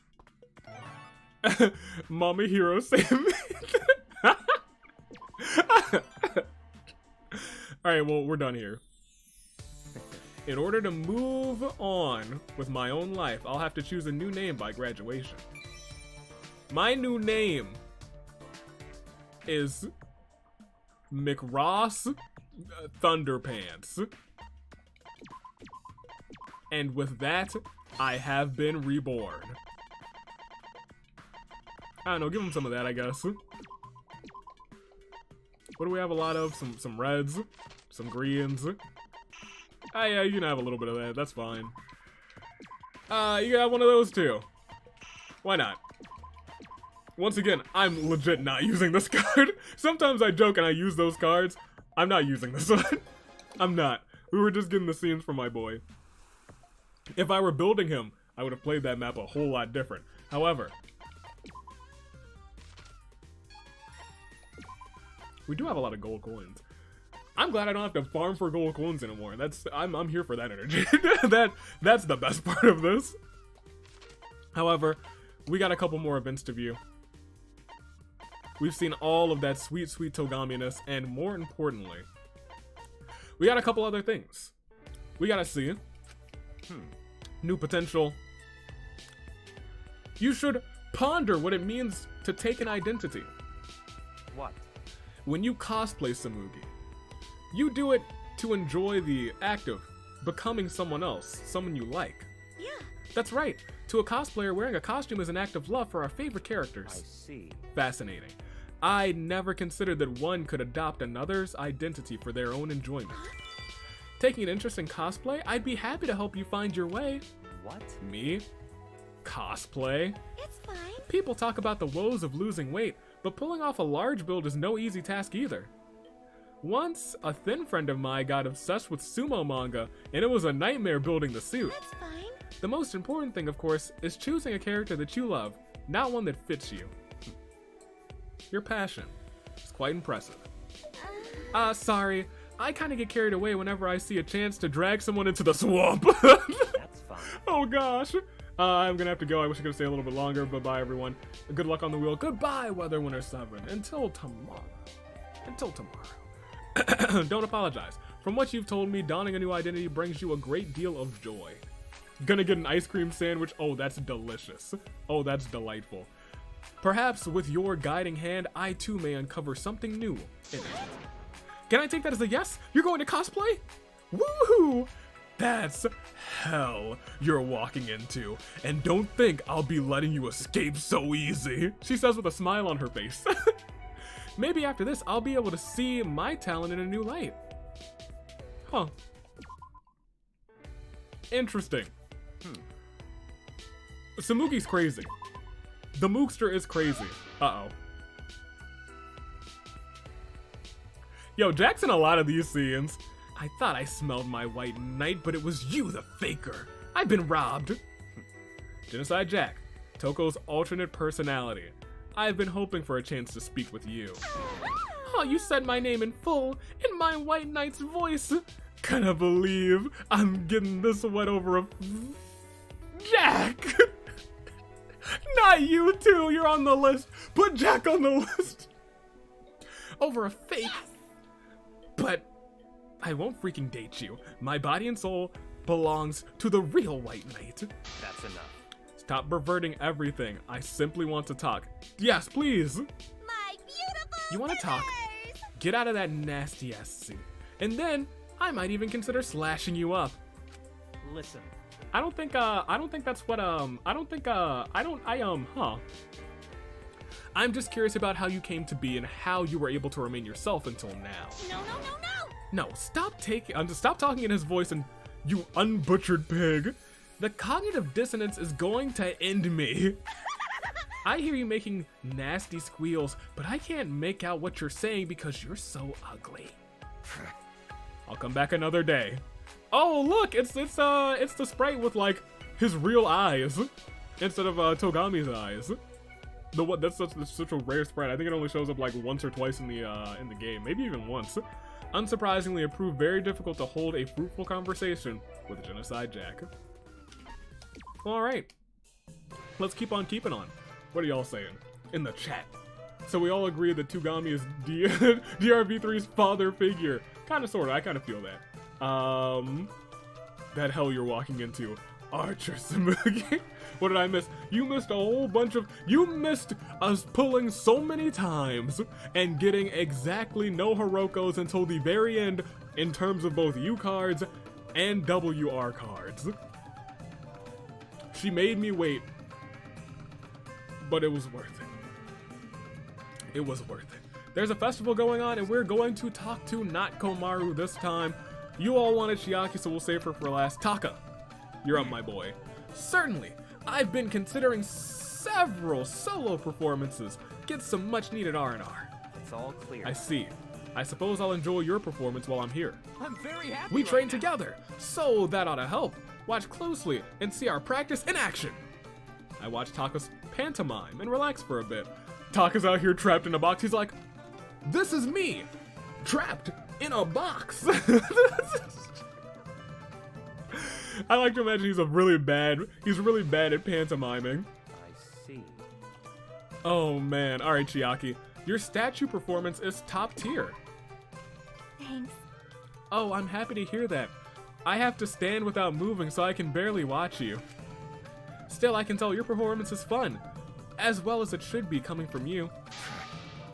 Mommy Hero Sam. Alright, well, we're done here. In order to move on with my own life, I'll have to choose a new name by graduation. My new name is McRoss Thunderpants. And with that, I have been reborn. I don't know, give him some of that, I guess. What do we have a lot of? Some reds, some greens. Ah, yeah, you can have a little bit of that. That's fine. You got one of those too. Why not? Once again, I'm legit not using this card. Sometimes I joke and I use those cards. I'm not using this one. I'm not. We were just getting the scenes from my boy. If I were building him, I would have played that map a whole lot different. However, we do have a lot of gold coins. I'm glad I don't have to farm for gold coins anymore. I'm here for that energy. That's the best part of this. However, we got a couple more events to view. We've seen all of that sweet, sweet Togami-ness, and more importantly, we got a couple other things. We gotta see new potential. You should ponder what it means to take an identity. What? When you cosplay Samugi, you do it to enjoy the act of becoming someone else, someone you like. Yeah. That's right. To a cosplayer, wearing a costume is an act of love for our favorite I characters. see. Fascinating. I never considered that one could adopt another's identity for their own enjoyment. Taking an interest in cosplay, I'd be happy to help you find your way. What? Me? Cosplay? It's fine. People talk about the woes of losing weight, but pulling off a large build is no easy task either. Once, a thin friend of mine got obsessed with sumo manga, and it was a nightmare building the suit. That's fine. The most important thing, of course, is choosing a character that you love, not one that fits you. Your passion is quite impressive. Sorry, I kinda get carried away whenever I see a chance to drag someone into the swamp. That's fine. Oh gosh. I'm gonna have to go. I wish I could stay a little bit longer. Bye-bye, everyone. Good luck on the wheel. Goodbye, Weather Winter 7. Until tomorrow. Until tomorrow. Don't apologize. From what you've told me, donning a new identity brings you a great deal of joy. Gonna get an ice cream sandwich? Oh, that's delicious. Oh, that's delightful. Perhaps with your guiding hand, I too may uncover something new in it. Can I take that as a yes? You're going to cosplay? Woohoo! That's hell you're walking into. And don't think I'll be letting you escape so easy, she says with a smile on her face. Maybe after this, I'll be able to see my talent in a new light. Huh. Interesting. Samugi's crazy. The Mookster is crazy. Uh-oh. Yo, Jack's in a lot of these scenes. I thought I smelled my white knight, but it was you, the faker. I've been robbed. Genocide Jack, Toko's alternate personality. I've been hoping for a chance to speak with you. Oh, you said my name in full, in my white knight's voice. Can't believe I'm getting this wet over a... Jack! Not you too, you're on the list. Put Jack on the list. Over a fake. But I won't freaking date you. My body and soul belongs to the real white knight. That's enough. Stop perverting everything. I simply want to talk. Yes, please. My beautiful You want to talk? sisters! Get out of that nasty ass suit. And then I might even consider slashing you up. Listen. I don't think that's what, I'm just curious about how you came to be and how you were able to remain yourself until now. No, no, no, no! No, stop talking in his voice and you unbutchered pig. The cognitive dissonance is going to end me. I hear you making nasty squeals, but I can't make out what you're saying because you're so ugly. I'll come back another day. Oh look, it's the sprite with like his real eyes instead of Togami's eyes. That's such a rare sprite. I think it only shows up like once or twice in the game, maybe even once. Unsurprisingly, it proved very difficult to hold a fruitful conversation with Genocide Jack. All right, let's keep on keeping on. What are y'all saying in the chat? So we all agree that Togami is DRV3's father figure. Kind of, sort of. I kind of feel that. That hell you're walking into. Archer Samugi. What did I miss? You missed a whole bunch of... You missed us pulling so many times and getting exactly no Hirokos until the very end in terms of both U cards and WR cards. She made me wait, but it was worth it. It was worth it. There's a festival going on and we're going to talk to not Komaru this time. You all wanted Chiaki, so we'll save her for last. Taka, you're up, my boy. Certainly, I've been considering several solo performances. Get some much needed R&R. It's all clear. I see. I suppose I'll enjoy your performance while I'm here. I'm very happy. We train together, so that ought to help. Watch closely and see our practice in action. I watch Taka's pantomime and relax for a bit. Taka's out here trapped in a box. He's like, this is me, trapped in a box. I like to imagine he's really bad at pantomiming. I see. Oh man, alright Chiaki. Your statue performance is top tier. Thanks. Oh, I'm happy to hear that. I have to stand without moving so I can barely watch you. Still, I can tell your performance is fun. As well as it should be coming from you.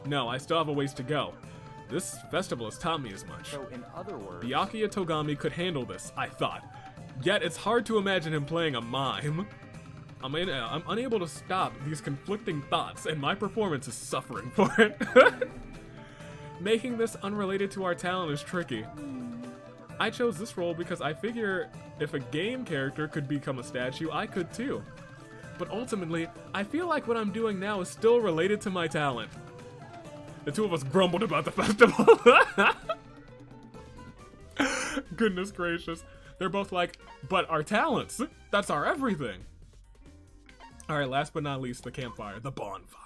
No, I still have a ways to go. This festival has taught me as much. So in other words... Byakuya Togami could handle this, I thought. Yet it's hard to imagine him playing a mime. I'm unable to stop these conflicting thoughts, and my performance is suffering for it. Making this unrelated to our talent is tricky. I chose this role because I figure if a game character could become a statue, I could too. But ultimately, I feel like what I'm doing now is still related to my talent. The two of us grumbled about the festival. Goodness gracious. They're both like, but our talents, that's our everything. Alright, last but not least, the campfire, the bonfire.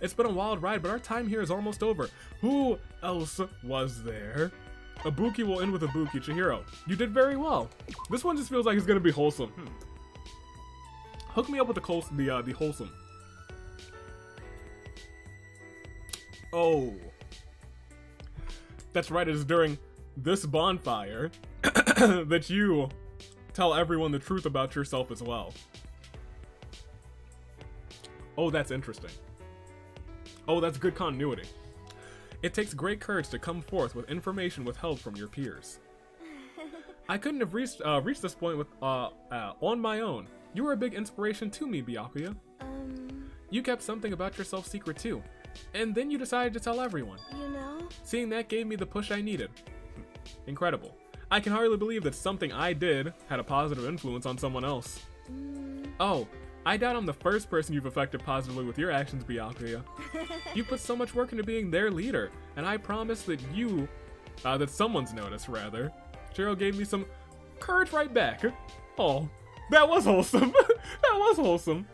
It's been a wild ride, but our time here is almost over. Who else was there? Ibuki will end with Ibuki. Chihiro, you did very well. This one just feels like it's gonna be wholesome. Hook me up with the wholesome. Oh. That's right, it is during this bonfire that you tell everyone the truth about yourself as well. Oh, that's interesting. Oh, that's good continuity. It takes great courage to come forth with information withheld from your peers. I couldn't have reached this point with on my own. You were a big inspiration to me, Byakuya. You kept something about yourself secret too. And then you decided to tell everyone. You know? Seeing that gave me the push I needed. Incredible. I can hardly believe that something I did had a positive influence on someone else. Oh, I doubt I'm the first person you've affected positively with your actions, Byakuya. You put so much work into being their leader, and I promise that that someone's noticed, rather. Chihiro gave me some courage right back. Oh, that was wholesome. That was wholesome.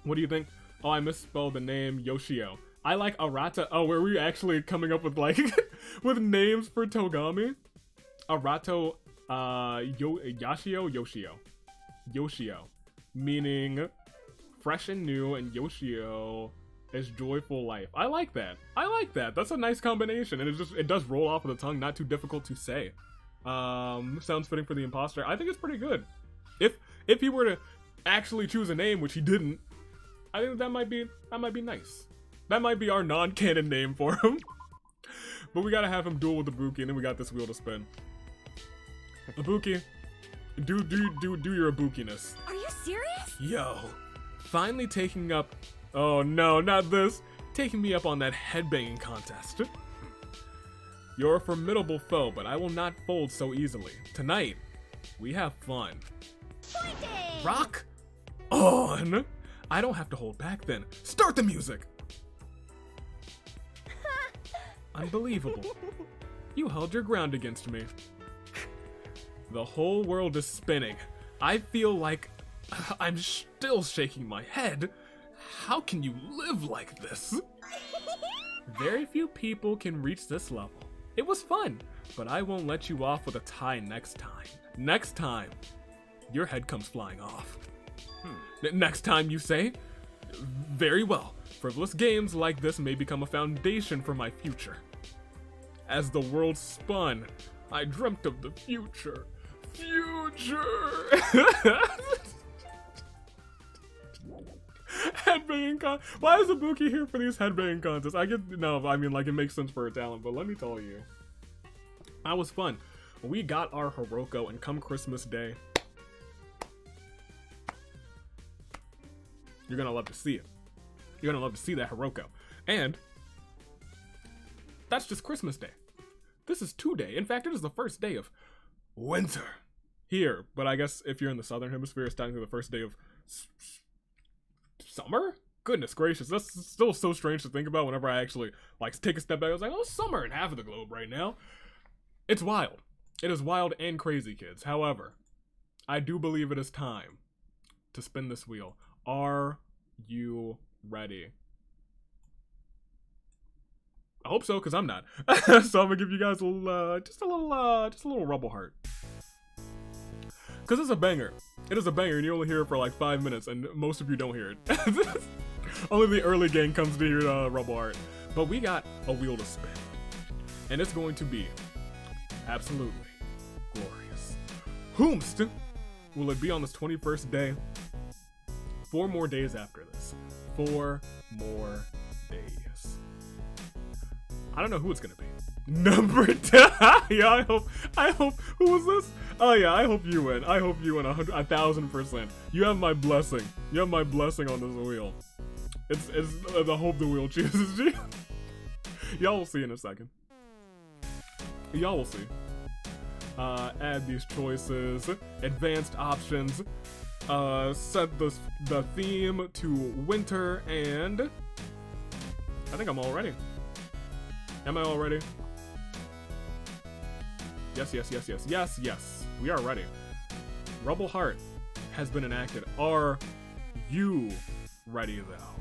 What do you think? Oh, I misspelled the name Yoshio. I like Arata. Oh, were we actually coming up with like with names for Togami? Arato, Yoshio, meaning fresh and new, and Yoshio is joyful life. I like that. I like that. That's a nice combination, and it does roll off of the tongue. Not too difficult to say. Sounds fitting for the imposter. I think it's pretty good. If he were to actually choose a name, which he didn't, I think that might be nice. That might be our non-canon name for him. But we gotta have him duel with Ibuki, and then we got this wheel to spin. Ibuki, do your Ibuki-ness. Are you serious? Yo, finally taking up, oh no, not this, taking me up on that headbanging contest. You're a formidable foe, but I will not fold so easily. Tonight, we have fun. Fighting! Rock on! I don't have to hold back then. Start the music! Unbelievable. You held your ground against me. The whole world is spinning. I feel like I'm still shaking my head. How can you live like this? Very few people can reach this level. It was fun, but I won't let you off with a tie next time. Next time, your head comes flying off. Next time you say, very well, frivolous games like this may become a foundation for my future. As the world spun, I dreamt of the future. Headbanging con. Why is Ibuki here for these headbanging contests? I mean, like, it makes sense for her talent, but let me tell you, that was fun. We got our Hiroko, and come Christmas Day, you're gonna love to see it. You're gonna love to see that Hiroko. And that's just Christmas Day. This is 2-day. In fact, it is the first day of winter here. But I guess if you're in the southern hemisphere, it's technically the first day of summer? Goodness gracious, that's still so strange to think about whenever I actually like take a step back. I was like, oh, summer in half of the globe right now. It's wild. It is wild and crazy, kids. However, I do believe it is time to spin this wheel. Are you ready? I hope so, because I'm not. So I'm gonna give you guys just a little rubble heart. Because it's a banger. It is a banger, and you only hear it for like 5 minutes, and most of you don't hear it. Only the early gang comes to hear rubble heart. But we got a wheel to spin, and it's going to be absolutely glorious. Whomst will it be on this 21st day? 4 more days after this. 4 more days. I don't know who it's gonna be. Number 10. Yeah, I hope. Who was this? Oh yeah, I hope you win. I hope you win 1,000%. You have my blessing. You have my blessing on this wheel. It's the hope the wheel chooses you. Y'all will see in a second. Y'all will see. Add these choices. Advanced options. Set the theme to winter, and I think I'm all ready. Am I all ready? Yes. We are ready. Rubble Heart has been enacted. Are you ready, though?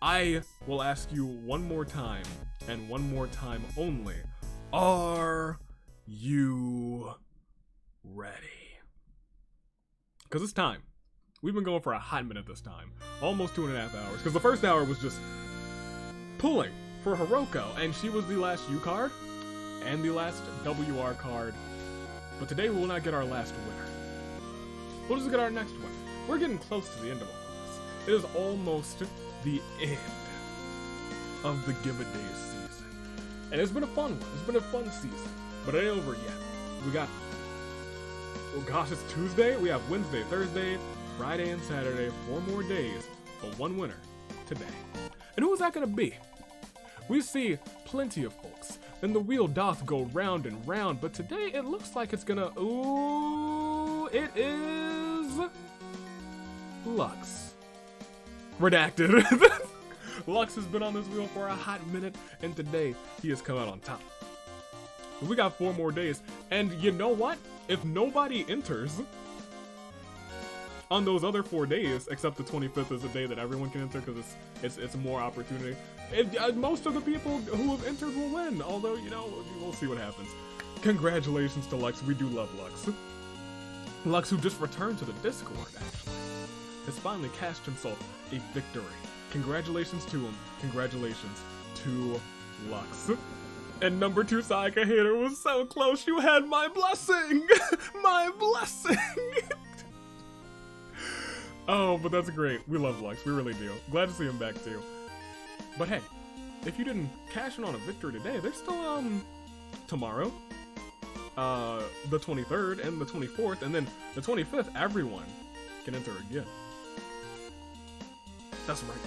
I will ask you one more time, and one more time only. Are you ready? Because it's time. We've been going for a hot minute this time. Almost 2.5 hours. Because the first hour was just pulling for Hiroko, and she was the last U card and the last WR card. But today we will not get our last winner. We'll just get our next one. We're getting close to the end of all this. It is almost the end of the Give a Day season. And it's been a fun one. It's been a fun season. But it ain't over yet. We got, oh gosh, it's Tuesday? We have Wednesday, Thursday, Friday, and Saturday. 4 more days, but one winner today. And who is that gonna be? We see plenty of folks, and the wheel doth go round and round, but today it looks like it's gonna, ooh, it is Lux. Redacted. Lux has been on this wheel for a hot minute, and today he has come out on top. We got 4 more days, and you know what? If nobody enters on those other 4 days, except the 25th is a day that everyone can enter because it's more opportunity. Most of the people who have entered will win, although, you know, we'll see what happens. Congratulations to Lux. We do love Lux. Lux, who just returned to the Discord, actually, has finally cashed himself a victory. Congratulations to him. Congratulations to Lux. And number 2 Sayaka Hater was so close. You had my blessing. My blessing. Oh, but that's great. We love Lux. We really do. Glad to see him back too. But hey, if you didn't cash in on a victory today, there's still tomorrow, the 23rd and the 24th, and then the 25th. Everyone can enter again. That's right.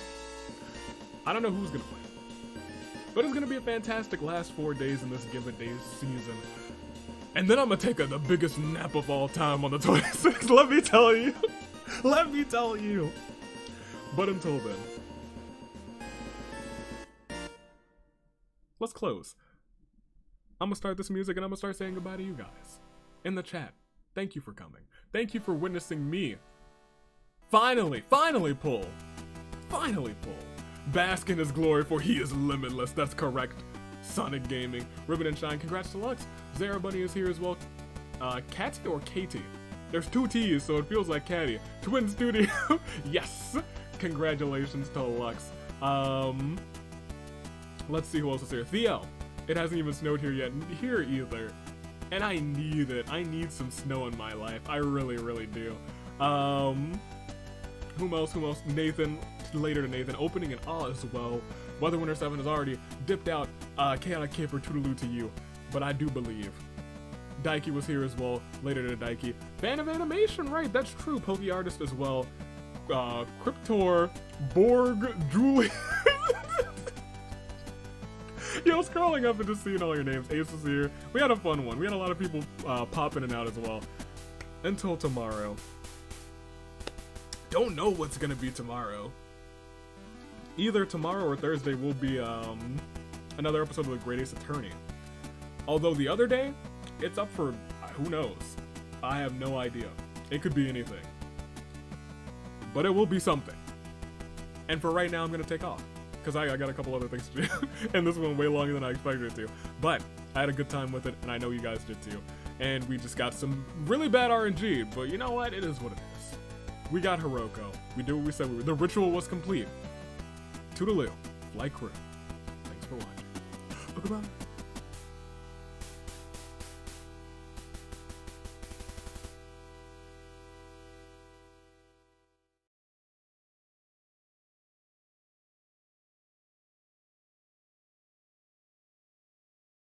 I don't know who's gonna win, but it's gonna be a fantastic last 4 days in this Give a Day season. And then I'm gonna take the biggest nap of all time on the 26th. Let me tell you. Let me tell you. But until then, let's close. I'm gonna start this music and I'm gonna start saying goodbye to you guys. In the chat, thank you for coming. Thank you for witnessing me finally pull. Bask in his glory, for he is limitless. That's correct. Sonic Gaming. Ribbon and Shine, congrats to Lux. Zara Bunny is here as well. Catty or Katie? There's 2 T's, so it feels like Catty. Twin Studio. Yes! Congratulations to Lux. Let's see who else is here. Theo. It hasn't even snowed here yet. Here either. And I need it. I need some snow in my life. I really, really do. Whom else? Nathan. Later to Nathan. Opening in awe as well. Weather Winter 7 has already dipped out. Chaotic Caper, Toodaloo to you. But I do believe. Daiki was here as well. Later to Daiki. Fan of animation, right? That's true. Pokey Artist as well. Cryptor. Borg. Julie. Yo, scrolling up and just seeing all your names. Ace is here. We had a fun one. We had a lot of people pop in and out as well. Until tomorrow. Don't know what's gonna be tomorrow. Either tomorrow or Thursday will be another episode of The Great Ace Attorney. Although the other day, it's up for who knows. I have no idea. It could be anything. But it will be something. And for right now, I'm gonna take off. Because I got a couple other things to do. And this went way longer than I expected it to. But I had a good time with it, and I know you guys did too. And we just got some really bad RNG, but you know what? It is what it is. We got Hiroko. We did what we said we would. The ritual was complete. Toodaloo. Flight crew. Thanks for watching. Goodbye.